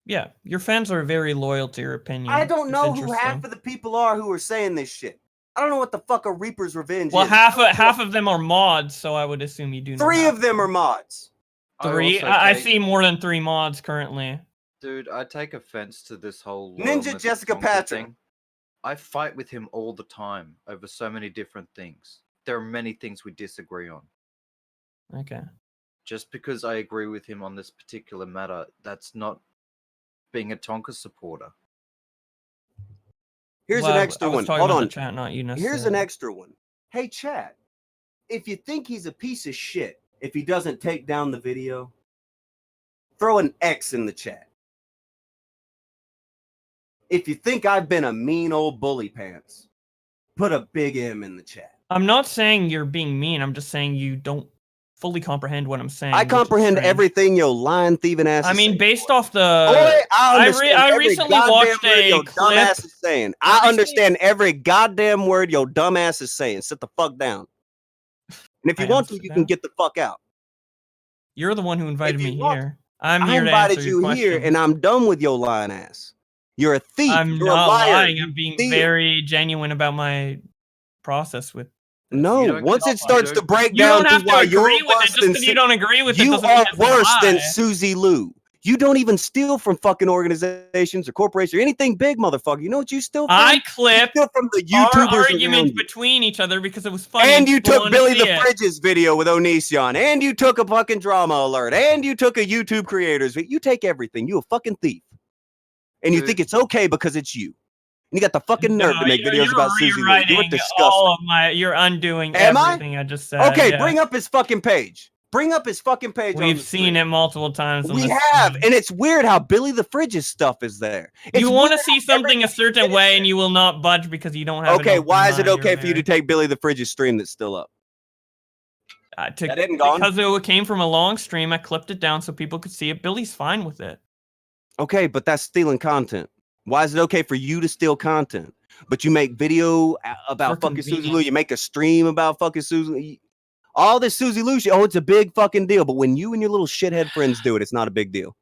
Yeah, your fans are very loyal to your opinion. I don't It's know who interesting. half of the people are who are saying this shit. I don't know what the fuck a Reaper's Revenge Well, is. half of them are mods, so I would assume you do know. Three half. of them are mods. Three? I see more than 3 mods currently. Dude, I take offense to this whole Ninja Mr. Jessica Tonka Patrick. thing. I fight with him all the time over so many different things. There are many things we disagree on. Okay. Just because I agree with him on this particular matter, that's not being a Tonka supporter. Here's Well, an extra I was one. talking Hold about on. the chat, not you Here's necessarily. an extra one. Hey, chat. If you think he's a piece of shit, if he doesn't take down the video, throw an X in the chat. If you think I've been a mean old bully pants, put a big M in the chat. I'm not saying you're being mean. I'm just saying you don't fully comprehend what I'm saying. I which is comprehend strange. everything your lying, thieving ass I is mean, saying. based off the... Boy, I understand I every recently goddamn watched word a your clip. dumbass is saying. I understand every goddamn word your dumbass is saying. Sit the fuck down. And if you I want to, sit you down. can get the fuck out. You're the one who invited you me want- here. I'm I here to invited answer your you here, questions. and I'm done with your lying ass. You're a thief. I'm You're not a liar. lying. You I'm being steal. very genuine about my process with. No, once it starts to break You down don't have to why you're agree with it. worse Just than because you don't agree with it you doesn't mean are it's a worse than lie. Susie Lou. You don't even steal from fucking organizations or corporations or anything big, motherfucker. You know what you steal from? I clipped you steal from the our YouTubers around arguments you. between each other because it was funny. And you people took wanted to Billy see the it. Fridge's video with Onision. And you took a fucking drama alert. And you took a YouTube creators. You take everything. You a fucking thief. And you think it's okay because it's you. And you got the fucking nerve to make videos about Susie Lou. You were Rewriting disgusting. all of my. You're undoing Am I? everything I just said. Okay, yeah. bring up his fucking page. Bring up his fucking page. We've seen it multiple times. On We this have, stream. and it's weird how Billy the Fridge's stuff is there. It's You want to weird see something a certain way, and you will not budge because you don't have. Okay, an open why is it mind. okay You're for you to take Billy the Fridge's stream that's still up? That isn't gone? Because it came from a long stream. I clipped it down so people could see it. Billy's fine with it. Okay, but that's stealing content. Why is it okay for you to steal content, but you make video about fucking Susie Lou? You make a stream about fucking Susie. All this Susie Lou shit. Oh, it's a big fucking deal. But when you and your little shithead friends do it, it's not a big deal.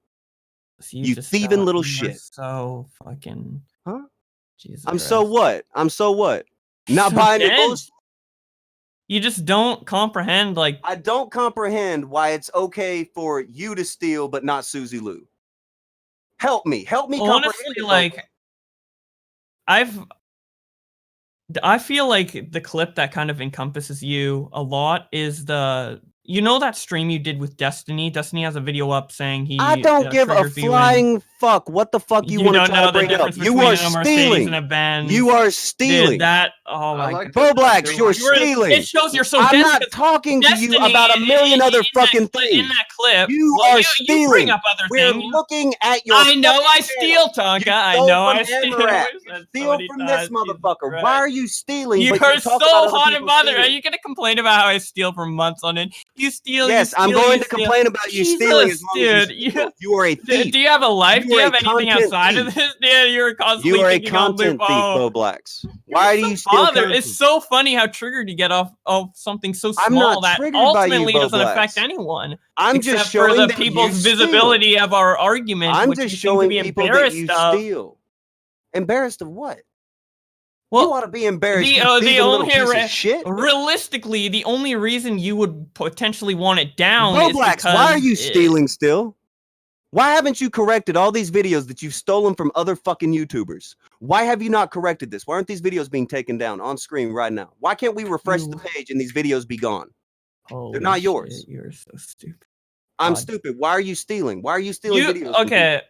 You just thieving don't. little You are shit. So fucking. Huh? Jesus. I'm so what? I'm so what? Not buying your Again, bullshit. You just don't comprehend, like. I don't comprehend why it's okay for you to steal, but not Susie Lou. Help me. Help me comprehend. Honestly, like. I feel like the clip that kind of encompasses you a lot is the. You know that stream you did with Destiny? Destiny has a video up saying he. I don't give a triggers you in- flying fuck. What the fuck you want to don't try know to the bring up? difference You between are a Mercedes stealing. and a Benz. You are Dude, stealing. that. Oh my god. Bowblax, you're stealing. It shows you're so I'm dense not 'cause talking to you Destiny about a million other fucking But things. in that clip, You well, are you stealing. bring up other We're things. looking at your. I know I fucking steal, channel. Tonka. You I stole know from I steal. Amaranth. I've You said so steal many from times, this Jesus motherfucker. Christ. Why are you stealing? You're but you talk so about other hot and people bothered. Are stealing? you gonna complain about how I steal for months on end? You steal. Yes, you steal, I'm going you to steal. complain about you Jesus, stealing as long as dude. you steal. You are a thief. Do you have a life? Do you are have a anything content outside of thief. this? Dude, you're constantly You are a thinking on content thief, loophole. Bowblax. Why do you steal Father, content? it's so funny how triggered you get off something so I'm small not that triggered by you, ultimately doesn't Bowblax. affect anyone. I'm except just for showing the that you people's steal. visibility of our argument, I'm which just you seem to showing be people that embarrassed you of. steal. Embarrassed of what? Well, you ought to be embarrassed. The, you the thieving little only piece of shit. realistically, the only reason you would potentially want it down is Bowblax, because why are you stealing still? Why haven't you corrected all these videos that you've stolen from other fucking YouTubers? Why have you not corrected this? Why aren't these videos being taken down on screen right now? Why can't we refresh the page and these videos be gone? They're not yours. Shit, you're so stupid. I'm God. stupid. Why are you stealing? Why are you stealing videos? from Okay,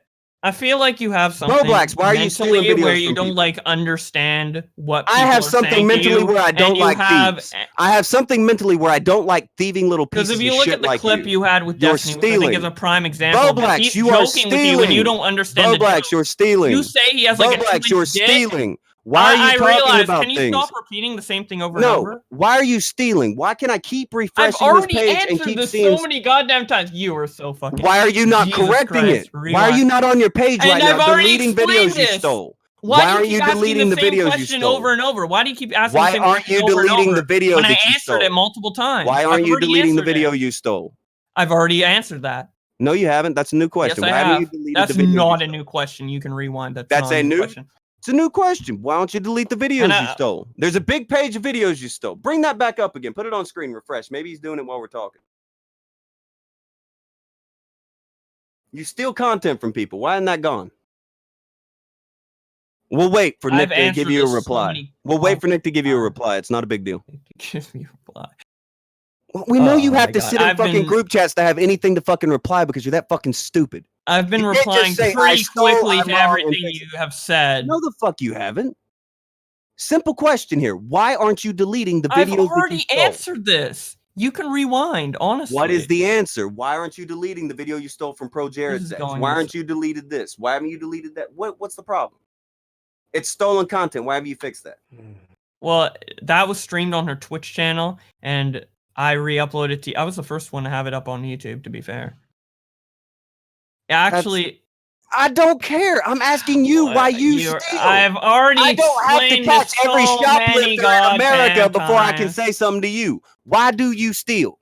I feel like you have something Bowblax, why are you stealing mentally videos where you from don't people? like understand what I people have are something saying to mentally you, where I and don't you like have- thieves. I have something mentally where I don't like thieving little Because pieces if you of look shit at the like clip you had with You're Destiny, which I think stealing. is a prime example, Bowblax, he's you are joking with you when you stealing. don't understand the Bowblax, joke. you're stealing. You say he has like a Bowblax, you're dick. stealing. Why are you I talking realize. about Can you things? stop repeating the same thing over and No, over? why are you stealing? Why can I keep I've refreshing already this page and answered keep this seeing? so many goddamn times. You are so fucking. Why are you not Jesus correcting Christ, it? Why are rewind. you not on your page And right I've now already deleting explained videos you this. stole? Why do aren't you you keep asking deleting the the same videos you question stole? over and over? Why do you keep asking the Why same aren't question you over and deleting over the video when I that you answered it stole? multiple times? Why I've aren't you already deleting the answered video it. you stole? I've already answered that. No, you haven't. That's a new Yes, question. I Why haven't you have. deleted That's the video? not a new question. You can rewind. That's That's not a new. question. It's a new question. Why don't you delete the videos you stole? There's a big page of videos you stole. Bring that back up again. Put it on screen. Refresh. Maybe he's doing it while we're talking. You steal content from people. Why isn't that gone? We'll wait for Nick to give you a reply. We'll wait for Nick to give you a reply. It's not a big deal. Give me a reply. Well, we know you Oh have my to God. sit in I've fucking been- group chats to have anything to fucking reply because you're that fucking stupid. I've been You can't just replying say, "I pretty stole, quickly I'm to wrong," and everything fix you have said. No, the fuck you haven't. Simple question here. Why aren't you deleting the videos I've that you already stole? answered this. You can rewind, honestly. What is the answer? Why aren't you deleting the video you stole from Pro Jared's is Edge? going Why to- aren't you deleted this? Why haven't you deleted that? What's the problem? It's stolen content. Why haven't you fixed that? Well, that was streamed on her Twitch channel, and I re-uploaded to. I was the first one to have it up on YouTube. To be fair, actually, I don't care. I'm asking you why you steal. I've already I don't have to explained catch this every so many shoplifter in America goddamn before I can times. say something to you. Why do you steal?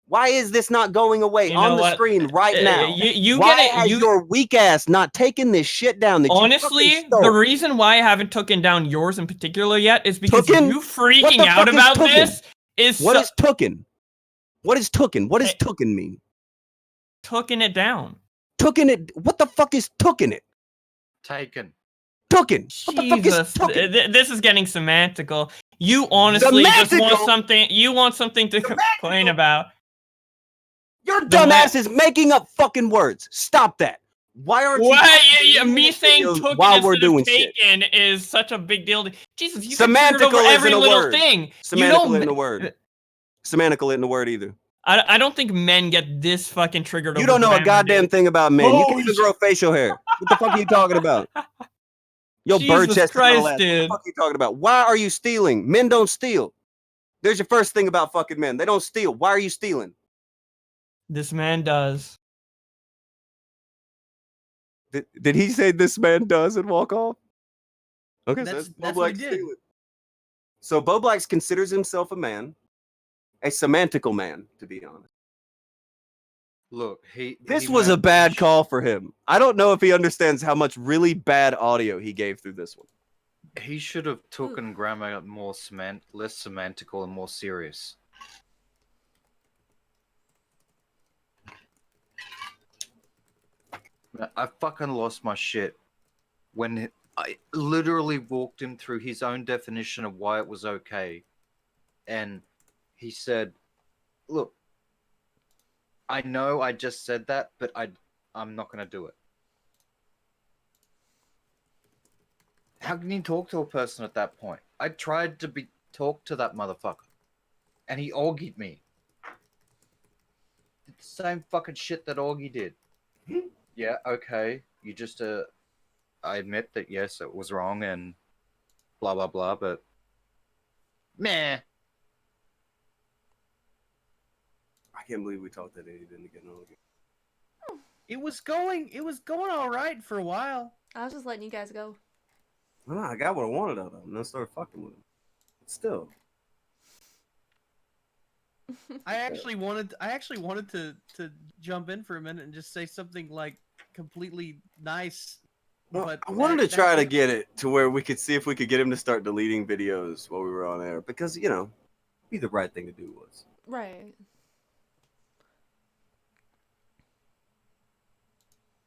Why is this not going away You on know the what? screen right now? You Why get it. has You your weak ass not taken this shit down? That honestly, you fucking stole? the reason why I haven't taken down yours in particular yet is because Tooken? you What freaking the out fuck is about tooken? this is What so- is tooken? What is tooken? What does tooken mean? Tooken it down. Tooken it. What the fuck is tooken it? Taken. Tooken. What the fuck is Jesus, tooken? this is getting semantical. You honestly just want Semantical? something. You want something to complain about. Your The dumb ma- ass is making up fucking words. Stop that. Why aren't you? Why? fucking Yeah, deleting me the saying videos took while instead we're of doing shit? taken is such a big deal. Jesus, you can Semantical over every isn't a little word. thing. Semantical you isn't a don't. word. Semantical isn't a word either. I don't think men get this fucking triggered. You over don't know a grammar, goddamn dude. thing about men. You Holy can't even grow facial hair. What the fuck are you talking about? Yo, bird Jesus chest and all Christ, that. What the dude. fuck are you talking about? Why are you stealing? Men don't steal. There's your first thing about fucking men. They don't steal. Why are you stealing? This man does. Did he say this man does and walk off? Okay, That's so what he Bowblax did. stealing. So Bowblax considers himself a man, a semantical man, to be honest. Look, This was a bad call for him. I don't know if he understands how much really bad audio he gave through this one. He should have taken grammar more less semantical and more serious. I fucking lost my shit when I literally walked him through his own definition of why it was okay. And he said, look, I know I just said that, but I'm not going to do it. How can you talk to a person at that point? I tried to talk to that motherfucker, and he Augied me. It's the same fucking shit that Augie did. Yeah, okay. You just, I admit that, yes, it was wrong and blah, blah, blah, but meh. I can't believe we talked that idiot into getting on again. It was going all right for a while. I was just letting you guys go. No, I got what I wanted out of him, and I started fucking with him. Still. I actually wanted to jump in for a minute and just say something like completely nice. Well, But I wanted that- to try that- to get it to where we could see if we could get him to start deleting videos while we were on air, because you know, be the right thing to do was. Right.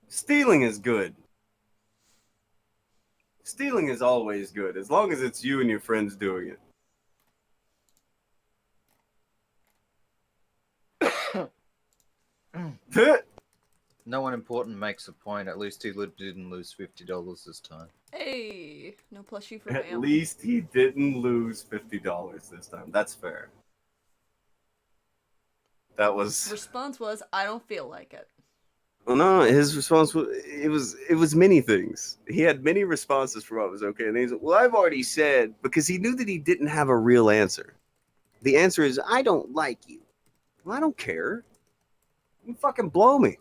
Stealing is good. Stealing is always good, as long as it's you and your friends doing it. No one important makes a point. At least he didn't lose $50 this time. Hey, no plus you for At Vamp. least he didn't lose $50 this time. That's fair. That was. Response was, I don't feel like it. Well, no, his response was it was many things. He had many responses for what was okay, and he's well, I've already said, because he knew that he didn't have a real answer. The answer is I don't like you. Well, I don't care. You fucking blow me.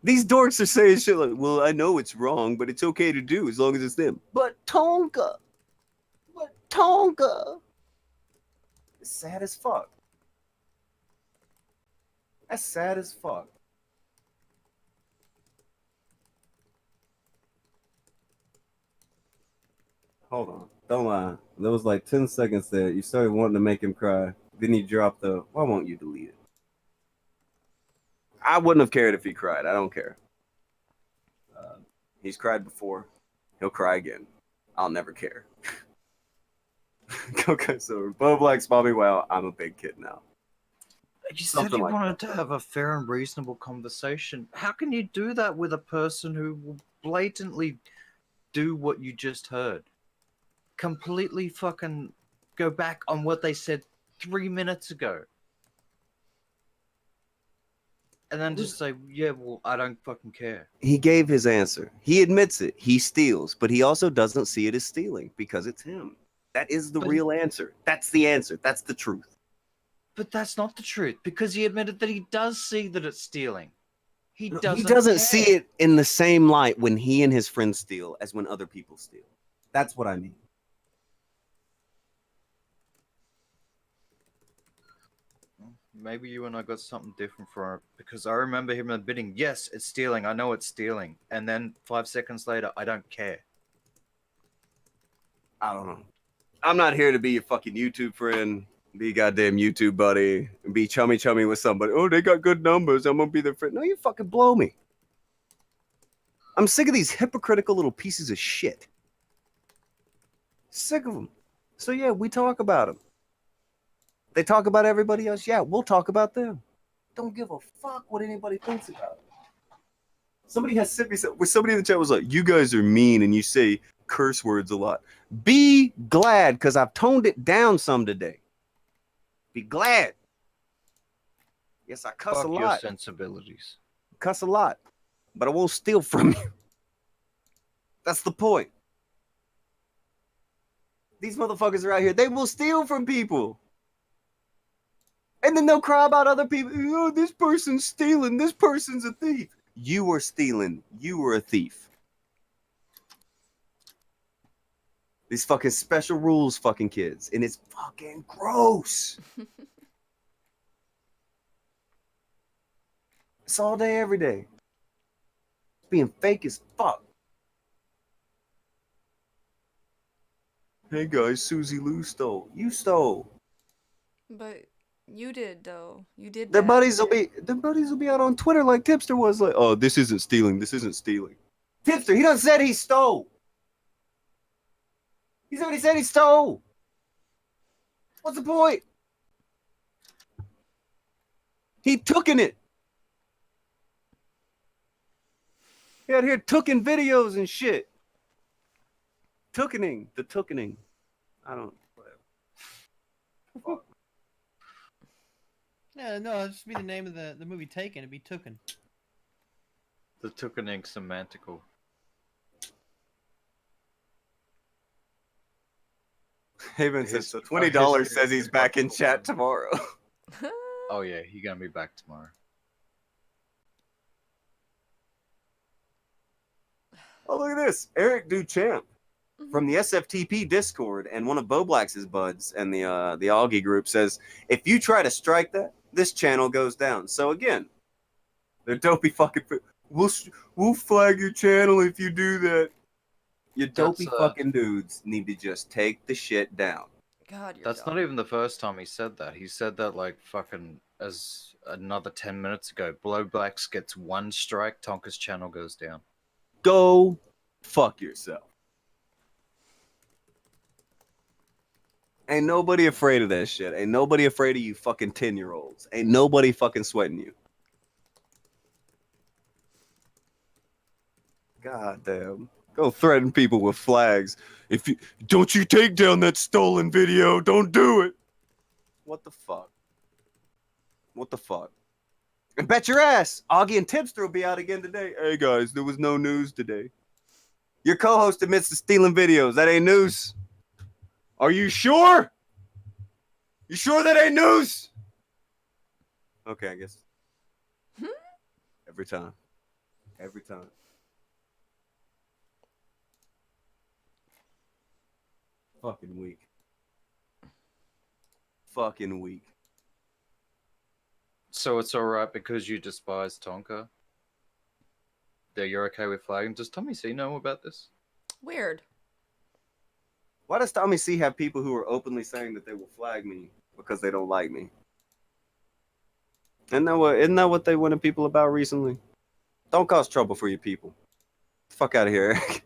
These dorks are saying shit like, well, I know it's wrong, but it's okay to do as long as it's them. But Tonka. It's sad as fuck. That's sad as fuck. Hold on. Don't lie. There was like 10 seconds there. You started wanting to make him cry. Then you dropped the, why won't you delete it? I wouldn't have cared if he cried. I don't care. He's cried before. He'll cry again. I'll never care. Okay, so Bowblax, Bobby, wow, I'm a big kid now. You said Something you like wanted to have a fair and reasonable conversation. How can you do that with a person who will blatantly do what you just heard? Completely fucking go back on what they said 3 minutes ago. And then just say, yeah, well, I don't fucking care. He gave his answer. He admits it. He steals, but he also doesn't see it as stealing because it's him. That is the real answer. That's the answer. That's the truth. But that's not the truth because he admitted that he does see that it's stealing. He doesn't doesn't see it in the same light when he and his friends steal as when other people steal. That's what I mean. Maybe you and I got something different for it because I remember him admitting, yes, it's stealing. I know it's stealing. And then 5 seconds later, I don't care. I don't know. I'm not here to be your fucking YouTube friend, be goddamn YouTube buddy, and be chummy with somebody. Oh, they got good numbers. I'm gonna be their friend. No, you fucking blow me. I'm sick of these hypocritical little pieces of shit. Sick of them. So yeah, we talk about them. They talk about everybody else. Yeah, we'll talk about them. Don't give a fuck what anybody thinks about it. Somebody has sent me somebody in the chat was like, you guys are mean and you say curse words a lot. Be glad, because I've toned it down some today. Be glad. Yes, I cuss a lot. Your sensibilities. Cuss a lot. But I won't steal from you. That's the point. These motherfuckers are out here. They will steal from people. And then they'll cry about other people. Oh, this person's stealing. This person's a thief. You were stealing. You were a thief. These fucking special rules, fucking kids. And it's fucking gross. It's all day, every day. It's being fake as fuck. Hey guys, Susie Lou stole. You stole. But you did though. You did. Their buddies will be out on Twitter like Tipster was like, oh, this isn't stealing. This isn't stealing. Tipster, he done said he stole. He's already said he stole. What's the point? He tooken it. He out here tooking videos and shit. Tookening. The tookening. I don't. Whatever. Yeah, no, it'd just be the name of the movie Taken. It'd be Tooken. The tookening semantical. Haven says so. $20 says he's back in chat tomorrow. Oh yeah, he's gonna be back tomorrow. Oh, look at this. Eric Duchamp from the SFTP Discord and one of Bowblax's buds and the Augie group says, if you try to strike that, this channel goes down. So again, they're dopey fucking. We'll flag your channel if you do that. You dopey fucking dudes need to just take the shit down. God, that's not even the first time he said that. He said that like fucking as another 10 minutes ago. Bowblax gets one strike, Tonka's channel goes down. Go fuck yourself. Ain't nobody afraid of that shit. Ain't nobody afraid of you fucking 10-year-olds. Ain't nobody fucking sweating you. God damn. Go threaten people with flags. If you don't you take down that stolen video, don't do it. What the fuck? What the fuck? And bet your ass, Augie and Tipster will be out again today. Hey guys, there was no news today. Your co-host admits to stealing videos. That ain't news. Are you sure? You sure that ain't news? Okay, I guess. Every time. Every time. Fucking weak. Fucking weak. So it's alright because you despise Tonka? That you're okay with flagging? Does Tommy C know about this? Weird. Why does Tommy C have people who are openly saying that they will flag me because they don't like me? Isn't that what they wanted people about recently? Don't cause trouble for your people. Fuck out of here, Eric.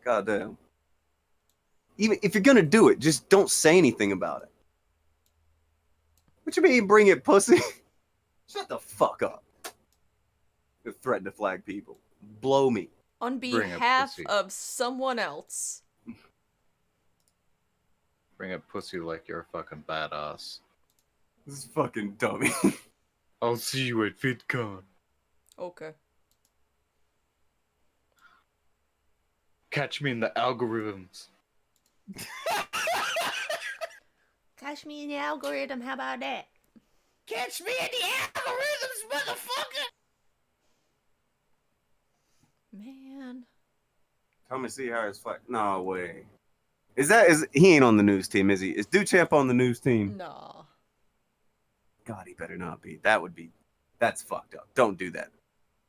Goddamn. Even if you're gonna do it, just don't say anything about it. What you mean bring it, pussy? Shut the fuck up. You threaten to flag people. Blow me. On Bring it, behalf pussy. of someone else. Bring up pussy like you're a fucking badass. This is fucking dummy. I'll see you at VidCon. Okay. Catch me in the algorithms. Catch me in the algorithm, how about that? Catch me in the algorithms, motherfucker! Man. Tommy C hires flag. No way. Is he ain't on the news team, is he? Is Duchamp on the news team? Nah. God, he better not be. That's fucked up. Don't do that.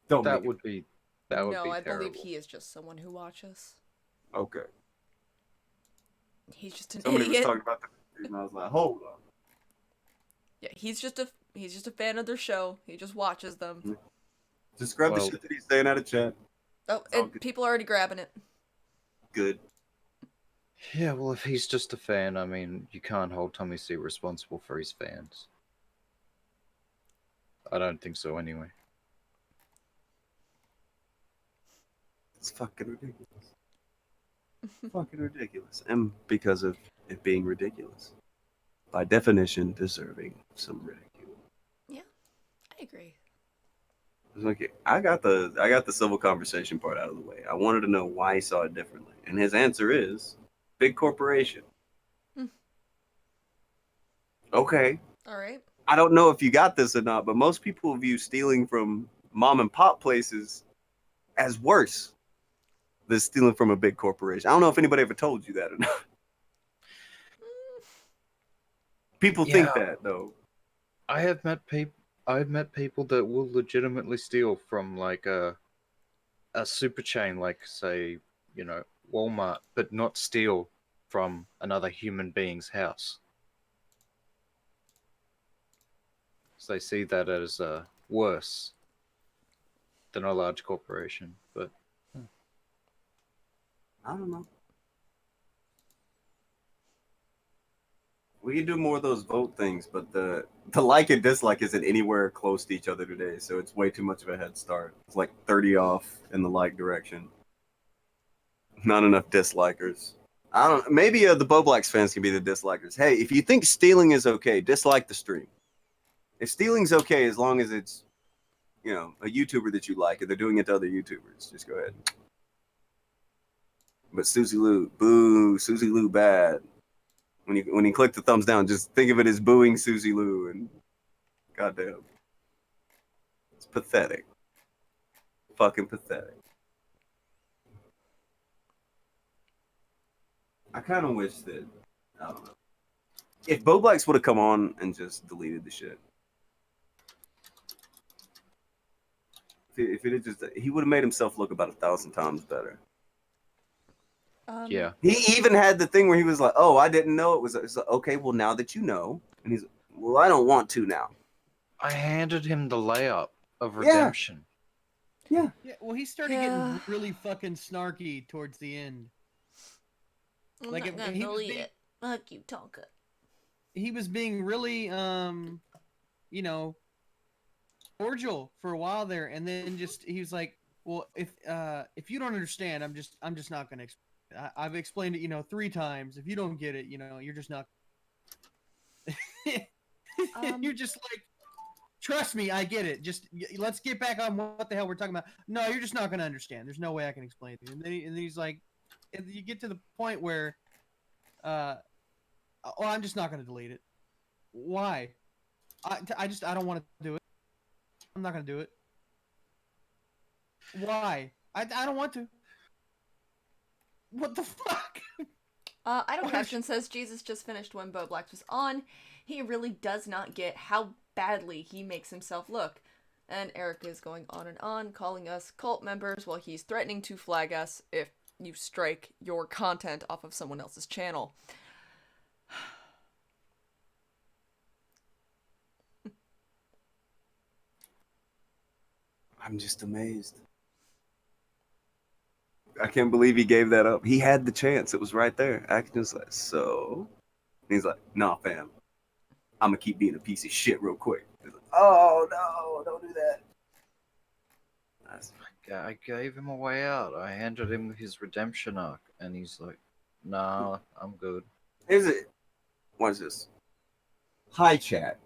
Don't That make would be that would No, be I terrible. believe he is just someone who watches. it. Okay. He's just an Somebody was idiot. talking about that, and I was like, hold on. Yeah, he's just a fan of their show. He just watches them. Just grab Well- the shit that he's saying out of chat. Oh, all and good. people are already grabbing it. Good. Yeah, well, if he's just a fan, I mean, you can't hold Tommy C responsible for his fans. I don't think so, anyway. It's fucking ridiculous. Fucking ridiculous. And because of it being ridiculous. By definition, deserving some ridicule. I agree. Okay, I got the civil conversation part out of the way. I wanted to know why he saw it differently. And his answer is big corporation. Hmm. Okay. All right. I don't know if you got this or not, but most people view stealing from mom and pop places as worse than stealing from a big corporation. I don't know if anybody ever told you that or not. People think Yeah. that though. I've met people that will legitimately steal from like a super chain, like say, Walmart, but not steal from another human being's house. So they see that as worse than a large corporation. But I don't know. We can do more of those vote things, but the like and dislike isn't anywhere close to each other today, so it's way too much of a head start. It's like 30 off in the like direction. Not enough dislikers. I don't. Maybe the Bowblax fans can be the dislikers. Hey, if you think stealing is okay, dislike the stream. If stealing's okay, as long as it's, a YouTuber that you like, and they're doing it to other YouTubers, just go ahead. But Susie Lou, boo, Susie Lou bad. When you click the thumbs down, just think of it as booing Susie Lou, and goddamn, it's pathetic. Fucking pathetic. I kind of wish that, I don't know, if Bowblax would have come on and just deleted the shit. If it had just, he would have made himself look about 1,000 times better. yeah, He even had the thing where he was like, "Oh, I didn't know it was." It's like, okay, well now that you know, and he's like, "Well, I don't want to now." I handed him the layup of Yeah. redemption. Yeah. Yeah, well, he started Yeah. getting really fucking snarky towards the end. I'm Like, not if gonna he was delete being- it. Fuck you, Tonka. He was being really, cordial for a while there, and then he was like, "Well, if you don't understand, I'm just not gonna. I've explained it, 3 times. If you don't get it, you're just not." You're just like, trust me, I get it. Just let's get back on what the hell we're talking about. No, you're just not gonna understand. There's no way I can explain it. And then he's like, and you get to the point where, I'm just not gonna delete it. Why? I don't want to do it. I'm not gonna do it. Why? I don't want to. What the fuck? Idle Caption says Jesus just finished when Bowblax was on. He really does not get how badly he makes himself look. And Eric is going on, calling us cult members while he's threatening to flag us if you strike your content off of someone else's channel. I'm just amazed. I can't believe he gave that up. He had the chance. It was right there. Action was like, so? And he's like, nah, fam. I'm going to keep being a piece of shit real quick. He's like, oh, no, don't do that. I gave him a way out. I handed him his redemption arc, and he's like, nah, I'm good. Here's it. Watch this. Hi, chat.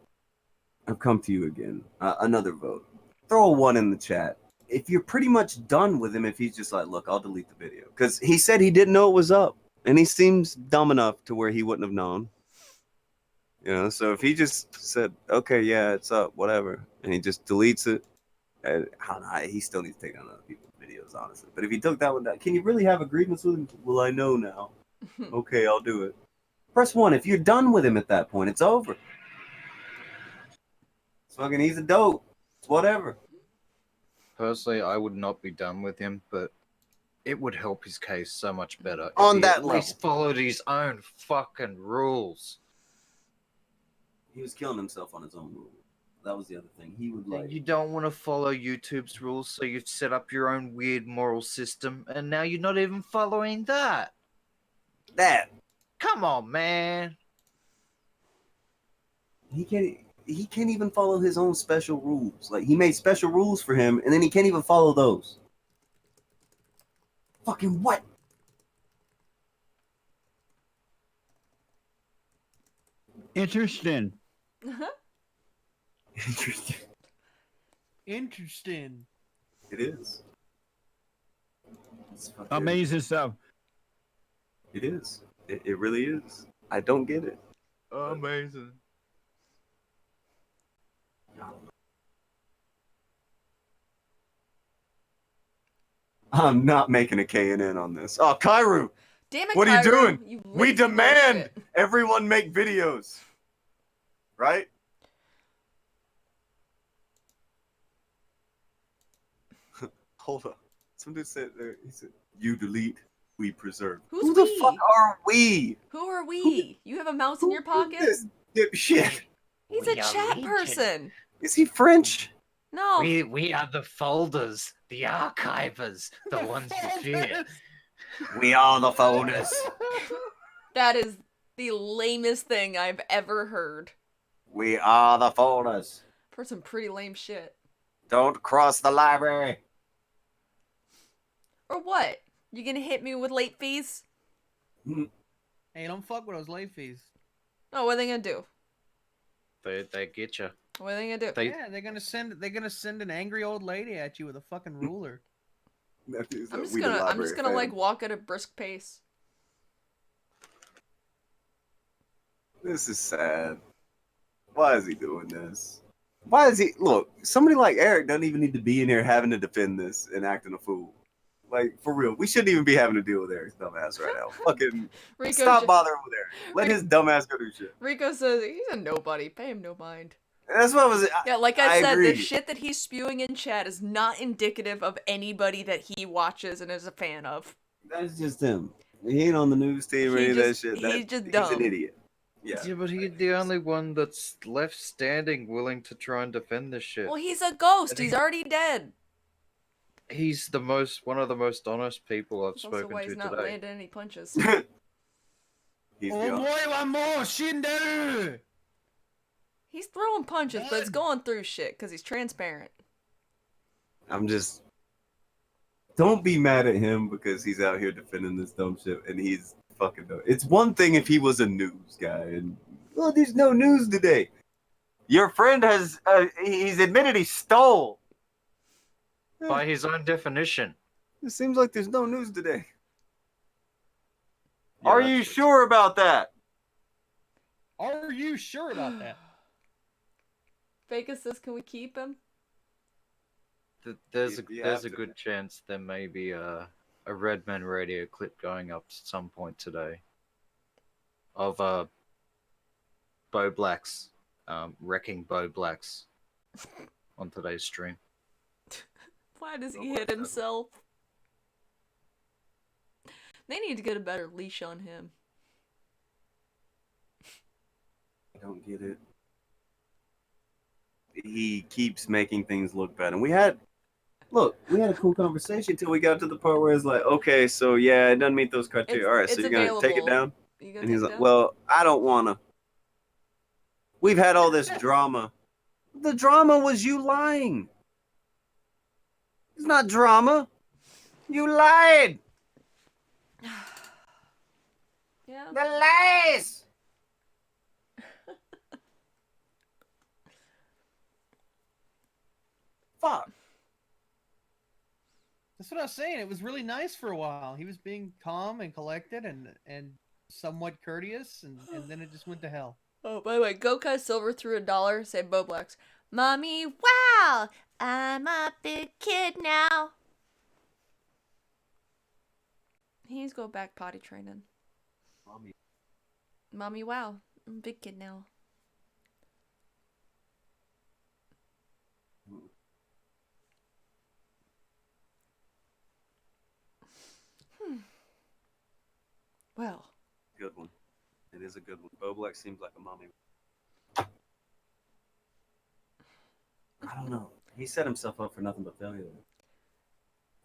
I've come to you again. Another vote. Throw a 1 in the chat. If you're pretty much done with him, if he's just like, look, I'll delete the video. Because he said he didn't know it was up. And he seems dumb enough to where he wouldn't have known. You know, so if he just said, okay, yeah, it's up, whatever. And he just deletes it. And I don't know, he still needs to take down other people's videos, honestly. But if he took that one down, can you really have agreements with him? Well, I know now. Okay, I'll do it. Press 1. If you're done with him at that point, it's over. It's fucking, he's a dope. It's whatever. Personally, I would not be done with him, but it would help his case so much better. On if that he at least followed his own fucking rules. He was killing himself on his own rules. That was the other thing. He would like. You don't want to follow YouTube's rules, so you've set up your own weird moral system, and now you're not even following that. Come on, man. He can't even follow his own special rules. Like, he made special rules for him, and then he can't even follow those. Fucking what? Interesting. Interesting. Interesting. It is. It's fucking Amazing stuff. It is. It really is. I don't get it. Amazing. I'm not making a K&N on this. Oh, Kairu! Damn it, What are you Cairo, doing? you We lazy demand bullshit. everyone make videos. Right? Hold up. Somebody said, he said, you delete, we preserve. Who's Who the we? fuck are we? Who are we? You have a mouse in your pocket? This dipshit. He's a chat person. Is he French? No. We are the folders, the archivers, the ones you fear. We are the folders. That is the lamest thing I've ever heard. We are the folders. For some pretty lame shit. Don't cross the library. Or what? You gonna hit me with late fees? Hey, don't fuck with those late fees. Oh, what are they gonna do? They get you. What are they gonna do? Yeah, they're gonna send an angry old lady at you with a fucking ruler. I'm just gonna like walk at a brisk pace. This is sad. Why is he doing this? Why is he look? Somebody like Eric doesn't even need to be in here having to defend this and acting a fool. Like, for real, we shouldn't even be having to deal with Eric's dumbass right now. Fucking stop bothering with Eric. Let his dumbass go do shit. Rico says he's a nobody. Pay him no mind. That's what I was. Yeah, like I said, agree. the shit that he's spewing in chat is not indicative of anybody that he watches and is a fan of. That's just him. He ain't on the news team or any of that shit. He's just dumb. He's an idiot. Yeah. Yeah, but he's the only one that's left standing willing to try and defend this shit. Well, he's a ghost. He's already dead. He's one of the most honest people I've That's also spoken why to he's not today. landing any punches. He's Oh boy, one more Shinderu! He's throwing punches, but it's going through shit because he's transparent. I'm just. Don't be mad at him because he's out here defending this dumb shit and he's fucking dumb. It's one thing if he was a news guy and, oh, there's no news today. Your friend has, he's admitted he stole. By his own definition. It seems like there's no news today. Yeah, Are you sure about that? Are you sure about that? Vegas says, can we keep him? There's You there's have a to- good chance there may be a Redman Radio clip going up at some point today of Bowblax wrecking Bowblax on today's stream. Why does he hit himself? They need to get a better leash on him. I don't get it. He keeps making things look bad. And we had a cool conversation until we got to the part where it's like, okay, so yeah, it doesn't meet those criteria. All right, so it's you're gonna take it available. down? You gonna And take he's it like, down? well, I don't wanna. We've had all this drama. The drama was you lying. It's not drama. You lied. Yeah. The lies. Fuck. That's what I was saying. It was really nice for a while. He was being calm and collected and somewhat courteous, and then it just went to hell. Oh, by the way, Gokai Silver threw $1. Say Bowblax. Mommy, wow! I'm a big kid now. He needs to go back potty training. Mommy, wow. I'm a big kid now. Well. Good one. It is a good one. Bowblax seems like a mommy. I don't know. He set himself up for nothing but failure.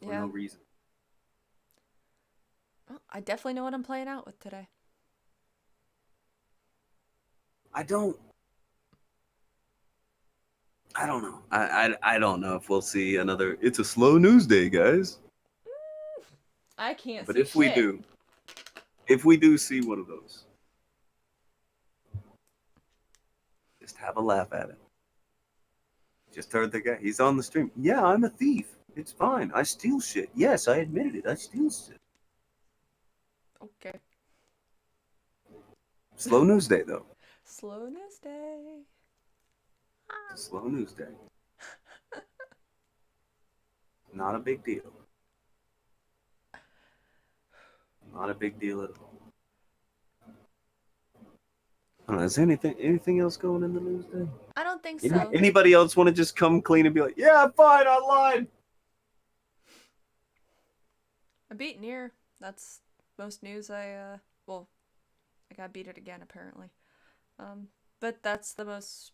For no reason. Well, I definitely know what I'm playing out with today. I don't know. I don't know if we'll see another. It's a slow news day, guys. I can't But see if we do see one of those, just have a laugh at it. Just heard the guy. He's on the stream. Yeah, I'm a thief. It's fine. I steal shit. Yes, I admitted it. I steal shit. Okay. Slow news day, though. Slow news day. It's a slow news day. Not a big deal. Not a big deal at all. I don't know, is there anything else going in the news day? I don't think so. Anybody else want to just come clean and be like, yeah, fine, I lied? I beat Nier. That's most news I got beat it again apparently. But that's the most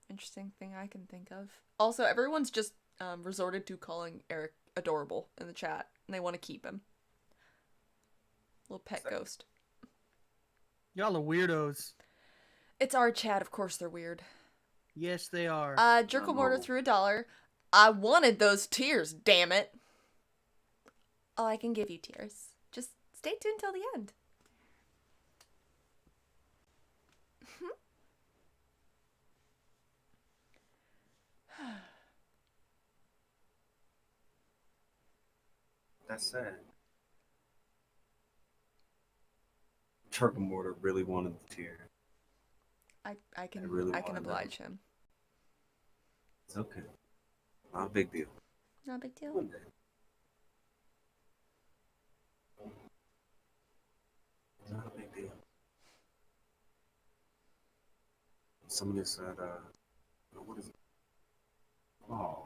interesting thing I can think of. Also, everyone's just resorted to calling Eric adorable in the chat, and they want to keep him. Little pet ghost. Y'all are weirdos. It's our chat, of course they're weird. Yes, they are. Jerkle Mortar threw $1. I wanted those tears, damn it. Oh, I can give you tears. Just stay tuned till the end. That's sad. Turtle Mortar really wanted the tear. I can really I can wanted oblige him. It's okay. Not a big deal. Not a big deal. One day. Not a big deal. Somebody said, what is it? Oh,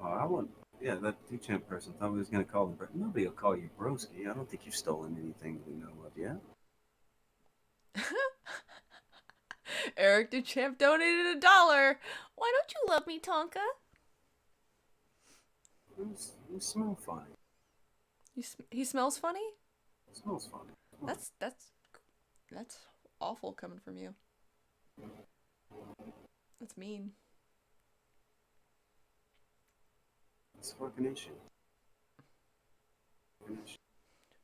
I want. Yeah, that D-Champ person thought we was gonna call him, but nobody will call you broski. I don't think you've stolen anything we know of yet. Eric Duchamp donated $1. Why don't you love me, Tonka? You smell funny. He smells funny? It smells funny. That's awful coming from you. That's mean. It's a fucking issue.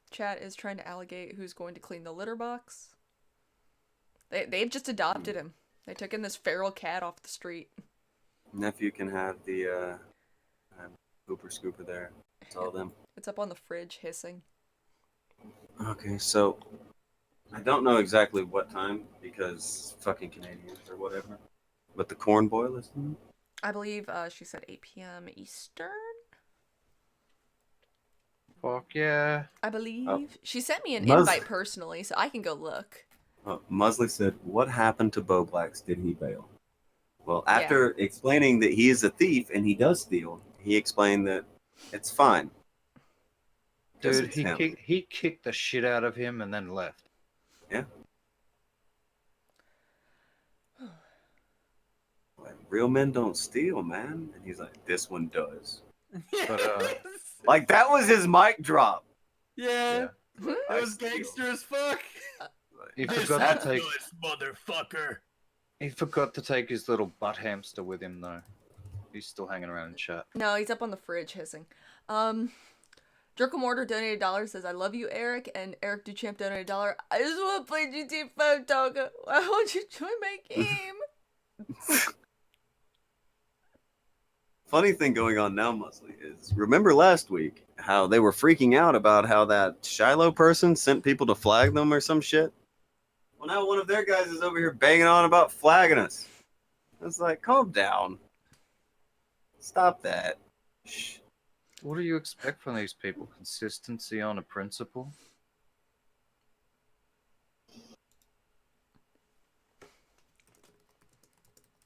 Chat is trying to allegate who's going to clean the litter box. They've just adopted him. They took in this feral cat off the street. Nephew can have the Hooper Scooper there. It's all them. It's up on the fridge hissing. Okay, so I don't know exactly what time because fucking Canadians or whatever. But the corn boil is. I believe she said 8 p.m. Eastern. Fuck yeah. I believe she sent me an Must- invite personally, so I can go look. Musley said, "What happened to Bowblax? Did he bail?" Well, Yeah. after explaining that he is a thief and he does steal, he explained that it's fine. 'Cause Dude, it's him. he kicked the shit out of him and then left. Yeah. Like, real men don't steal, man. And he's like, this one does. But Like, that was his mic drop. Yeah. yeah. It was gangster as fuck. He This forgot to take motherfucker. he forgot to take his little butt hamster with him though. He's still hanging around in chat. No, he's up on the fridge hissing. Jerkomortar donated $1, says, I love you, Eric. And Eric Duchamp donated $1. I just want to play GTA 5, Tonka. Why won't you join my game? Funny thing going on now, Musley, is remember last week how they were freaking out about how that Shiloh person sent people to flag them or some shit? Well, now one of their guys is over here banging on about flagging us. It's like, calm down. Stop that. Shh. What do you expect from these people? Consistency on a principle?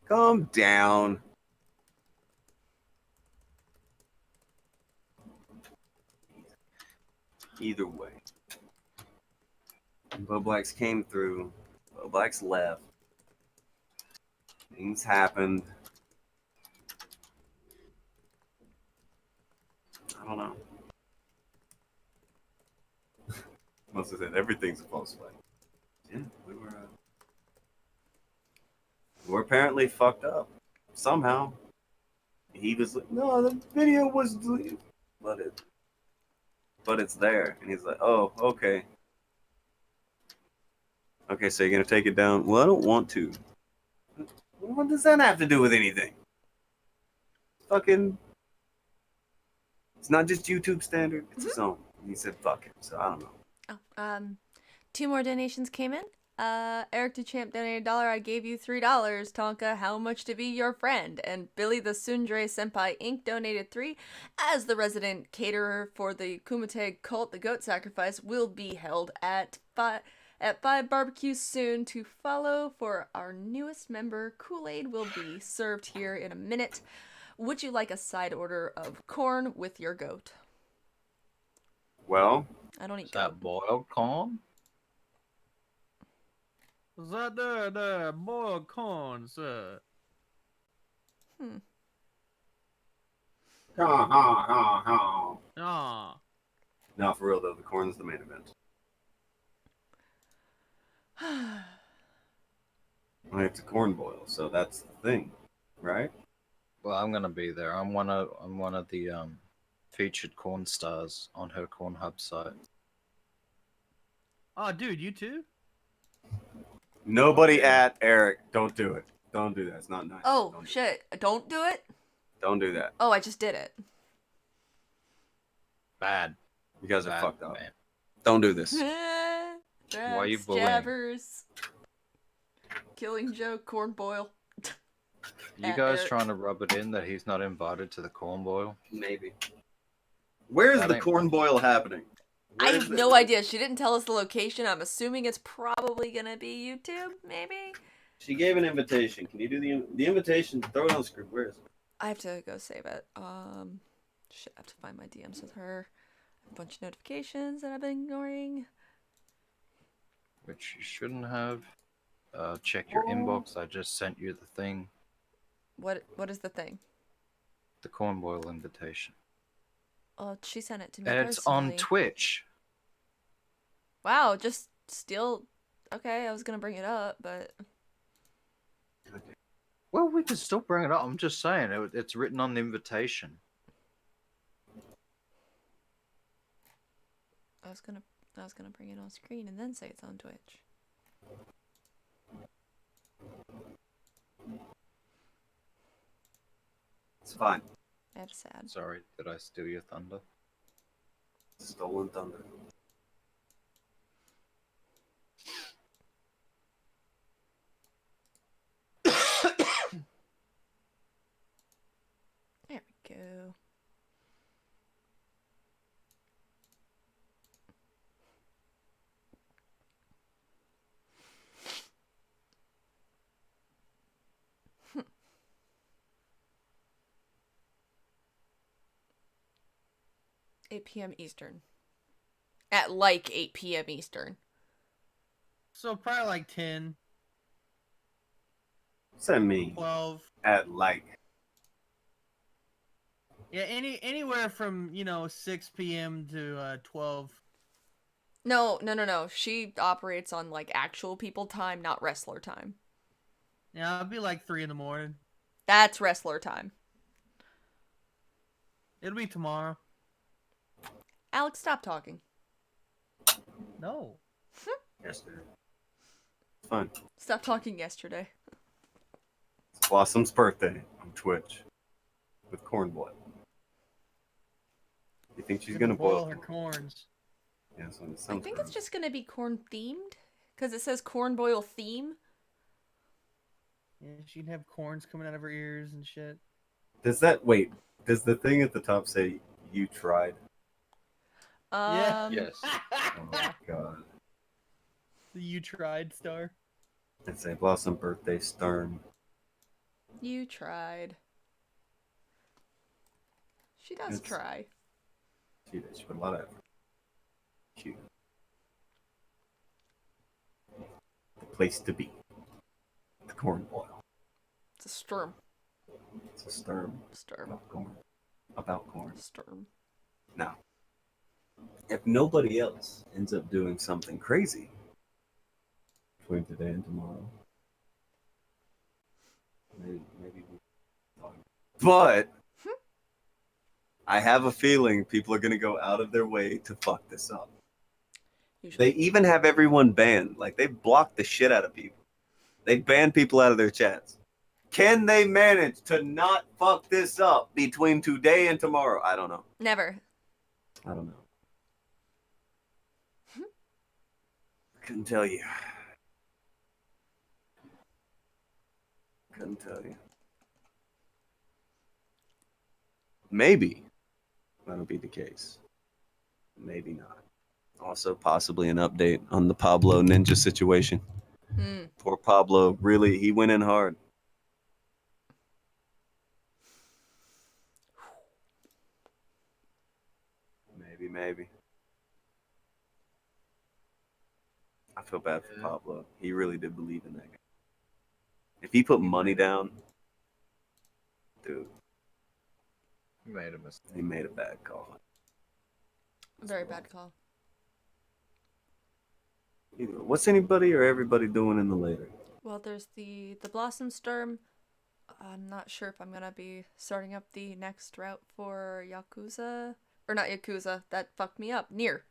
Calm down. Either way. Bowblax came through. Bowblax left. Things happened. I don't know. Must have said everything's a false flag. Yeah, we're apparently fucked up. Somehow. He was like, no, the video was deleted. But it's there. And he's like, oh, okay. Okay, so you're gonna take it down? Well, I don't want to. What does that have to do with anything? Fucking. It's not just YouTube standard. It's his own. And he said, fuck it. So I don't know. Oh, 2 more donations came in. Eric Duchamp donated $1. I gave you $3, Tonka. How much to be your friend? And Billy the Sundre Senpai Inc. donated 3. As the resident caterer for the Kumite cult, the goat sacrifice will be held at 5 barbecues soon to follow. For our newest member, Kool-Aid will be served here in a minute. Would you like a side order of corn with your goat? Well, I don't eat Is that goat. boiled corn? The boiled corn, sir. Ha ha ha ha. Ah. No, for real though, the corn's the main event. Well, it's a corn boil, so that's the thing, right? Well, I'm gonna be there. I'm one of the featured corn stars on her Corn Hub site. Oh, dude, you too? Nobody at Eric. Don't do it. Don't do that. It's not nice. Oh, Don't do shit. Don't do it? Don't do that. Oh, I just did it. Bad. You guys are Bad, fucked up. man. Don't do this. Why are you Drax, bullying? Jabbers. Killing Joke, corn boil. You guys Eric. trying to rub it in that he's not invited to the corn boil? Maybe. Where's That the ain't- corn boil happening? I Where's have the- no idea. She didn't tell us the location. I'm assuming it's probably gonna be YouTube, maybe? She gave an invitation. Can you do the invitation? Throw it on the screen. Where is it? I have to go save it. Shit, I have to find my DMs with her. A bunch of notifications that I've been ignoring. Which you shouldn't have. Check your inbox. I just sent you the thing. What is the thing? The corn boil invitation. Oh, she sent it to me And it's on personally. Twitch. Wow, just still okay, I was gonna bring it up, but Well, we can still bring it up. I'm just saying. It's written on the invitation. I was gonna bring it on screen and then say it's on Twitch. It's fine. That's sad. Sorry, did I steal your thunder? Stolen thunder. 8 p.m. Eastern. At like 8 p.m. Eastern. So probably like 10, What's that mean? 12. At like. Yeah, anywhere from 6 p.m. to 12. No. She operates on like actual people time, not wrestler time. Yeah, it'll be like 3 in the morning. That's wrestler time. It'll be tomorrow. Alex, stop talking. No. Yesterday. It's fun. Stop talking yesterday. It's Blossom's birthday on Twitch with Cornblood. You think she's gonna boil boil her corns? Yeah, so it I sounds think gross. it's just gonna be corn themed. Because it says corn boil theme. Yeah, she'd have corns coming out of her ears and shit. Does the thing at the top say you tried? Yeah. Yes. Oh my god. The You Tried star. It's a Blossom birthday stern. You tried. She does It's- try. She did. She put a lot of effort. Cute. The place to be. The corn boil. It's a sturm. It's a stern Sturm. about corn. About corn. Sturm. Now, if nobody else ends up doing something crazy between today and tomorrow, maybe we talk. But I have a feeling people are going to go out of their way to fuck this up. Usually. They even have everyone banned. Like, they blocked the shit out of people. They banned people out of their chats. Can they manage to not fuck this up between today and tomorrow? I don't know. Never. I don't know. Couldn't tell you. Couldn't tell you. Maybe that'll be the case. Maybe not. Also, possibly an update on the Pablo Ninja situation. Hmm. Poor Pablo, really, he went in hard. Maybe. I feel bad for Pablo. He really did believe in that guy. If he put money down, dude, He made a mistake. he made a bad call. Very bad call. What's anybody or everybody doing in the later? Well, there's the Blossom Sturm. I'm not sure if I'm gonna be starting up the next route for Yakuza. Or not Yakuza. That fucked me up. Nier.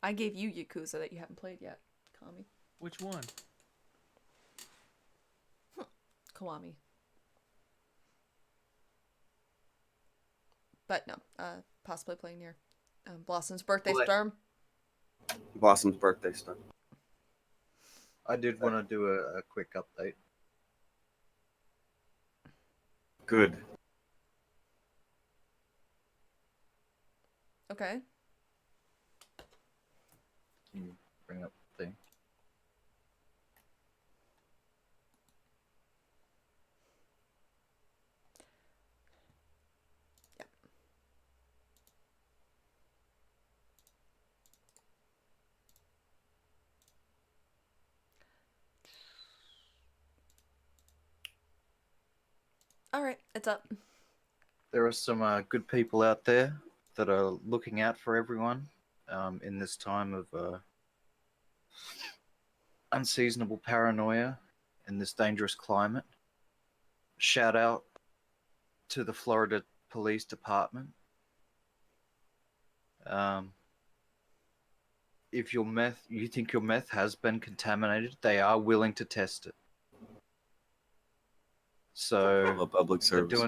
I gave you Yakuza that you haven't played yet, Kami. Which one? Kiwami. But no, possibly playing Nier. Blossom's birthday Well, storm. Blossom's birthday stuff. I did want to do a quick update. Good. Okay. Can you bring up the thing? Yep. All right, it's up. There are some good people out there that are looking out for everyone in this time of unseasonable paranoia in this dangerous climate. Shout out to the Florida Police Department. If you think your meth has been contaminated, they are willing to test it. So A public service.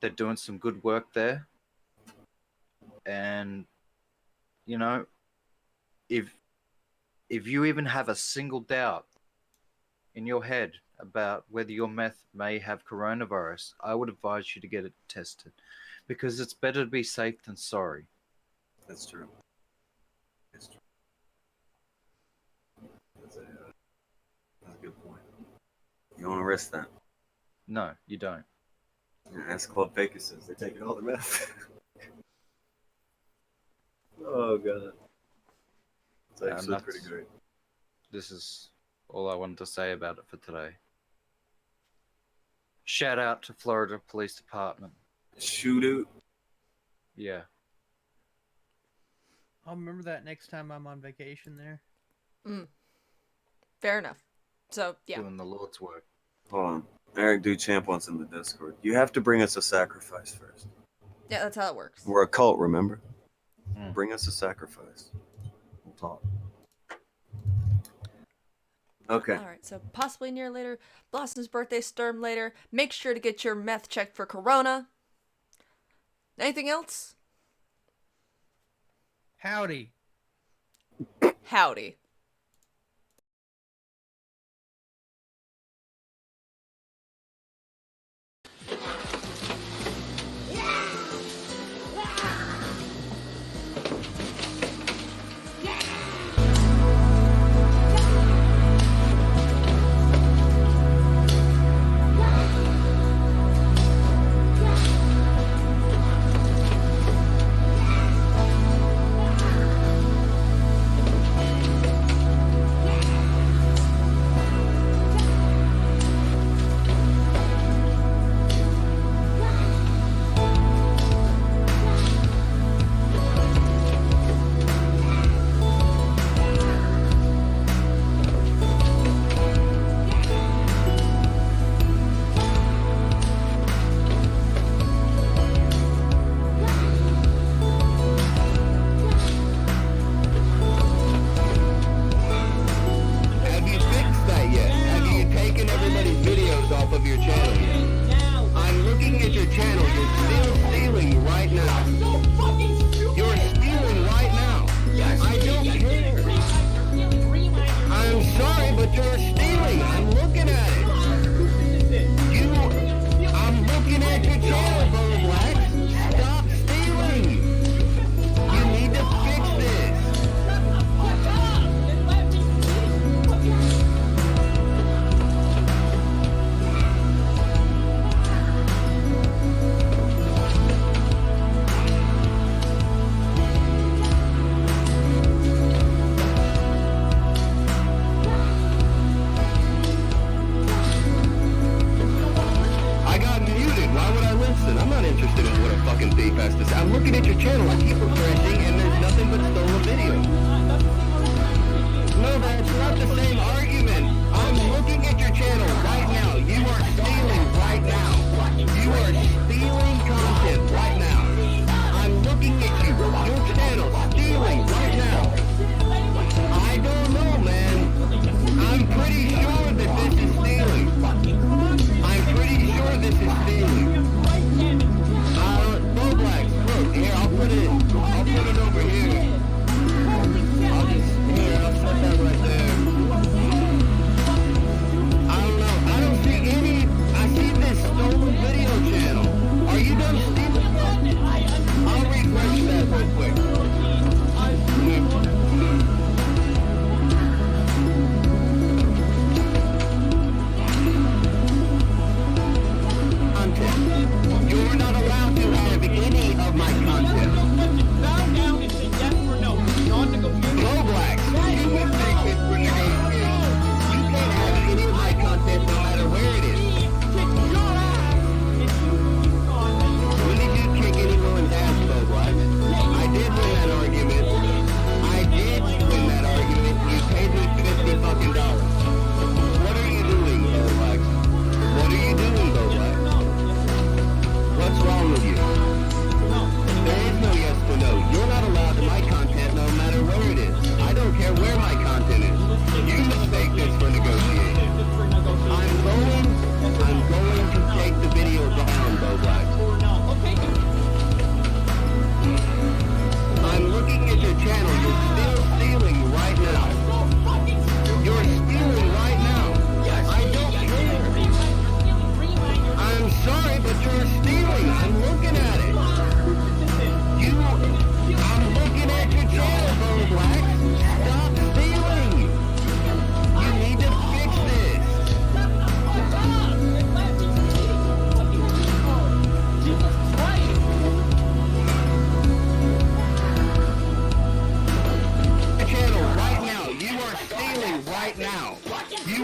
they're doing some good work there. And you know, if you even have a single doubt in your head about whether your meth may have coronavirus, I would advise you to get it tested, because it's better to be safe than sorry. That's true. That's true. That's a good point. You don't want to risk that. No, you don't. Ask Club Vegas says they're taking all the meth. Oh god. It's And actually pretty great. This is all I wanted to say about it for today. Shout out to Florida Police Department. Shootout. Yeah. I'll remember that next time I'm on vacation there. Fair enough. So, yeah. Doing the Lord's work. Hold on. Eric Duchamp wants in the Discord. You have to bring us a sacrifice first. Yeah, that's how it works. We're a cult, remember? Mm. Bring us a sacrifice. We'll talk. Okay. All right, so possibly near later. Blossom's birthday storm later. Make sure to get your meth checked for corona. Anything else? Howdy. Howdy. Have you fixed that yet? Have you taken everybody's videos off of your channel yet? I'm looking at your channel. You're still stealing right now. You're stealing right now. I don't care. I'm sorry, but you're stealing. I'm looking at it. I'm looking at your channel, Bowblax. Stop stealing. You need to fix this. I got muted. Why would I listen? I'm not interested in what a fucking thief has to say. I'm looking at your channel. I keep refreshing, and there's nothing but stolen videos. No, that's not the same argument. I'm looking at your channel right now. You are stealing right now. You are stealing content right now. I'm looking at you. Your channel stealing right now. I don't know, man. I'm pretty sure that this is stealing. I'm pretty sure this is stealing. Bowblax, look, here, I'll put it over here. I'll set that right there. I don't know, I don't see I see this stolen video channel. Are you done stealing?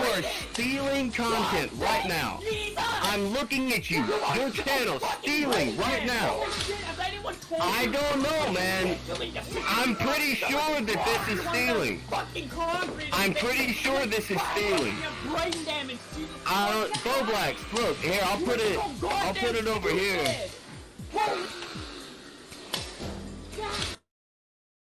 are stealing content right now. I'm looking at you. Your channel stealing right now. I don't know, man. I'm pretty sure that this is stealing. I'm pretty sure this is stealing. Bowblax, look here. I'll put it over here.